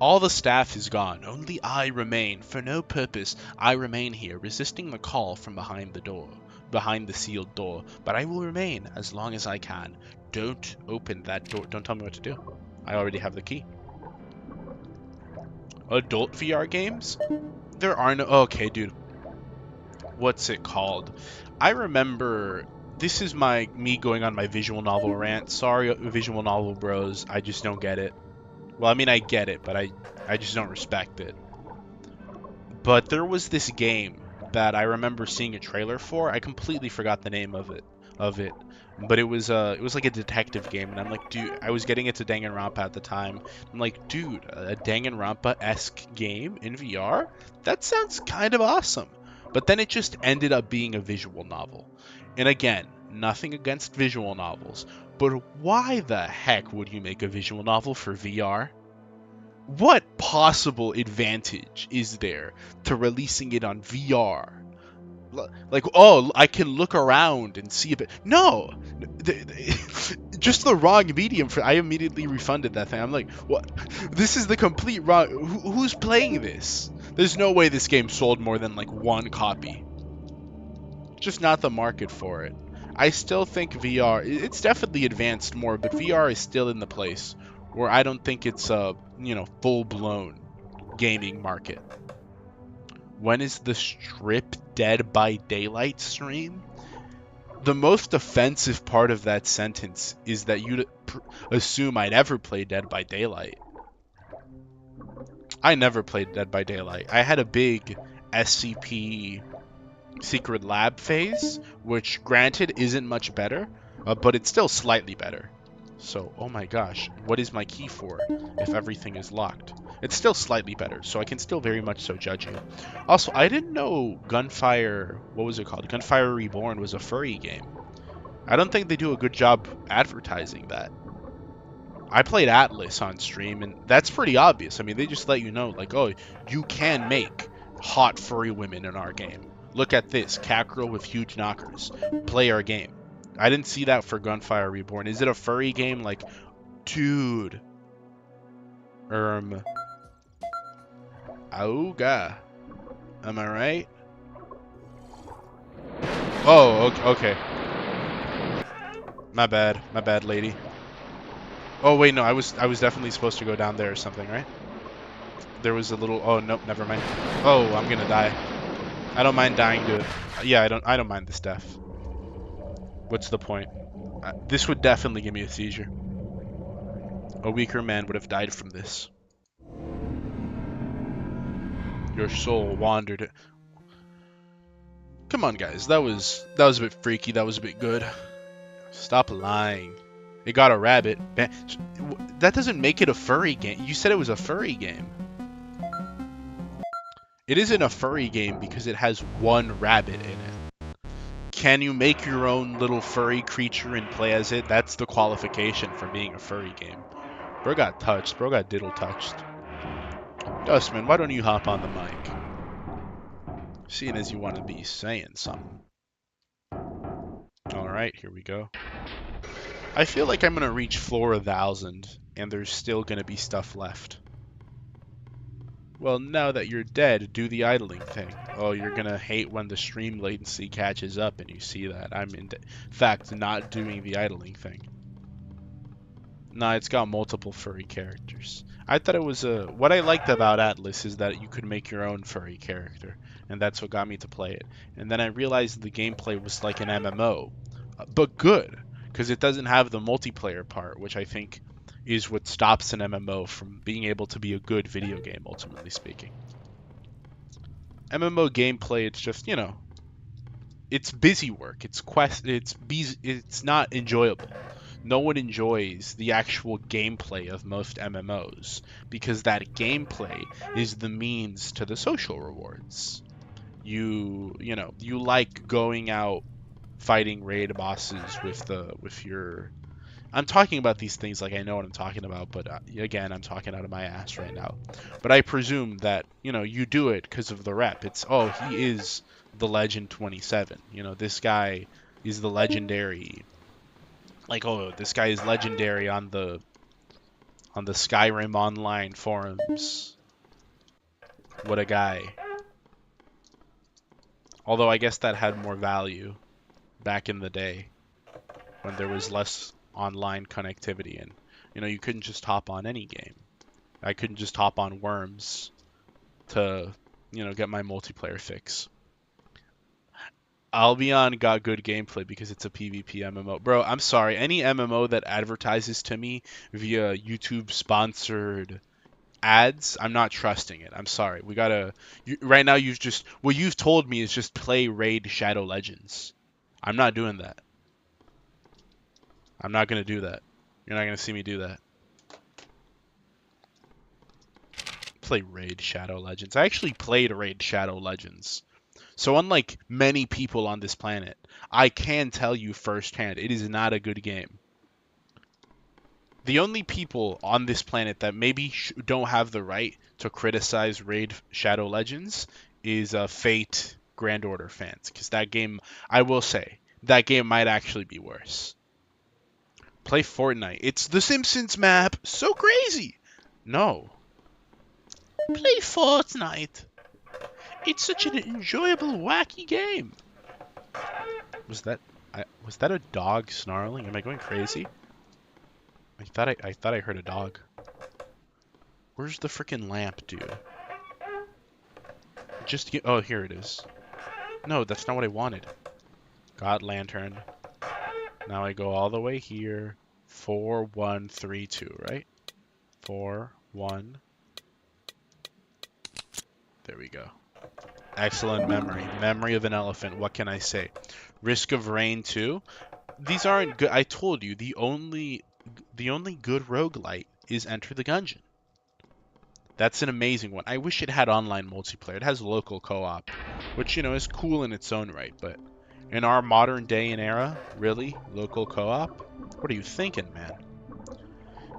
Speaker 1: All the staff is gone. Only I remain. For no purpose, I remain here, resisting the call from behind the sealed door. But I will remain as long as I can. Don't open that door. Don't tell me what to do. I already have the key. Adult VR games? There are no... Okay, dude. What's it called? I remember... This is me going on my visual novel rant. Sorry, visual novel bros. I just don't get it. Well, I mean, I get it, but I just don't respect it. But there was this game that I remember seeing a trailer for. I completely forgot the name of it. But it was like a detective game, and I'm like, dude, I was getting into Danganronpa at the time. I'm like, dude, a Danganronpa-esque game in VR? That sounds kind of awesome. But then it just ended up being a visual novel. And again, nothing against visual novels, but why the heck would you make a visual novel for VR? What possible advantage is there to releasing it on VR? Like, oh, I can look around and see a bit. No! Just the wrong medium for... I immediately refunded that thing. I'm like, what? This is the complete wrong... Who's playing this? There's no way this game sold more than, like, one copy. Just not the market for it. I still think VR... It's definitely advanced more, but VR is still in the place where I don't think it's a, full-blown gaming market. When is the strip Dead by Daylight stream? The most offensive part of that sentence is that you'd assume I never played Dead by Daylight. I never played Dead by Daylight. I had a big SCP Secret Lab phase, which granted isn't much better, but it's still slightly better. So, oh my gosh, what is my key for if everything is locked? It's still slightly better, so I can still very much so judge you. Also, I didn't know Gunfire, what was it called? Gunfire Reborn was a furry game. I don't think they do a good job advertising that. I played Atlas on stream, and that's pretty obvious. I mean, they just let you know, like, oh, you can make hot furry women in our game. Look at this, cat girl with huge knockers. Play our game. I didn't see that for Gunfire Reborn. Is it a furry game? Like, dude. Auga. Am I right? Oh, okay. My bad, lady. Oh wait, no, I was definitely supposed to go down there or something, right? There was a little. Oh nope, never mind. Oh, I'm gonna die. I don't mind dying to. Yeah, I don't mind this death. What's the point? This would definitely give me a seizure. A weaker man would have died from this. Your soul wandered. Come on, guys. That was a bit freaky. That was a bit good. Stop lying. It got a rabbit. That doesn't make it a furry game. You said it was a furry game. It isn't a furry game because it has one rabbit in it. Can you make your own little furry creature and play as it? That's the qualification for being a furry game. Bro got touched. Bro got diddle touched. Dustman, why don't you hop on the mic? Seeing as you want to be saying something. Alright, here we go. I feel like I'm going to reach floor 1000, and there's still going to be stuff left. Well, now that you're dead, do the idling thing. Oh, you're going to hate when the stream latency catches up and you see that. I'm in fact not doing the idling thing. Nah, it's got multiple furry characters. I thought it was a... What I liked about Atlas is that you could make your own furry character, and that's what got me to play it. And then I realized the gameplay was like an MMO, but good, because it doesn't have the multiplayer part, which I think is what stops an MMO from being able to be a good video game, ultimately speaking. MMO gameplay, it's just, it's busy work. It's not enjoyable. No one enjoys the actual gameplay of most MMOs because that gameplay is the means to the social rewards. you know, you like going out fighting raid bosses with your. I'm talking about these things like I know what I'm talking about, but again, I'm talking out of my ass right now. But I presume that, you know, you do it because of the rep. It's, oh, he is the Legend 27. You know, this guy is the legendary. Like, oh, this guy is legendary on the Skyrim Online forums. What a guy. Although I guess that had more value back in the day when there was less online connectivity and, you know, you couldn't just hop on any game. I couldn't just hop on Worms to, you know, get my multiplayer fix. I'll be on Got Good Gameplay because it's a PvP MMO. Bro, I'm sorry. Any MMO that advertises to me via YouTube sponsored ads, I'm not trusting it. I'm sorry. We gotta. Right now, what you've told me is just play Raid Shadow Legends. I'm not doing that. I'm not gonna do that. You're not gonna see me do that. Play Raid Shadow Legends. I actually played Raid Shadow Legends. So unlike many people on this planet, I can tell you firsthand, it is not a good game. The only people on this planet that maybe don't have the right to criticize Raid Shadow Legends is Fate Grand Order fans, because that game, I will say, that game might actually be worse. Play Fortnite. It's the Simpsons map. So crazy. No. Play Fortnite. It's such an enjoyable, wacky game. Was that a dog snarling? Am I going crazy? I thought I heard a dog. Where's the freaking lamp, dude? Just get. Oh, here it is. No, that's not what I wanted. Got lantern. Now I go all the way here. 4, 1, 3, 2, right? 4, 1. There we go. Excellent memory. Memory of an elephant. What can I say? Risk of Rain 2. These aren't good. I told you, the only good roguelite is Enter the Gungeon. That's an amazing one. I wish it had online multiplayer. It has local co-op, which, you know, is cool in its own right, but in our modern day and era, really? Local co-op? What are you thinking, man?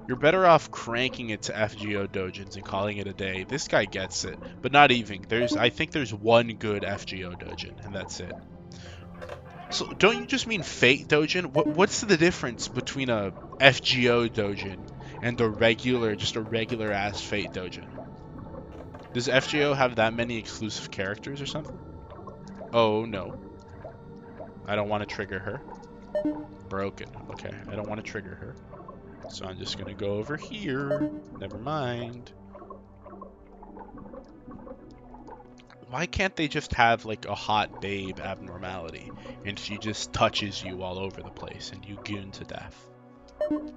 Speaker 1: You're better off cranking it to FGO dojins and calling it a day. This guy gets it, but not even. I think there's one good FGO dojin, and that's it. So don't you just mean Fate dojin? What's the difference between a FGO dojin and just a regular ass Fate dojin? Does FGO have that many exclusive characters or something? Oh no. I don't want to trigger her. Broken. Okay, I don't want to trigger her. So I'm just gonna go over here. Never mind. Why can't they just have like a hot babe abnormality and she just touches you all over the place and you goon to death?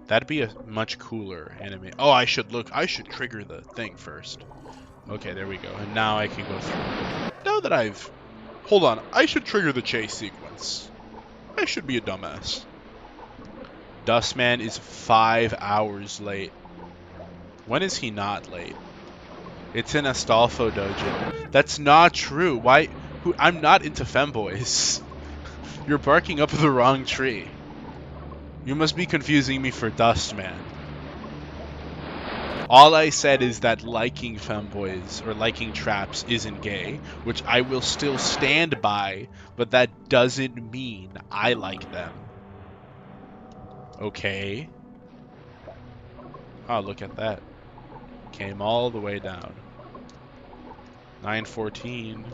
Speaker 1: That'd be a much cooler anime. Oh, I should trigger the thing first. Okay, there we go. And now I can go through. Now that hold on, I should trigger the chase sequence. I should be a dumbass. Dustman is 5 hours late. When is he not late? It's in Astolfo Dojo. That's not true. Why? I'm not into femboys. You're barking up the wrong tree. You must be confusing me for Dustman. All I said is that liking femboys or liking traps isn't gay, which I will still stand by, but that doesn't mean I like them. Okay. Oh, look at that. Came all the way down. 914.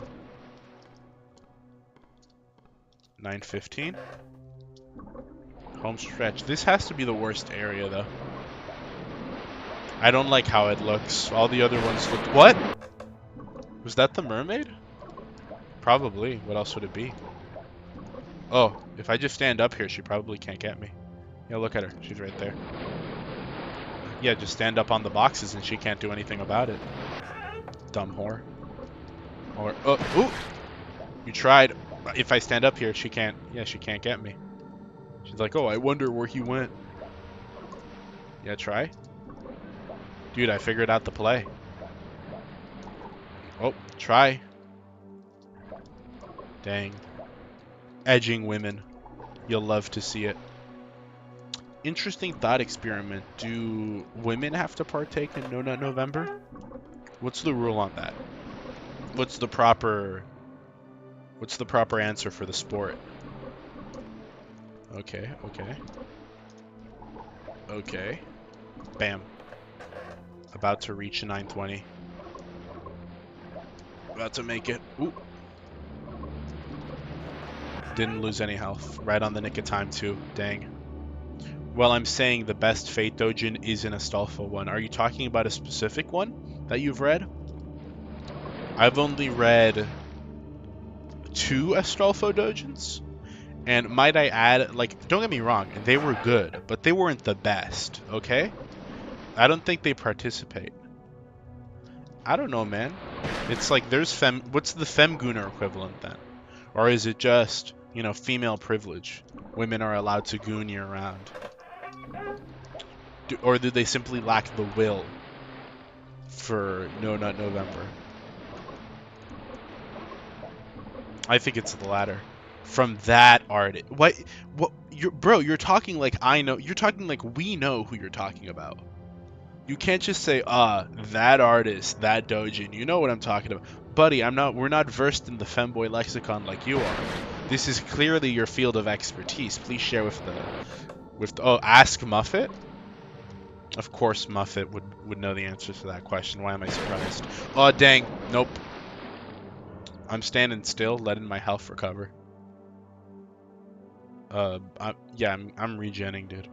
Speaker 1: 915. Home stretch. This has to be the worst area, though. I don't like how it looks. All the other ones look... What? Was that the mermaid? Probably. What else would it be? Oh, if I just stand up here, she probably can't get me. Yeah, look at her. She's right there. Yeah, just stand up on the boxes and she can't do anything about it. Dumb whore. Or... Oh, ooh! You tried. If I stand up here, she can't... Yeah, she can't get me. She's like, oh, I wonder where he went. Yeah, try. Dude, I figured out the play. Oh, try. Dang. Edging women. You'll love to see it. Interesting thought experiment. Do women have to partake in No Nut November? What's the rule on that? What's the proper answer for the sport? Okay, okay. Okay. Bam. About to reach 920. About to make it. Ooh. Didn't lose any health. Right on the nick of time, too. Dang. Well, I'm saying the best Fate Dojin is an Astolfo one. Are you talking about a specific one that you've read? I've only read 2 Astolfo Dojins. And might I add, like, don't get me wrong, they were good, but they weren't the best, okay? I don't think they participate. I don't know, man. It's like there's what's the Femgooner equivalent then? Or is it just, you know, female privilege? Women are allowed to goon year round. Or do they simply lack the will for No Nut November? I think it's the latter. From that artist. What you're talking like I know. You're talking like we know who you're talking about. You can't just say, that artist, that dojin. You know what I'm talking about. Buddy, we're not versed in the femboy lexicon like you are. This is clearly your field of expertise. Please share ask Muffet? Of course Muffet would know the answer to that question. Why am I surprised? Oh, dang. Nope. I'm standing still, letting my health recover. I'm regenning, dude.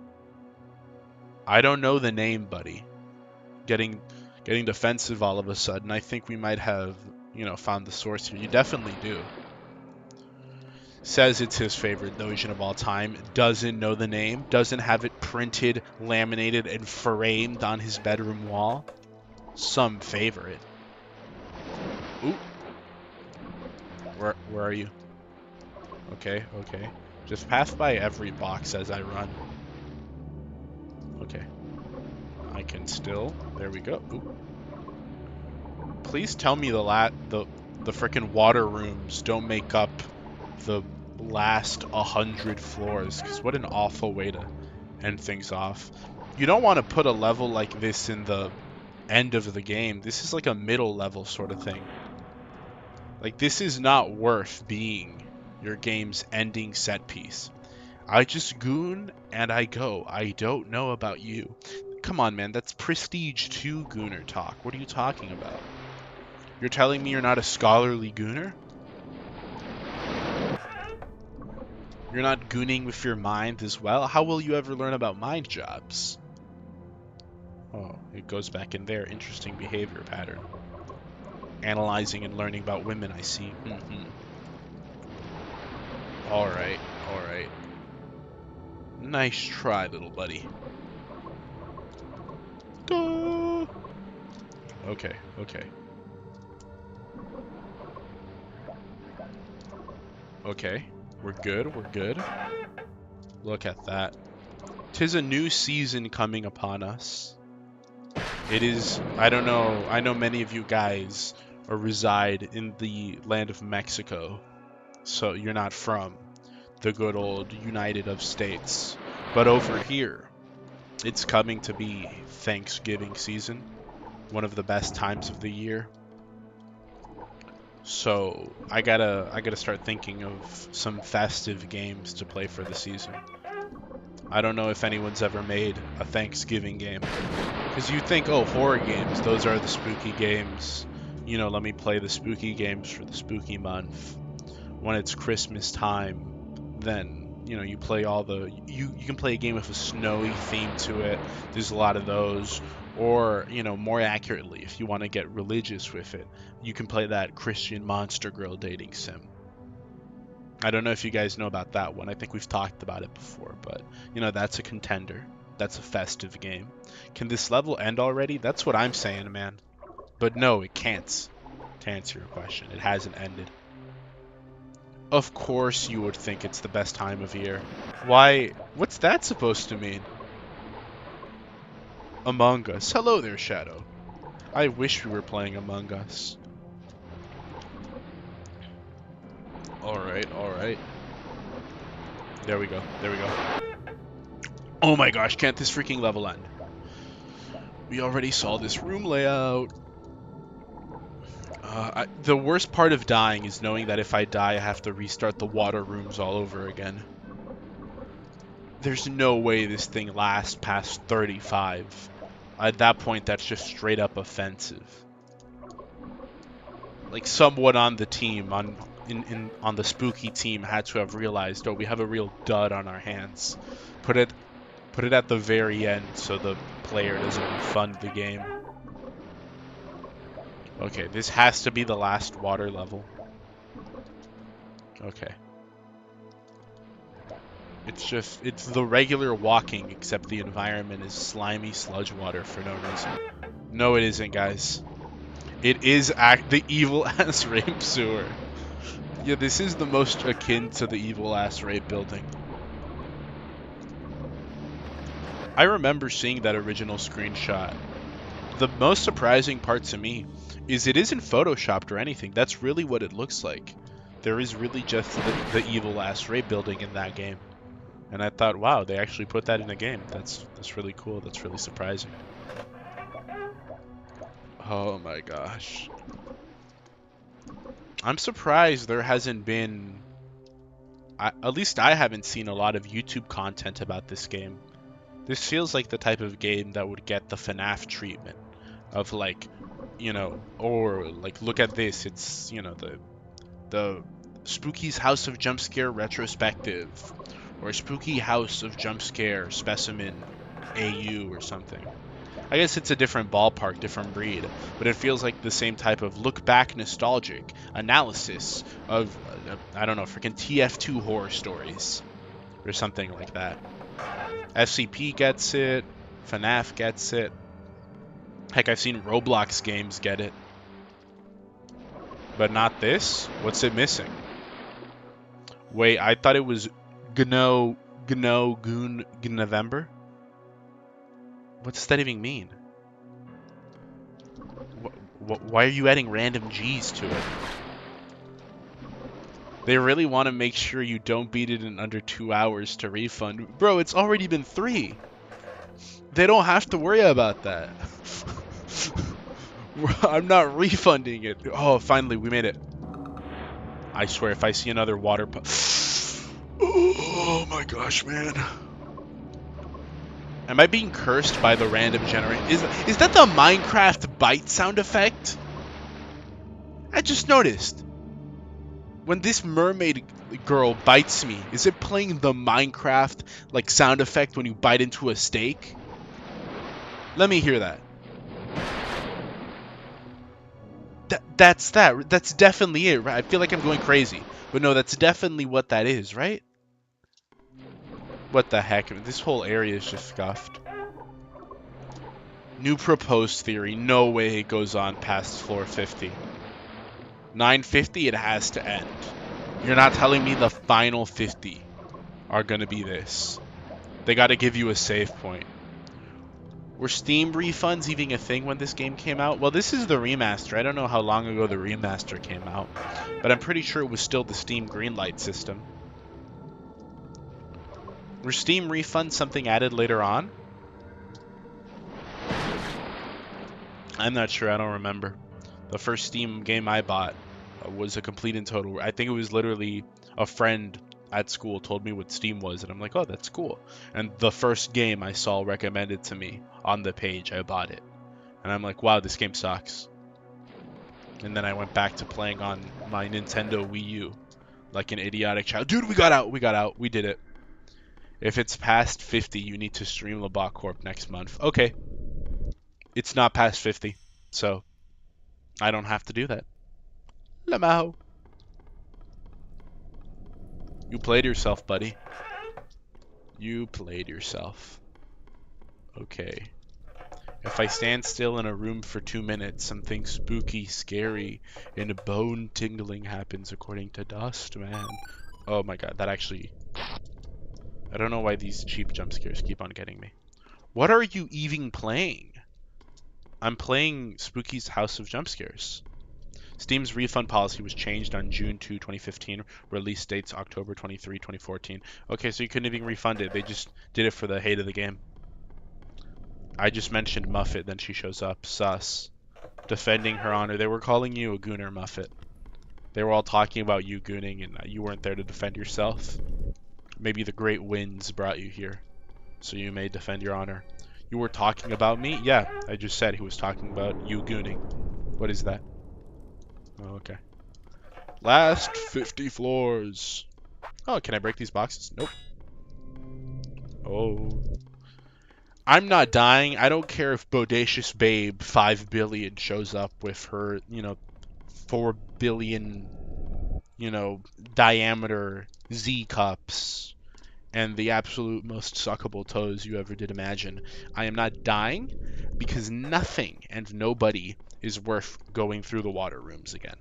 Speaker 1: I don't know the name, buddy. Getting defensive all of a sudden. I think we might have, you know, found the source here. You definitely do. Says it's his favorite dojin of all time. Doesn't know the name. Doesn't have it printed, laminated, and framed on his bedroom wall. Some favorite. Ooh. Where are you? Okay, okay. Just pass by every box as I run. Okay. I can still. There we go. Ooh. Please tell me the frickin' water rooms don't make up the last 100 floors, because what an awful way to end things off. You don't want to put a level like this in the end of the game. This is like a middle level sort of thing. Like, this is not worth being your game's ending set piece. I just goon and I go. I don't know about you. Come on, man. That's Prestige 2 gooner talk. What are you talking about? You're telling me you're not a scholarly gooner? You're not gooning with your mind as well? How will you ever learn about mind jobs? Oh, it goes back in there. Interesting behavior pattern. Analyzing and learning about women, I see. Alright, alright. Nice try, little buddy. Duh. Okay, okay. Okay, we're good, we're good. Look at that. 'Tis a new season coming upon us. It is, I don't know, I know many of you guys reside in the land of Mexico, so you're not from the good old United of States. But over here, it's coming to be Thanksgiving season, one of the best times of the year. So I gotta start thinking of some festive games to play for the season. I don't know if anyone's ever made a Thanksgiving game. Because you think, oh, horror games, those are the spooky games. You know, let me play the spooky games for the spooky month. When it's Christmas time, then, you know, you play all the... You can play a game with a snowy theme to it. There's a lot of those. Or, you know, more accurately, if you want to get religious with it, you can play that Christian monster girl dating sim. I don't know if you guys know about that one. I think we've talked about it before, but, you know, that's a contender. That's a festive game. Can this level end already? That's what I'm saying, man. But no, it can't. To answer your question, it hasn't ended. Of course you would think it's the best time of year. Why? What's that supposed to mean? Among Us. Hello there, Shadow. I wish we were playing Among Us. Alright, alright. There we go. There we go. Oh my gosh, can't this freaking level end? We already saw this room layout. The worst part of dying is knowing that if I die, I have to restart the water rooms all over again. There's no way this thing lasts past 35. At that point, that's just straight up offensive. Like, someone on the team, on the spooky team, had to have realized, oh, we have a real dud on our hands. Put it at the very end so the player doesn't refund the game. Okay, this has to be the last water level. Okay. It's the regular walking, except the environment is slimy sludge water for no reason. No, it isn't, guys. It is the evil-ass rape sewer. Yeah, this is the most akin to the evil-ass rape building. I remember seeing that original screenshot. The most surprising part to me is it isn't photoshopped or anything. That's really what it looks like. There is really just the evil-ass rape building in that game. And I thought, wow, they actually put that in a game. That's really cool. That's really surprising. Oh my gosh. I'm surprised there hasn't been... at least I haven't seen a lot of YouTube content about this game. This feels like the type of game that would get the FNAF treatment. Of like, you know, or like, look at this. It's, you know, the Spooky's House of Jump Scare retrospective. Or Spooky House of Jump Scare Specimen AU or something. I guess it's a different ballpark, different breed, but it feels like the same type of look back nostalgic analysis of, I don't know, freaking TF2 horror stories or something like that. FCP gets it, FNAF gets it. Heck, I've seen Roblox games get it. But not this? What's it missing? Wait, I thought it was Goon, November? What does that even mean? Why are you adding random G's to it? They really want to make sure you don't beat it in under 2 hours to refund. Bro, it's already been 3. They don't have to worry about that. I'm not refunding it. Oh, finally, we made it. I swear, if I see another water oh my gosh, man. Am I being cursed by the random generator? Is that the Minecraft bite sound effect? I just noticed. When this mermaid girl bites me, is it playing the Minecraft like sound effect when you bite into a steak? Let me hear that. That's definitely it, right? I feel like I'm going crazy. But no, that's definitely what that is, right? What the heck? This whole area is just scuffed. New proposed theory. No way it goes on past floor 50. 950, it has to end. You're not telling me the final 50 are going to be this. They got to give you a save point. Were Steam refunds even a thing when this game came out? Well, this is the remaster. I don't know how long ago the remaster came out, but I'm pretty sure it was still the Steam Greenlight system. Were Steam refunds something added later on? I'm not sure. I don't remember. The first Steam game I bought was a complete and total. I think it was literally a friend at school told me what Steam was, and I'm like, oh, that's cool. And the first game I saw recommended to me on the page, I bought it. And I'm like, wow, this game sucks. And then I went back to playing on my Nintendo Wii U like an idiotic child. Dude, we got out. We did it. If it's past 50, you need to stream Lebot Corp next month. Okay. It's not past 50, so I don't have to do that. Lamau. You played yourself, buddy. You played yourself. Okay. If I stand still in a room for 2 minutes, something spooky, scary, and bone-tingling happens according to Dustman. Oh my god, that actually... I don't know why these cheap jump scares keep on getting me. What are you even playing? I'm playing Spooky's House of Jump Scares. Steam's refund policy was changed on June 2, 2015. Release dates October 23, 2014. Okay, so you couldn't even refund it. They just did it for the hate of the game. I just mentioned Muffet, then she shows up. Sus. Defending her honor. They were calling you a gooner, Muffet. They were all talking about you gooning, and you weren't there to defend yourself. Maybe the great winds brought you here, so you may defend your honor. You were talking about me? Yeah, I just said he was talking about you gooning. What is that? Oh, okay. Last 50 floors. Oh, can I break these boxes? Nope. Oh. I'm not dying. I don't care if Bodacious Babe 5 billion shows up with her, 4 billion, diameter Z cups and the absolute most suckable toes you ever did imagine. I am not dying because nothing and nobody is worth going through the water rooms again.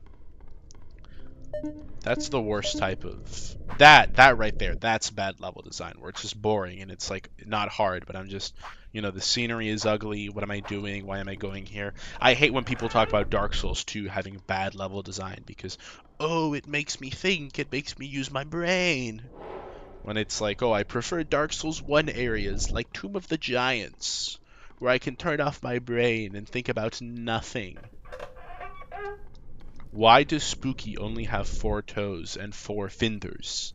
Speaker 1: That's the worst type of... That right there, that's bad level design, where it's just boring and it's like not hard, but I'm just, the scenery is ugly. What am I doing? Why am I going here? I hate when people talk about Dark Souls 2 having bad level design because, oh, it makes me think, it makes me use my brain. When it's like, oh, I prefer Dark Souls 1 areas like Tomb of the Giants, where I can turn off my brain and think about nothing. Why does Spooky only have 4 toes and 4 fingers?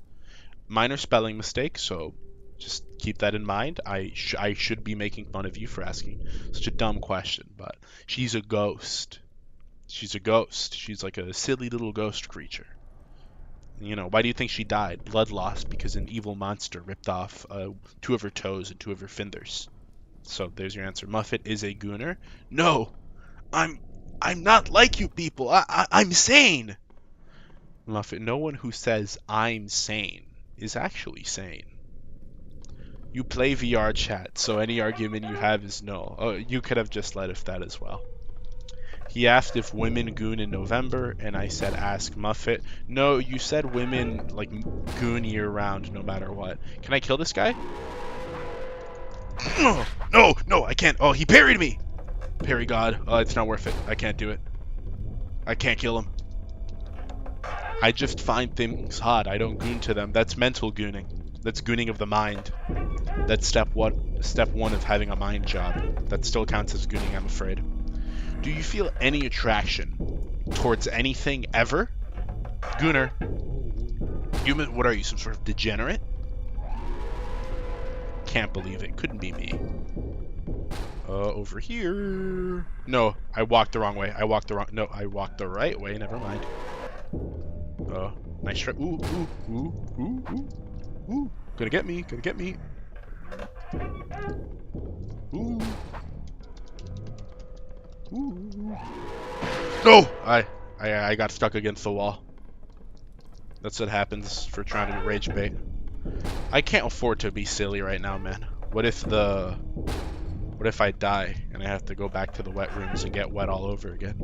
Speaker 1: Minor spelling mistake, so just keep that in mind. I should be making fun of you for asking such a dumb question, but she's a ghost. She's a ghost. She's like a silly little ghost creature. Why do you think she died? Blood loss because an evil monster ripped off 2 of her toes and 2 of her fingers. So there's your answer. Muffet is a gooner. No, I'm not like you people. I'm sane. Muffet, no one who says I'm sane is actually sane. You play VR chat, so any argument you have is null. Oh, you could have just led with that as well. He asked if women goon in November, and I said ask Muffet. No, you said women like goon year round no matter what. Can I kill this guy? No, I can't. Oh, he parried me. Parry God. Oh, it's not worth it. I can't do it. I can't kill him. I just find things hot. I don't goon to them. That's mental gooning. That's gooning of the mind. That's step one of having a mind job. That still counts as gooning, I'm afraid. Do you feel any attraction towards anything ever? Gooner. What are you, some sort of degenerate? Can't believe it. Couldn't be me. Over here. No, I walked the wrong way. I walked the right way. Never mind. Nice try. Ooh. Gonna get me. Ooh. No! I got stuck against the wall. That's what happens for trying to rage bait. I can't afford to be silly right now, man. What if I die and I have to go back to the wet rooms and get wet all over again?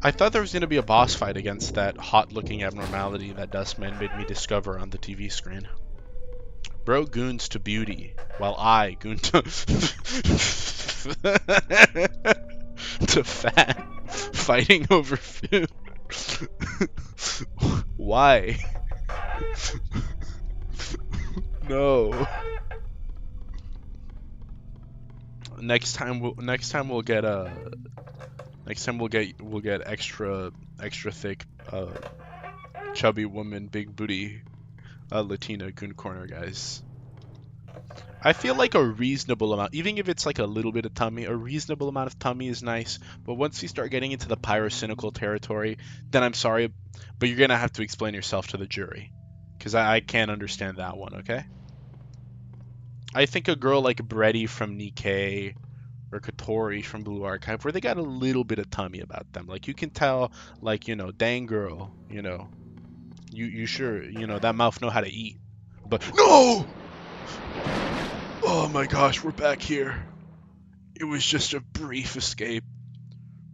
Speaker 1: I thought there was going to be a boss fight against that hot-looking abnormality that Dustman made me discover on the TV screen. Bro goons to beauty, while I goon to... to fat. Fighting over food. Why? No. Next time we'll get extra thick chubby woman, big booty Latina goon corner, guys. I feel like a reasonable amount, even if it's like a little bit of tummy, a reasonable amount of tummy is nice. But once you start getting into the pyrocynical territory, then I'm sorry, but you're gonna have to explain yourself to the jury, because I can't understand that one. Okay. I think a girl like Breddy from Nikkei or Katori from Blue Archive, where they got a little bit of tummy about them, like you can tell, like dang girl, you sure that mouth know how to eat, but no. Oh my gosh, we're back here. It was just a brief escape.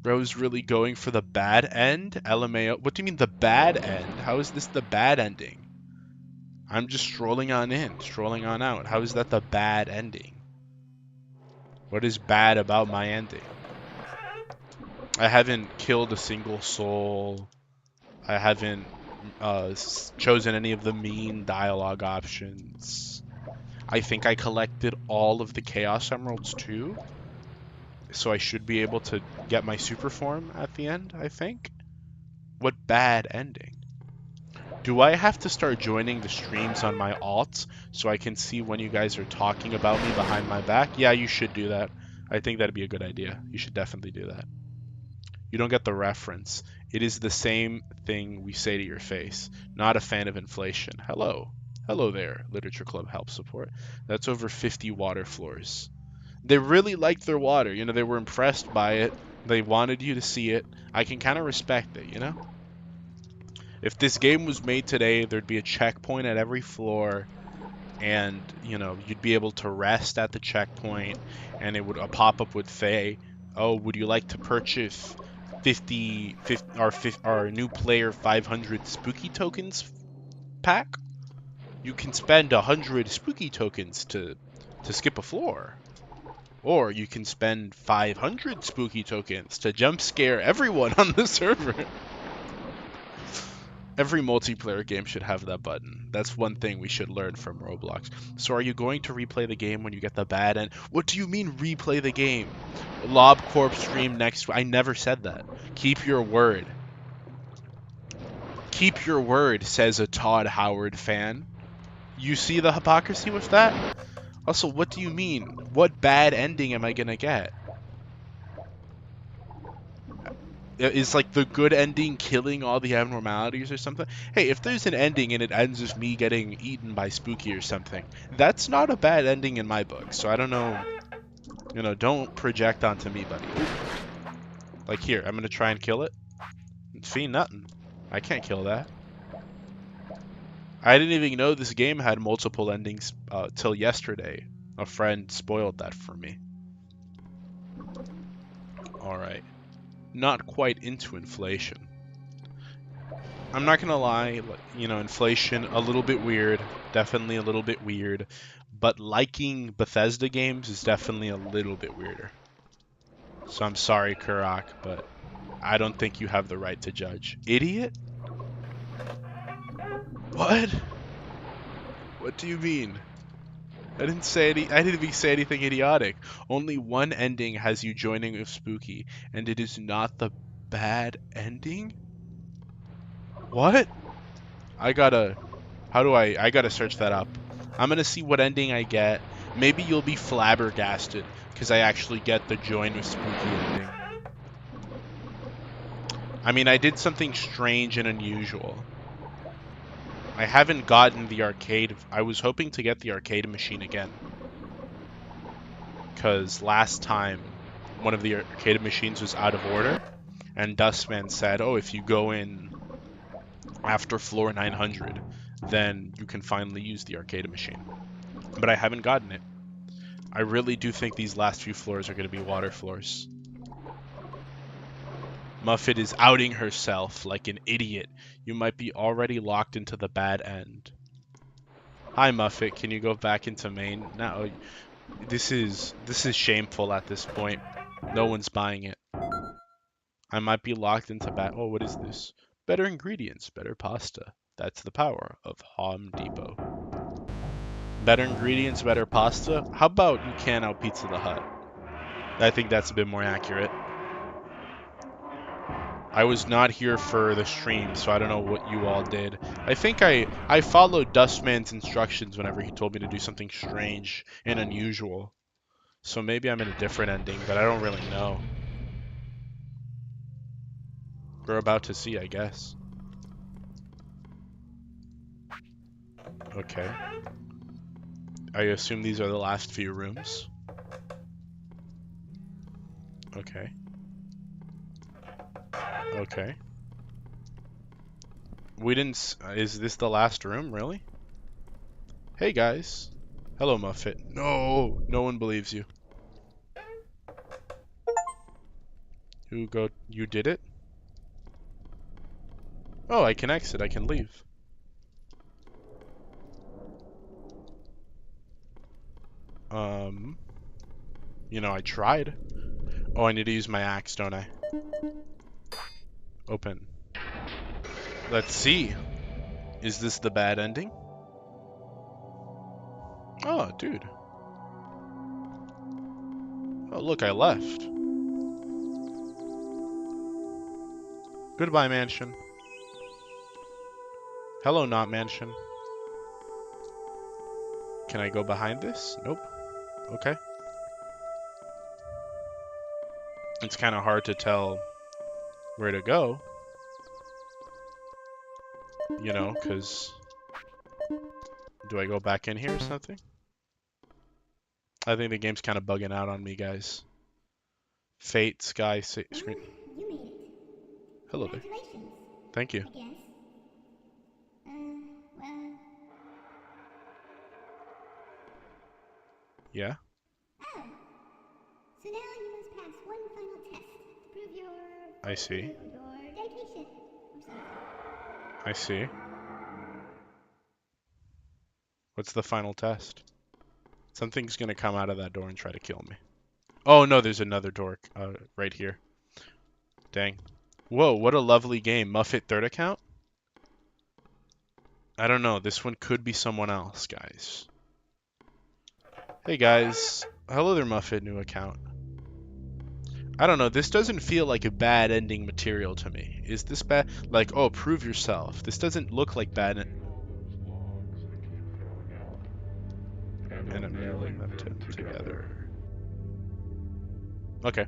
Speaker 1: Bro's really going for the bad end? LMAO. What do you mean the bad end? How is this the bad ending? I'm just strolling on out. How is that the bad ending? What is bad about my ending? I haven't killed a single soul. I haven't chosen any of the mean dialogue options. I think I collected all of the Chaos Emeralds too, so I should be able to get my super form at the end, I think. What bad ending. Do I have to start joining the streams on my alts so I can see when you guys are talking about me behind my back? Yeah, you should do that. I think that'd be a good idea. You should definitely do that. You don't get the reference. It is the same thing we say to your face. Not a fan of inflation. Hello. Hello there, Literature Club Help Support. That's over 50 water floors. They really liked their water. You know, they were impressed by it. They wanted you to see it. I can kind of respect it, you know? If this game was made today, there'd be a checkpoint at every floor, and you know you'd be able to rest at the checkpoint, and it would a pop-up would say, "Oh, would you like to purchase 50 our new player 500 spooky tokens pack? You can spend 100 spooky tokens to skip a floor." Or you can spend 500 spooky tokens to jump scare everyone on the server. Every multiplayer game should have that button. That's one thing we should learn from Roblox. So are you going to replay the game when you get the bad end? What do you mean replay the game? LobCorp stream next. I never said that. Keep your word. Keep your word, says a Todd Howard fan. You see the hypocrisy with that? Also, what do you mean? What bad ending am I gonna get? Is like the good ending killing all the abnormalities or something? Hey, if there's an ending and it ends with me getting eaten by Spooky or something, that's not a bad ending in my book. So I don't know, you know, don't project onto me, buddy. Ooh. Like here, I'm gonna try and kill it. See, nothing. I can't kill that. I didn't even know this game had multiple endings till yesterday. A friend spoiled that for me. Alright. Not quite into inflation. I'm not gonna lie, you know, inflation, a little bit weird, definitely a little bit weird, but liking Bethesda games is definitely a little bit weirder. So I'm sorry, Karak, but I don't think you have the right to judge. Idiot? What? What do you mean? I didn't even say anything idiotic. Only one ending has you joining with Spooky, and it is not the bad ending? What? I gotta I gotta search that up. I'm gonna see what ending I get. Maybe you'll be flabbergasted because I actually get the join with Spooky ending. I mean, I did something strange and unusual. I haven't gotten the arcade. I was hoping to get the arcade machine again, because last time one of the arcade machines was out of order, and Dustman said, "Oh, if you go in after floor 900, then you can finally use the arcade machine." But I haven't gotten it. I really do think these last few floors are going to be water floors. Muffet is outing herself like an idiot. You might be already locked into the bad end. Hi, Muffet. Can you go back into main? No, this is shameful at this point. No one's buying it. I might be locked into bad. Oh, what is this? Better ingredients, better pasta. That's the power of Home Depot. Better ingredients, better pasta. How about you can out Pizza the Hut? I think that's a bit more accurate. I was not here for the stream, so I don't know what you all did. I think I followed Dustman's instructions whenever he told me to do something strange and unusual. So maybe I'm in a different ending, but I don't really know. We're about to see, I guess. Okay. I assume these are the last few rooms. Okay. Okay. We didn't... Is this the last room, really? Hey, guys. Hello, Muffet. No! No one believes you. You did it? Oh, I can exit. I can leave. You know, I tried. Oh, I need to use my axe, don't I? Open. Let's see. Is this the bad ending? Oh, dude. Oh, look, I left. Goodbye, mansion. Hello, not mansion. Can I go behind this? Nope. Okay. It's kind of hard to tell where to go. You know, because... Do I go back in here or something? I think the game's kind of bugging out on me, guys. Fate, sky, screen.
Speaker 3: You made it.
Speaker 1: Hello there.
Speaker 3: Congratulations.
Speaker 1: Thank you.
Speaker 3: I guess. Well.
Speaker 1: Yeah?
Speaker 3: Oh. So now you must pass one final test to prove your...
Speaker 1: I see.
Speaker 3: Your dedication. Or something.
Speaker 1: I see. What's the final test? Something's gonna come out of that door and try to kill me. Oh no, there's another door right here. Dang. Whoa, what a lovely game. Muffet third account? I don't know. This one could be someone else, guys. Hey guys. Hello there, Muffet new account. I don't know. This doesn't feel like a bad ending material to me. Is this bad? Like, oh, prove yourself. This doesn't look like bad. And I'm nailing them together. Okay.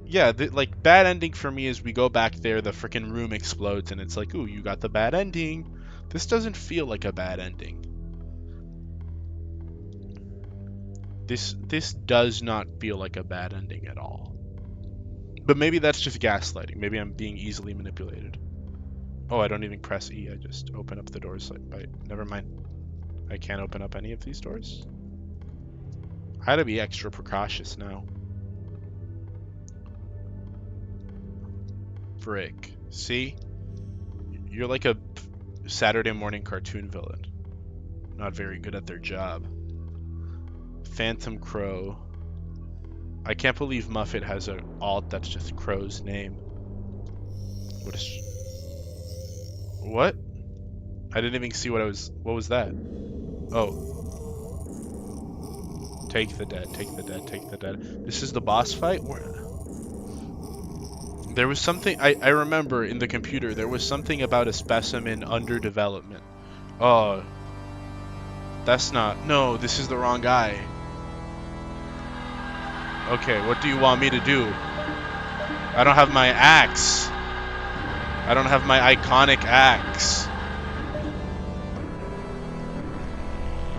Speaker 1: Yeah, like, bad ending for me is we go back there, the freaking room explodes, and it's like, ooh, you got the bad ending. This doesn't feel like a bad ending. This does not feel like a bad ending at all. But maybe that's just gaslighting. Maybe I'm being easily manipulated. Oh, I don't even press E. I just open up the doors. Never mind. I can't open up any of these doors. I had to be extra precautious now. Frick. See? You're like a Saturday morning cartoon villain. Not very good at their job. Phantom Crow. I can't believe Muffet has an alt that's just Crow's name. What? I didn't even see what was that? Oh. Take the dead, take the dead, take the dead. This is the boss fight? There was something, I remember in the computer, there was something about a specimen under development. Oh. That's not, no, this is the wrong guy. Okay, what do you want me to do? I don't have my axe. I don't have my iconic axe.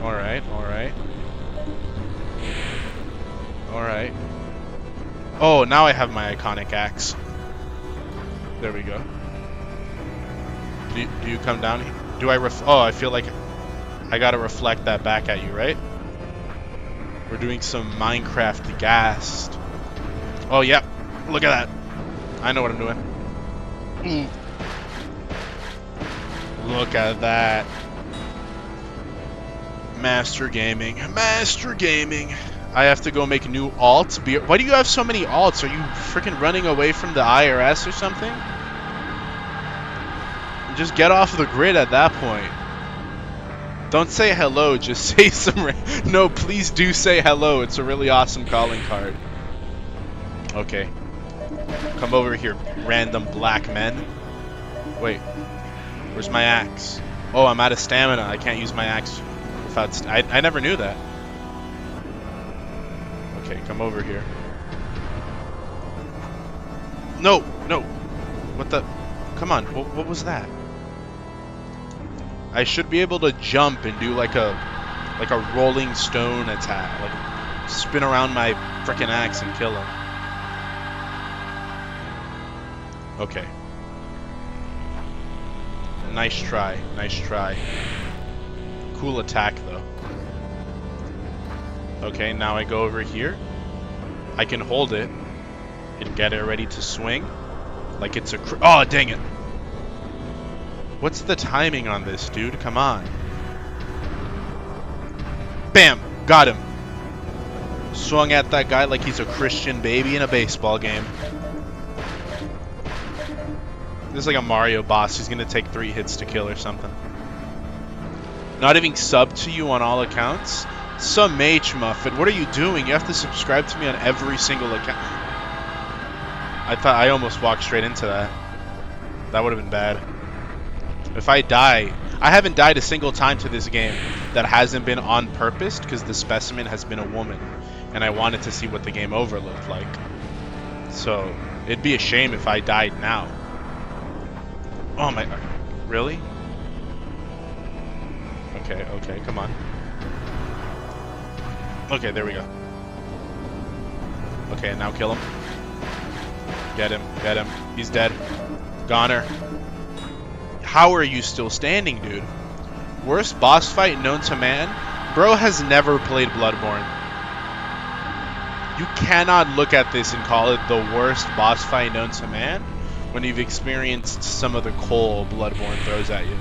Speaker 1: Alright, alright. Alright. Oh, now I have my iconic axe. There we go. Do you come down here? Do I oh, I feel like I gotta reflect that back at you, right? We're doing some Minecraft gassed. Oh, yep. Look at that. I know what I'm doing. Ooh. Look at that. Master Gaming. Master Gaming. I have to go make new alts. Why do you have so many alts? Are you freaking running away from the IRS or something? Just get off the grid at that point. Don't say hello, just say some... No, please do say hello. It's a really awesome calling card. Okay. Come over here, random black men. Wait. Where's my axe? Oh, I'm out of stamina. I can't use my axe without... I never knew that. Okay, come over here. No! No! What the... Come on, what was that? I should be able to jump and do like a rolling stone attack, like spin around my frickin' axe and kill him. Okay. Nice try, nice try. Cool attack though. Okay, now I go over here. I can hold it and get it ready to swing, like it's a oh dang it. What's the timing on this, dude? Come on. Bam! Got him. Swung at that guy like he's a Christian baby in a baseball game. This is like a Mario boss. He's gonna take 3 hits to kill or something. Not even sub to you on all accounts? Some H Muffet, what are you doing? You have to subscribe to me on every single account. I almost walked straight into that. That would have been bad. If I die, I haven't died a single time to this game that hasn't been on purpose because the specimen has been a woman. And I wanted to see what the game over looked like. So, it'd be a shame if I died now. Oh my, really? Okay, okay, come on. Okay, there we go. Okay, now kill him. Get him, get him. He's dead. Goner. How are you still standing, dude? Worst boss fight known to man? Bro has never played Bloodborne. You cannot look at this and call it the worst boss fight known to man when you've experienced some of the coal Bloodborne throws at you.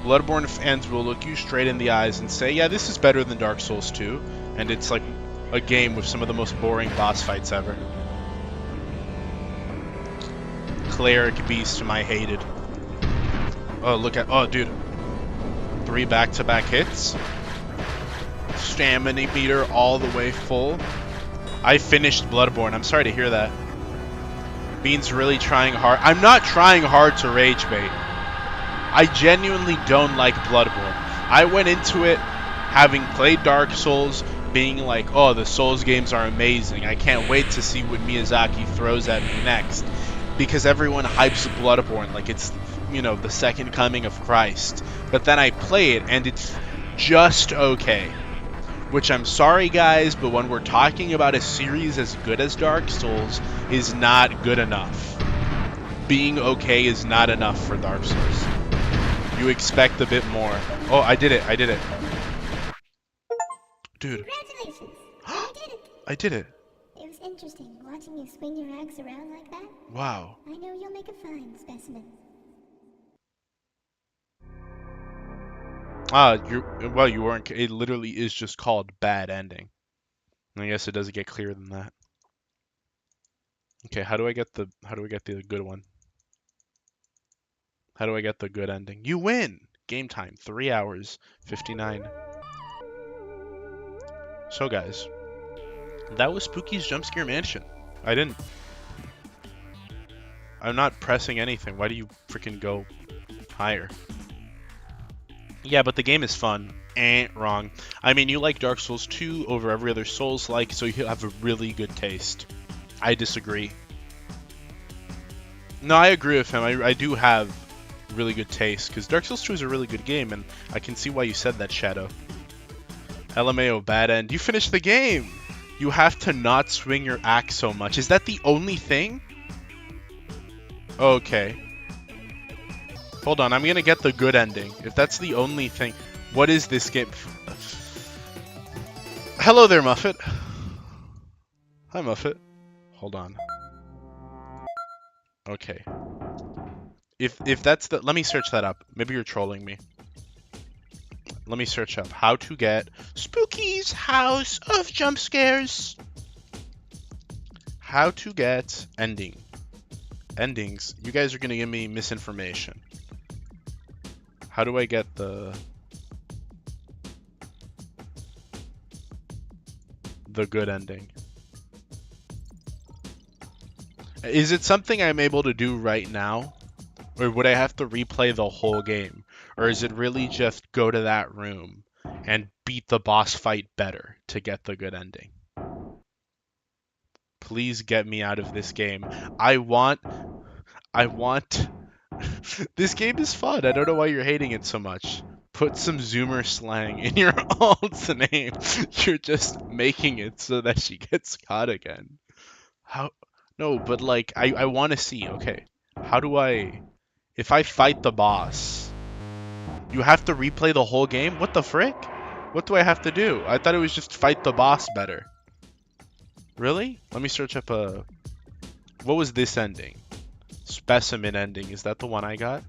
Speaker 1: Bloodborne fans will look you straight in the eyes and say, yeah, this is better than Dark Souls 2, and it's like a game with some of the most boring boss fights ever. Cleric Beast, my hated. Oh, look at, oh, dude. 3 back-to-back hits. Stamina meter all the way full. I finished Bloodborne. I'm sorry to hear that. Bean's really trying hard. I'm not trying hard to rage bait. I genuinely don't like Bloodborne. I went into it having played Dark Souls, being like, oh, the Souls games are amazing. I can't wait to see what Miyazaki throws at me next. Because everyone hypes Bloodborne like it's, you know, the second coming of Christ. But then I play it and it's just okay. Which I'm sorry guys, but when we're talking about a series as good as Dark Souls is not good enough. Being okay is not enough for Dark Souls. You expect a bit more. Oh, I did it, I did it. Dude.
Speaker 3: Congratulations! You did it!
Speaker 1: I did it.
Speaker 3: It was interesting watching you swing your axe around like that.
Speaker 1: Wow.
Speaker 3: I know you'll make a fine specimen.
Speaker 1: Well, you weren't. It literally is just called bad ending. I guess it doesn't get clearer than that. Okay, how do I get the good one? How do I get the good ending? You win! Game time, 3 hours, 59. So guys, that was Spooky's Jump Scare Mansion. I'm not pressing anything. Why do you freaking go higher? Yeah, but the game is fun. Wrong. I mean, you like Dark Souls 2 over every other Souls-like, so you have a really good taste. I disagree. No, I agree with him. I do have really good taste, because Dark Souls 2 is a really good game, and I can see why you said that, Shadow. LMAO, bad end. You finished the game! You have to not swing your axe so much. Is that the only thing? Okay. Hold on, I'm gonna get the good ending. If that's the only thing... What is this game? Hello there, Muffet. Hi, Muffet. Hold on. Okay. If that's the... Let me search that up. Maybe you're trolling me. Let me search up how to get Spooky's House of Jump Scares. How to get ending. Endings. You guys are gonna give me misinformation. How do I get the good ending? Is it something I'm able to do right now? Or would I have to replay the whole game? Or is it really just go to that room and beat the boss fight better to get the good ending? Please get me out of this game. I want... This game is fun. I don't know why you're hating it so much. Put some Zoomer slang in your alt's name. You're just making it so that she gets caught again. How? No, but like, I want to see. Okay, how do I... If I fight the boss, you have to replay the whole game? What the frick? What do I have to do? I thought it was just fight the boss better. Really? Let me search up a... What was this ending? Specimen ending. Is that the one I got?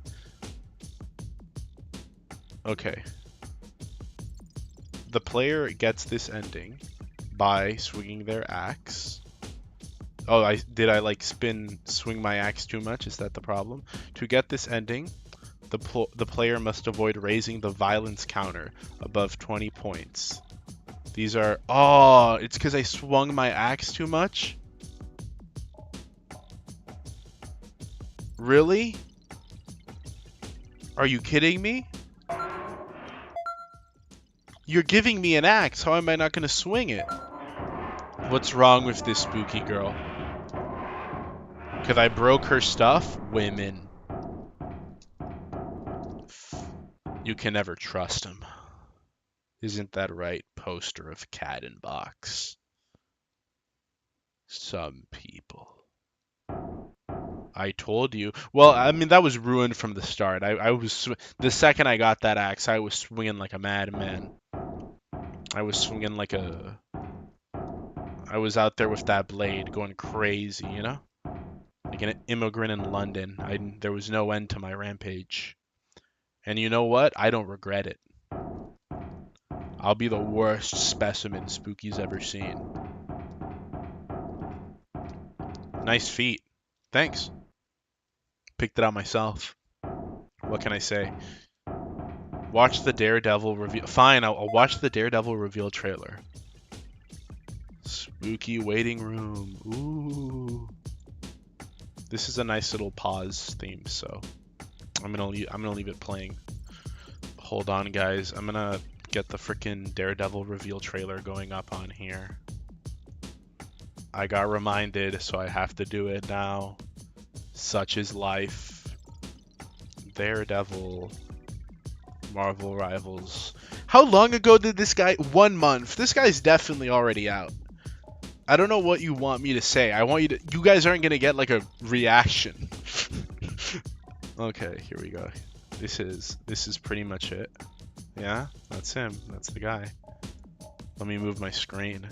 Speaker 1: Okay. The player gets this ending by swinging their axe Oh, did I like swing my axe too much? Is that the problem? To get this ending, the player must avoid raising the violence counter above 20 points. These are... Oh, it's because I swung my axe too much? Really? Are you kidding me? You're giving me an axe. How am I not going to swing it? What's wrong with this spooky girl? Because I broke her stuff? Women. You can never trust him. Isn't that right, poster of cat and box? Some people. I told you. Well, I mean, that was ruined from the start. The second I got that axe, I was swinging like a madman. I was swinging like a... I was out there with that blade going crazy, you know? Like an immigrant in London. There was no end to my rampage. And you know what? I don't regret it. I'll be the worst specimen Spooky's ever seen. Nice feet. Thanks. Picked it out myself. What can I say? Watch the Daredevil reveal. Fine, I'll watch the Daredevil reveal trailer. Spooky waiting room. Ooh. This is a nice little pause theme, so I'm gonna leave it playing. Hold on, guys. I'm gonna get the frickin' Daredevil reveal trailer going up on here. I got reminded, so I have to do it now. Such is life. Daredevil. Marvel Rivals. How long ago did this guy... 1 month. This guy's definitely already out. I don't know what you want me to say. I want you to... You guys aren't gonna get like a reaction. Okay, here we go. This is pretty much it. Yeah, that's him. That's the guy. Let me move my screen.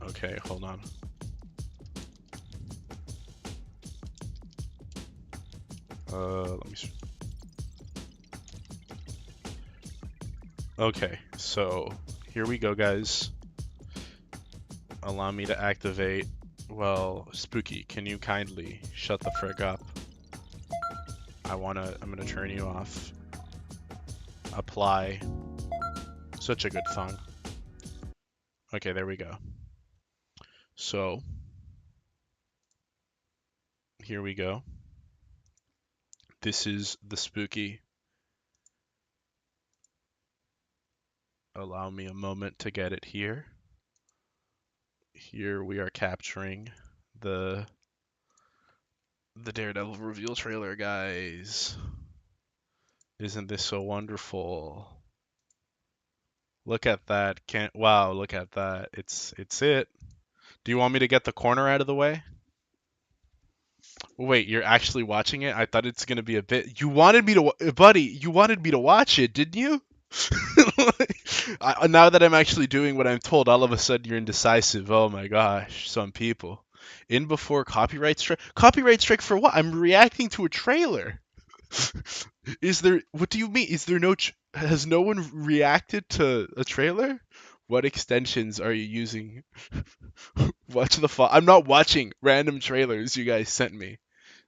Speaker 1: Okay, hold on. Let me... Okay, so here we go, guys. Allow me to activate... Well, Spooky, can you kindly shut the frick up? I'm gonna turn you off. Apply. Such a good song. Okay, there we go. So, here we go. This is the Spooky. Allow me a moment to get it here. Here we are capturing the Daredevil reveal trailer, guys. Isn't this so wonderful? Look at that. Wow, look at that. It's it. Do you want me to get the corner out of the way? Wait, you're actually watching it? I thought it's gonna be a bit. You wanted me to, buddy. You wanted me to watch it, didn't you? Now that I'm actually doing what I'm told, all of a sudden you're indecisive. Oh my gosh, some people. In before copyright strike. Copyright strike for what? I'm reacting to a trailer. Is there? What do you mean? Is there no? Has no one reacted to a trailer? What extensions are you using? Watch the file. I'm not watching random trailers you guys sent me.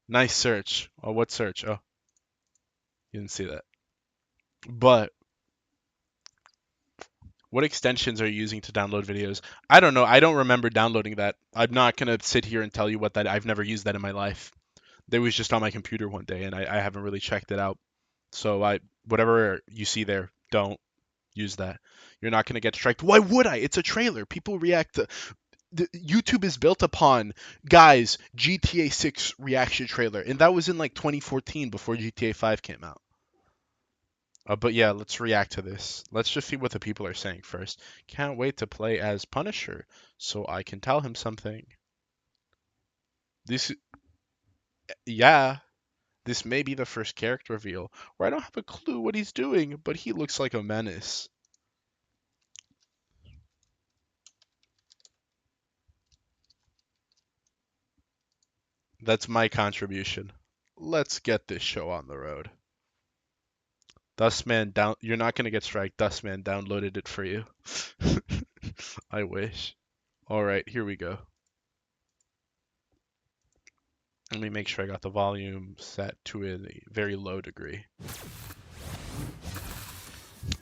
Speaker 1: Nice search. Oh, what search? Oh, you didn't see that. But what extensions are you using to download videos? I don't know. I don't remember downloading that. I'm not gonna sit here and tell you what that. I've never used that in my life. They was just on my computer one day, and I haven't really checked it out. So whatever you see there, don't use that. You're not gonna get striked. Why would I? It's a trailer. People react to. YouTube is built upon guys GTA 6 reaction trailer, and that was in like 2014 before GTA 5 came out. But yeah, let's react to this. Let's just see what the people are saying first. Can't wait to play as Punisher, so I can tell him something. Yeah, this may be the first character reveal where I don't have a clue what he's doing, but he looks like a menace. That's my contribution. Let's get this show on the road. Dustman down. You're not gonna get strike. Dustman downloaded it for you. I wish. All right, here we go. Let me make sure I got the volume set to a very low degree.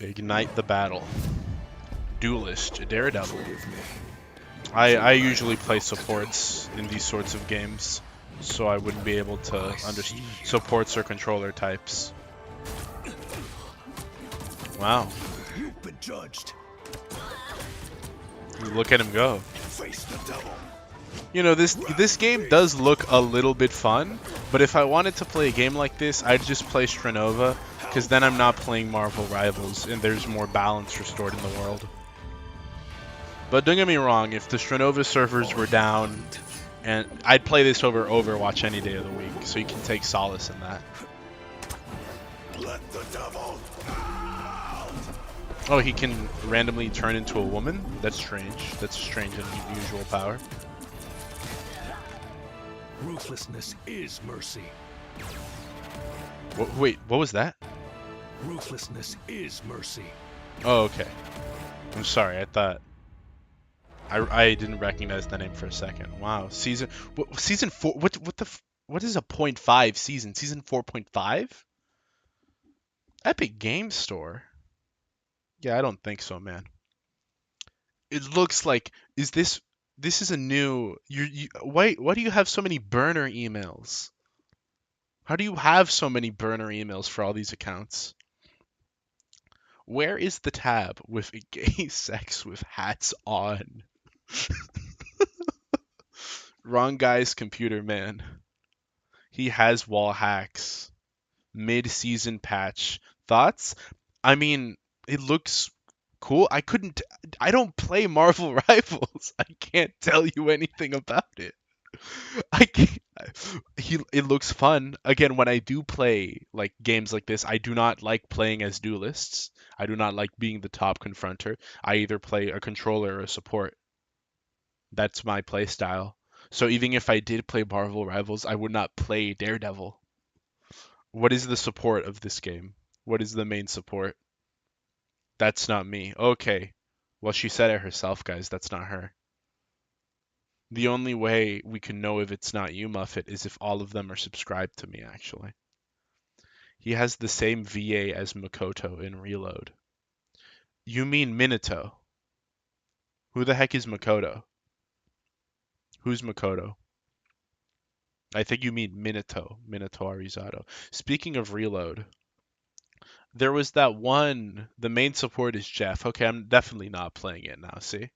Speaker 1: Ignite the battle. Duelist, Daredevil. I usually play supports in these sorts of games, so I wouldn't be able to understand supports or controller types. Wow.
Speaker 4: You've been judged.
Speaker 1: Look at him go.
Speaker 4: Face the devil.
Speaker 1: You know, this game does look a little bit fun, but if I wanted to play a game like this, I'd just play Stranova, because then I'm not playing Marvel Rivals, and there's more balance restored in the world. But don't get me wrong, if the Stranova servers were down, and I'd play this over Overwatch any day of the week, so you can take solace in that.
Speaker 4: Let the devil out.
Speaker 1: Oh, he can randomly turn into a woman? That's strange. That's a strange and unusual power.
Speaker 4: Ruthlessness is mercy.
Speaker 1: Wait, what was that?
Speaker 4: Ruthlessness is mercy.
Speaker 1: Oh, okay. I'm sorry, I thought... I didn't recognize the name for a second. Wow, season 4. What is a 0.5 season? Season 4.5? Epic Game Store. Yeah, I don't think so, man. It looks like this is a new why do you have so many burner emails? How do you have so many burner emails for all these accounts? Where is the tab with gay sex with hats on? Wrong guy's computer, man. He has wall hacks. Mid-season patch. Thoughts? I mean, it looks cool. I don't play Marvel Rivals. I can't tell you anything about it. I can't, it looks fun. Again, when I do play like games like this, I do not like playing as duelists. I do not like being the top confronter. I either play a controller or a support. That's my play style. So even if I did play Marvel Rivals, I would not play Daredevil. What is the support of this game? What is the main support? That's not me. Okay. Well, she said it herself, guys. That's not her. The only way we can know if it's not you, Muffet, is if all of them are subscribed to me, actually. He has the same VA as Makoto in Reload. You mean Minato? Who the heck is Makoto? Who's Makoto? I think you mean Minato Arizato. Speaking of Reload, there was that one, the main support is Jeff. Okay, I'm definitely not playing it now, see?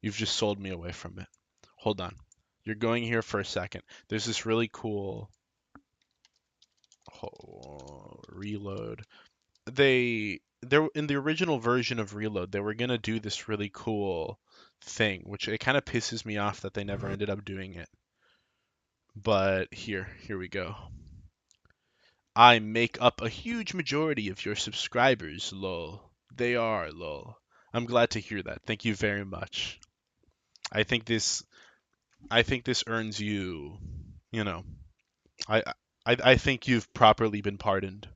Speaker 1: You've just sold me away from it. Hold on. You're going here for a second. There's this really cool... Reload. There in the original version of Reload, they were gonna do this really cool thing, which it kind of pisses me off that they never ended up doing it. But here we go. I make up a huge majority of your subscribers, lol. They are, lol. I'm glad to hear that. Thank you very much. I think this earns you, you know, I think you've properly been pardoned.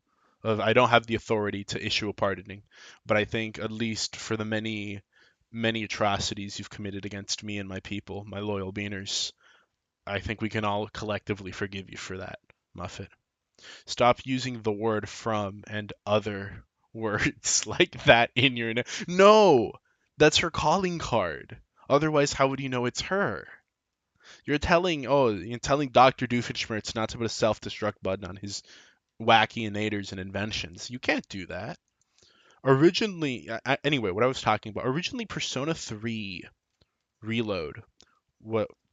Speaker 1: I don't have the authority to issue a pardoning, but I think at least for the many atrocities you've committed against me and my people, my loyal beaners, I think we can all collectively forgive you for that, Muffet. Stop using the word from and other words like that in your name. No! That's her calling card. Otherwise, how would you know it's her? You're telling Dr. Doofenshmirtz not to put a self-destruct button on his wacky innators and inventions. You can't do that. Originally, anyway, what I was talking about, originally Persona 3 Reload,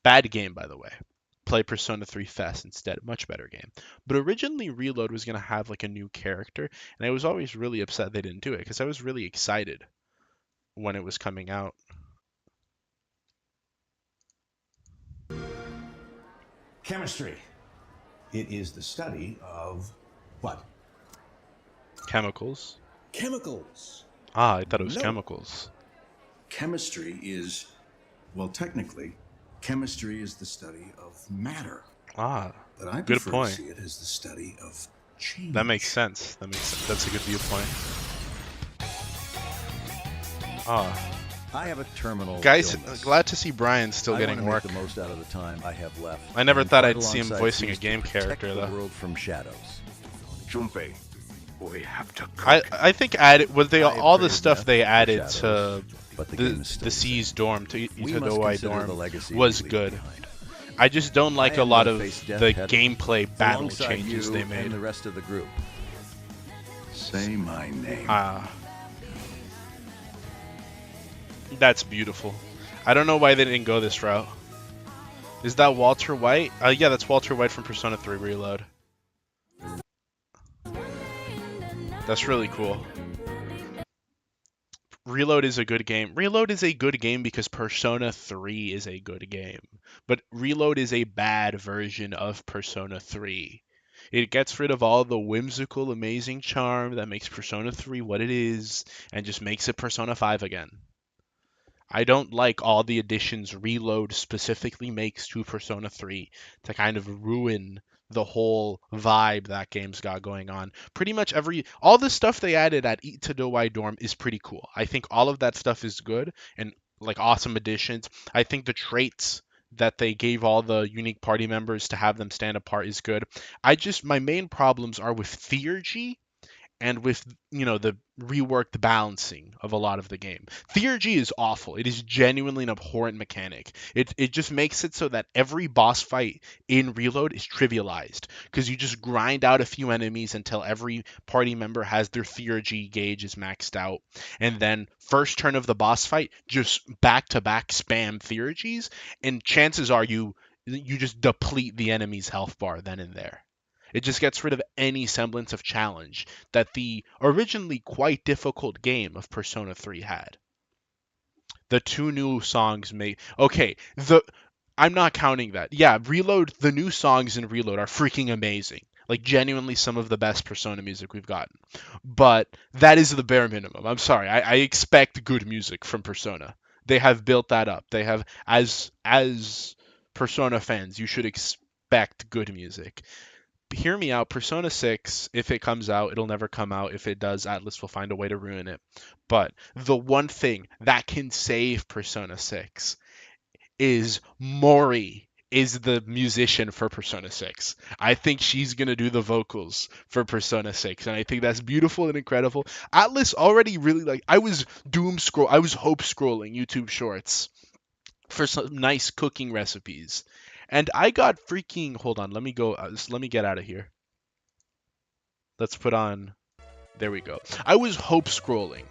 Speaker 1: bad game, by the way. Play Persona 3 Fest instead, much better game. But originally Reload was going to have like a new character, and I was always really upset they didn't do it, because I was really excited when it was coming out.
Speaker 5: Chemistry. It is the study of what?
Speaker 1: Chemicals.
Speaker 5: Chemicals.
Speaker 1: Ah, I thought it was
Speaker 5: No.
Speaker 1: chemicals.
Speaker 5: Chemistry is, well, technically, chemistry is the study of matter.
Speaker 1: Ah,
Speaker 5: But I
Speaker 1: good
Speaker 5: prefer
Speaker 1: point.
Speaker 5: to see it as the study of change.
Speaker 1: That makes sense. That's a good viewpoint. Ah,
Speaker 6: I have a terminal
Speaker 1: guys,
Speaker 6: illness.
Speaker 1: glad to see Brian still
Speaker 6: I
Speaker 1: getting
Speaker 6: want to
Speaker 1: work.
Speaker 6: make the most out of the time I have left.
Speaker 1: I never
Speaker 6: and
Speaker 1: thought
Speaker 6: fight
Speaker 1: I'd see him
Speaker 6: alongside
Speaker 1: voicing a
Speaker 6: Cease to
Speaker 1: game
Speaker 6: protect
Speaker 1: character,
Speaker 6: the
Speaker 1: though.
Speaker 6: world from shadows.
Speaker 4: Junpei, we have to cook.
Speaker 1: I think added was they
Speaker 6: I have
Speaker 1: all the
Speaker 6: traded
Speaker 1: stuff
Speaker 6: death
Speaker 1: they
Speaker 6: for
Speaker 1: added
Speaker 6: shadows,
Speaker 1: to
Speaker 6: but the game is still
Speaker 1: the
Speaker 6: the same.
Speaker 1: C's dorm to
Speaker 6: We
Speaker 1: the
Speaker 6: must
Speaker 1: Doi
Speaker 6: consider the
Speaker 1: dorm
Speaker 6: legacy
Speaker 1: was
Speaker 6: we leave
Speaker 1: good.
Speaker 6: behind.
Speaker 1: I just don't like
Speaker 6: I
Speaker 1: a
Speaker 6: am
Speaker 1: lot
Speaker 6: gonna
Speaker 1: of
Speaker 6: face death
Speaker 1: the
Speaker 6: head
Speaker 1: gameplay battle
Speaker 6: alongside
Speaker 1: changes
Speaker 6: you
Speaker 1: they
Speaker 6: and
Speaker 1: made.
Speaker 6: the rest of the group. Say my name.
Speaker 1: That's beautiful. I don't know why they didn't go this route. Is that Walter White? Yeah, that's Walter White from Persona 3 Reload. That's really cool. Reload is a good game. Reload is a good game because Persona 3 is a good game. But Reload is a bad version of Persona 3. It gets rid of all the whimsical, amazing charm that makes Persona 3 what it is, and just makes it Persona 5 again. I don't like all the additions Reload specifically makes to Persona 3 to kind of ruin the whole vibe that game's got going on. Pretty much all the stuff they added at Itadoi Dorm is pretty cool. I think all of that stuff is good and like awesome additions. I think the traits that they gave all the unique party members to have them stand apart is good. My main problems are with theurgy and with the reworked balancing of a lot of the game. Theurgy is awful. It is genuinely an abhorrent mechanic. It just makes it so that every boss fight in Reload is trivialized because you just grind out a few enemies until every party member has their theurgy gauge is maxed out, and then first turn of the boss fight, just back to back spam theurgies, and chances are you just deplete the enemy's health bar then and there. It just gets rid of any semblance of challenge that the originally quite difficult game of Persona 3 had. The two new songs I'm not counting that. Yeah, Reload, the new songs in Reload are freaking amazing. Like genuinely some of the best Persona music we've gotten. But that is the bare minimum. I'm sorry. I expect good music from Persona. They have built that up. They have as Persona fans, you should expect good music. Hear me out. Persona 6, if it comes out, it'll never come out. If it does, Atlas will find a way to ruin it. But the one thing that can save Persona 6 is Mori is the musician for Persona 6. I think she's going to do the vocals for Persona 6, and I think that's beautiful and incredible. Atlas already really I was hope scrolling YouTube shorts for some nice cooking recipes. And I got freaking, hold on, let me get out of here. Let's put on, there we go. I was hope scrolling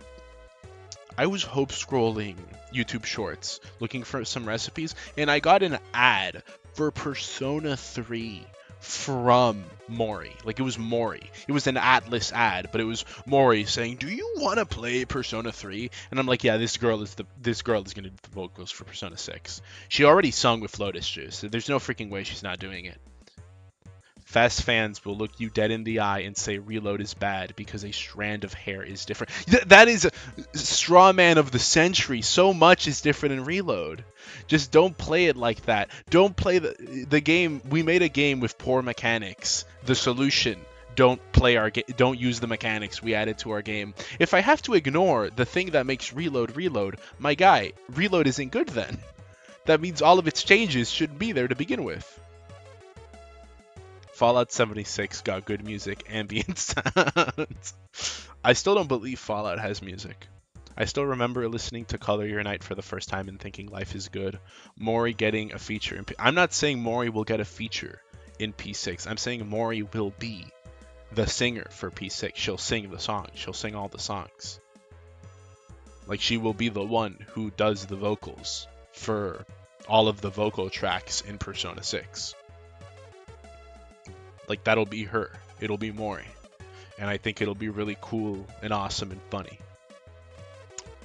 Speaker 1: YouTube shorts looking for some recipes, and I got an ad for Persona 3 from Mori. Like it was Mori. It was an Atlas ad, but it was Mori saying, "Do you want to play Persona 3?" And I'm like, "Yeah, this girl is going to do the vocals for Persona 6. She already sung with Lotus Juice. So there's no freaking way she's not doing it." Fast fans will look you dead in the eye and say Reload is bad because a strand of hair is different. That is a straw man of the century. So much is different in Reload. Just don't play it like that. Don't play the game. We made a game with poor mechanics. The solution: don't use the mechanics we added to our game. If I have to ignore the thing that makes Reload, my guy, Reload isn't good then. That means all of its changes shouldn't be there to begin with. Fallout 76 got good music, ambient sounds. I still don't believe Fallout has music. I still remember listening to Color Your Night for the first time and thinking life is good. Mori getting a feature in I'm not saying Mori will get a feature in P6. I'm saying Mori will be the singer for P6. She'll sing the songs. She'll sing all the songs. Like she will be the one who does the vocals for all of the vocal tracks in Persona 6. Like that'll be her. It'll be Mori. And I think it'll be really cool and awesome and funny.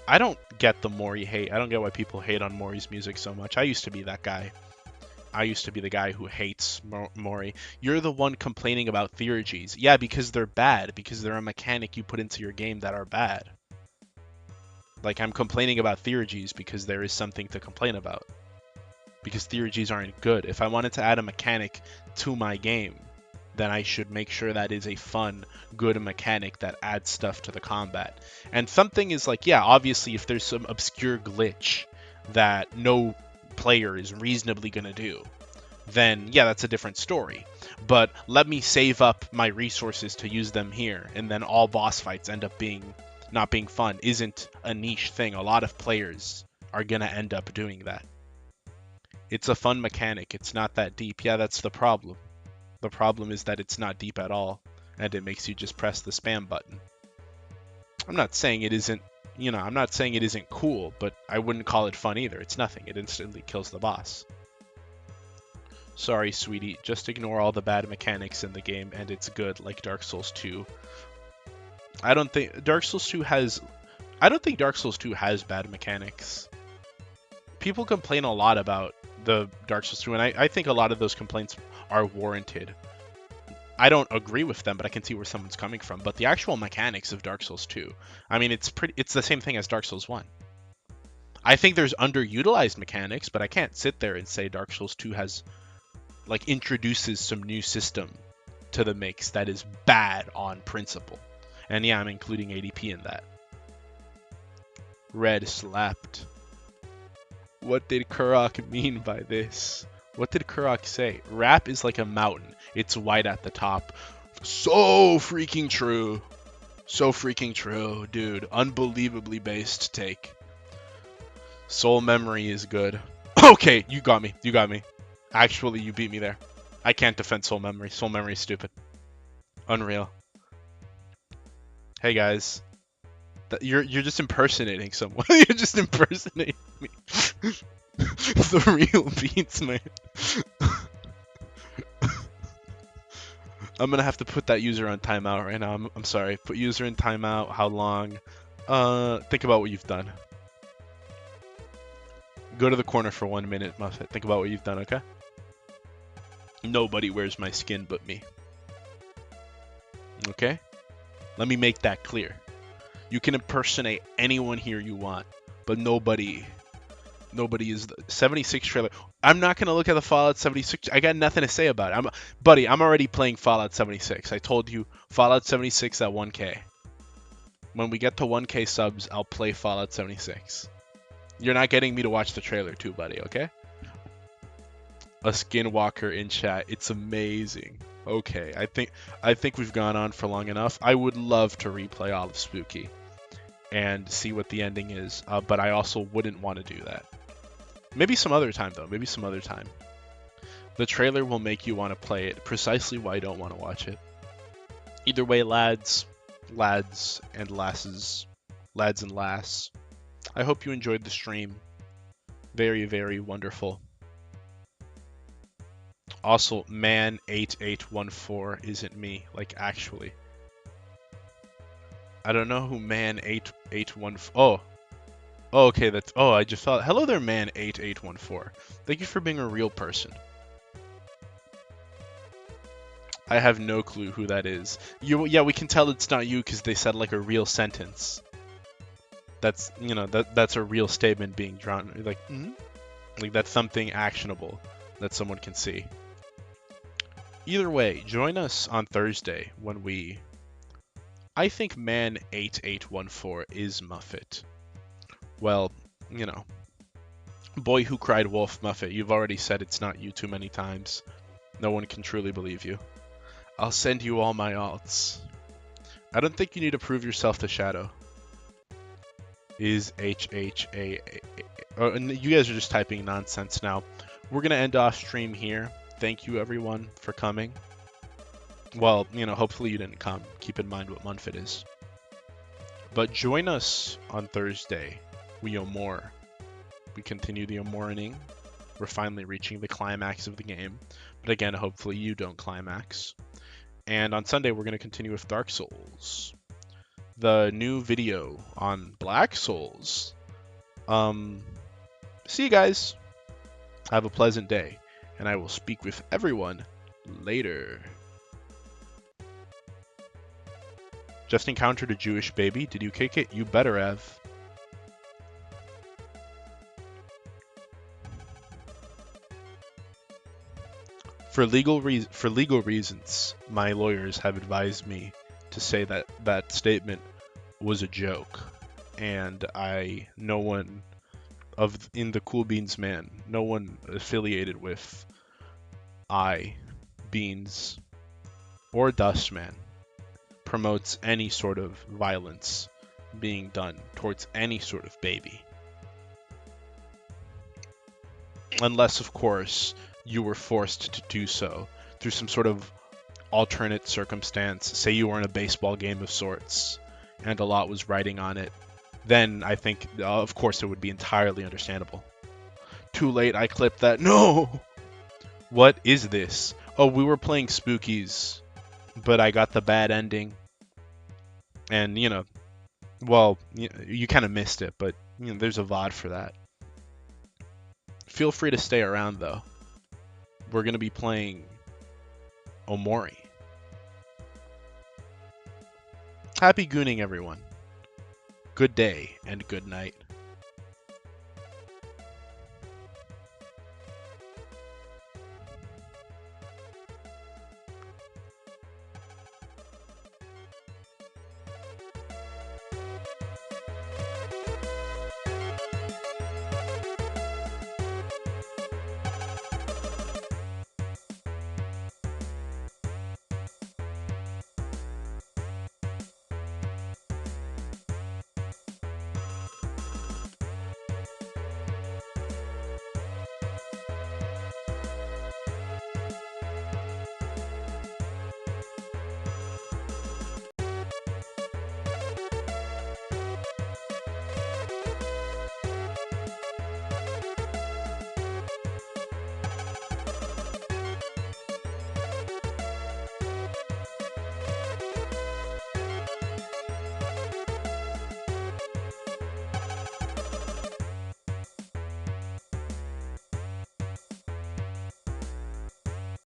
Speaker 1: I don't get the Mori hate. I don't get why people hate on Mori's music so much. I used to be that guy. I used to be the guy who hates Mori. You're the one complaining about theurgies. Yeah, because they're bad. Because they're a mechanic you put into your game that are bad. Like I'm complaining about theurgies because there is something to complain about. Because theurgies aren't good. If I wanted to add a mechanic to my game then I should make sure that is a fun, good mechanic that adds stuff to the combat. And something is like, yeah, obviously if there's some obscure glitch that no player is reasonably going to do, then yeah, that's a different story. But let me save up my resources to use them here, and then all boss fights end up being not being fun isn't a niche thing. A lot of players are going to end up doing that. It's a fun mechanic. It's not that deep. Yeah, that's the problem. The problem is that it's not deep at all, and it makes you just press the spam button. I'm not saying it isn't, I'm not saying it isn't cool, but I wouldn't call it fun either. It's nothing. It instantly kills the boss. Sorry, sweetie. Just ignore all the bad mechanics in the game, and it's good, like Dark Souls 2. I don't think Dark Souls 2 has bad mechanics. People complain a lot about the Dark Souls 2, and I think a lot of those complaints are warranted. I don't agree with them, but I can see where someone's coming from. But the actual mechanics of Dark Souls 2, I mean, it's the same thing as Dark Souls 1. I think there's underutilized mechanics, but I can't sit there and say Dark Souls 2 has introduces some new system to the mix that is bad on principle. And yeah, I'm including ADP in that. Red slapped. What did Kurok mean by this? What did Kurok say? Rap is like a mountain. It's white at the top. So freaking true. So freaking true, dude. Unbelievably based take. Soul Memory is good. Okay, you got me. You got me. Actually, you beat me there. I can't defend Soul Memory. Soul Memory is stupid. Unreal. Hey guys. You're just impersonating someone. You're just impersonating me. The real beats, man. I'm gonna have to put that user on timeout right now. I'm sorry. Put user in timeout. How long? Think about what you've done. Go to the corner for 1 minute, Muffet. Think about what you've done, okay? Nobody wears my skin but me. Okay? Let me make that clear. You can impersonate anyone here you want, but nobody is the 76 trailer. I'm not going to look at the Fallout 76. I got nothing to say about it. Buddy, I'm already playing Fallout 76. I told you Fallout 76 at 1K. When we get to 1K subs, I'll play Fallout 76. You're not getting me to watch the trailer too, buddy, okay? A skinwalker in chat. It's amazing. Okay, I think we've gone on for long enough. I would love to replay all of Spooky and see what the ending is, but I also wouldn't want to do that. Maybe some other time, though. Maybe some other time. The trailer will make you want to play it, precisely why I don't want to watch it. Either way, lads and lasses, lads and lass, I hope you enjoyed the stream. Very, very wonderful. Also, man8814 isn't me, like actually. I don't know who man8814. Oh, okay, that's. Oh, I just thought. Hello there, man8814. Thank you for being a real person. I have no clue who that is. Yeah, we can tell it's not you because they said like a real sentence. That's that's a real statement being drawn. Like that's something actionable that someone can see. Either way, join us on Thursday when I think man8814 is Muffet. Well, boy who cried wolf, Muffet, you've already said it's not you too many times. No one can truly believe you. I'll send you all my alts. I don't think you need to prove yourself to Shadow. Is HHA. Oh, and you guys are just typing nonsense now. We're going to end off stream here. Thank you, everyone, for coming. Well, hopefully you didn't come. Keep in mind what month it is. But join us on Thursday. We owe more. We continue the Omoraning. We're finally reaching the climax of the game. But again, hopefully you don't climax. And on Sunday, we're going to continue with Dark Souls. The new video on Black Souls. See you guys. Have a pleasant day. And I will speak with everyone later. Just encountered a Jewish baby. Did you kick it? You better have. For legal reasons, my lawyers have advised me to say that that statement was a joke, and no one in the Cool Beans Man, no one affiliated with Beans or Dustman promotes any sort of violence being done towards any sort of baby. Unless, of course, you were forced to do so through some sort of alternate circumstance. Say you were in a baseball game of sorts and a lot was riding on it. Then I think, of course, it would be entirely understandable. Too late, I clipped that. No! What is this? Oh, we were playing Spookies, but I got the bad ending. And, well, you kind of missed it, but there's a VOD for that. Feel free to stay around, though. We're going to be playing Omori. Happy gooning, everyone. Good day and good night.